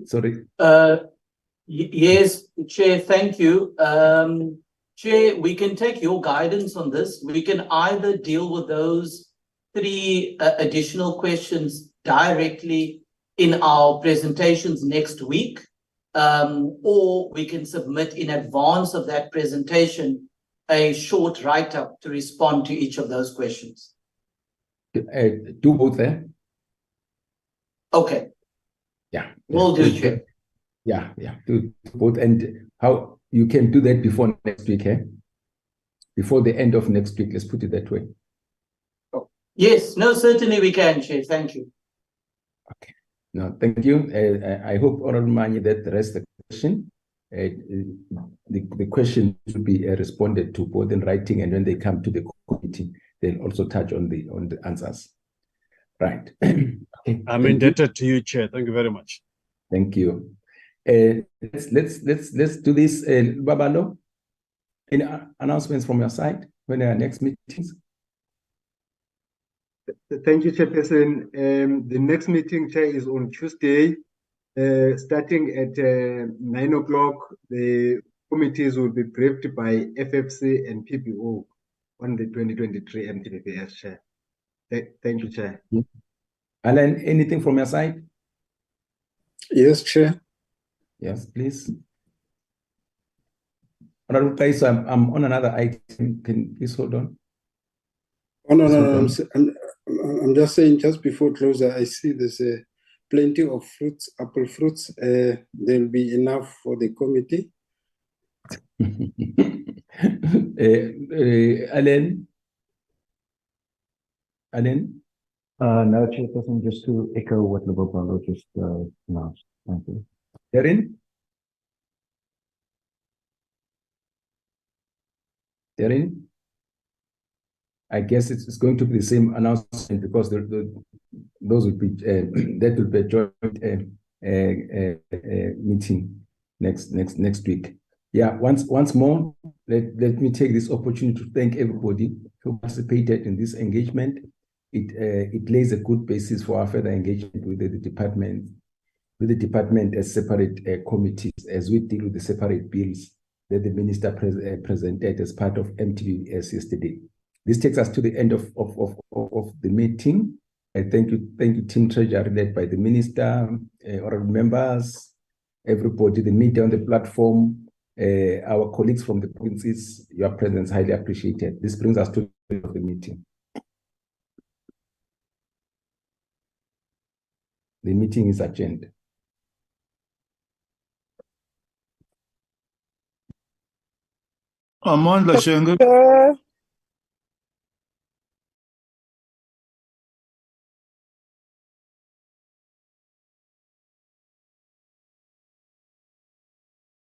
Sorry. Yes, Chair, thank you. Chair, we can take your guidance on this. We can either deal with those 3 additional questions directly in our presentations next week, or we can submit in advance of that presentation a short write-up to respond to each of those questions. Do both there. Okay. Yeah. Will do, Chair. Yeah, do both. And how you can do that before next week, eh? Before the end of next week, let's put it that way. Oh. Yes, no, certainly we can, Chair. Thank you. Okay. No, thank you. I hope, Honorable Manye, that the rest of the question, the question should be responded to both in writing, and when they come to the committee, they'll also touch on the answers. Right. Okay. I'm indebted to you, Chair. Thank you very much. Thank you. Let's do this. Babalo, any announcements from your side when there are next meetings? Thank you, Chairperson. The next meeting, Chair, is on Tuesday, starting at 9 o'clock. The committees will be briefed by FFC and PPO on the 2023 MTBPS, Chair. Thank you, Chair. Alan, anything from your side? Yes, Chair. Yes, please. Honorable Place, I'm on another item. Can you please hold on? Oh, no. I'm just saying, just before closure, I see there's plenty of fruits, apple fruits. There'll be enough for the committee. Alan? No, Chairperson, just to echo what Lebopalo just announced. Thank you. Darren? I guess it's going to be the same announcement, because those will be that will be a joint meeting next week. Yeah, once more, let me take this opportunity to thank everybody who participated in this engagement. It lays a good basis for our further engagement with the department as separate committees, as we deal with the separate bills that the minister presented as part of MTBPS yesterday. This takes us to the end of the meeting. I thank you, Team Treasury led by the minister, honorable members, everybody, the media on the platform, our colleagues from the provinces. Your presence highly appreciated. This brings us to the end of the meeting. The meeting is adjourned. Amandla Shenge.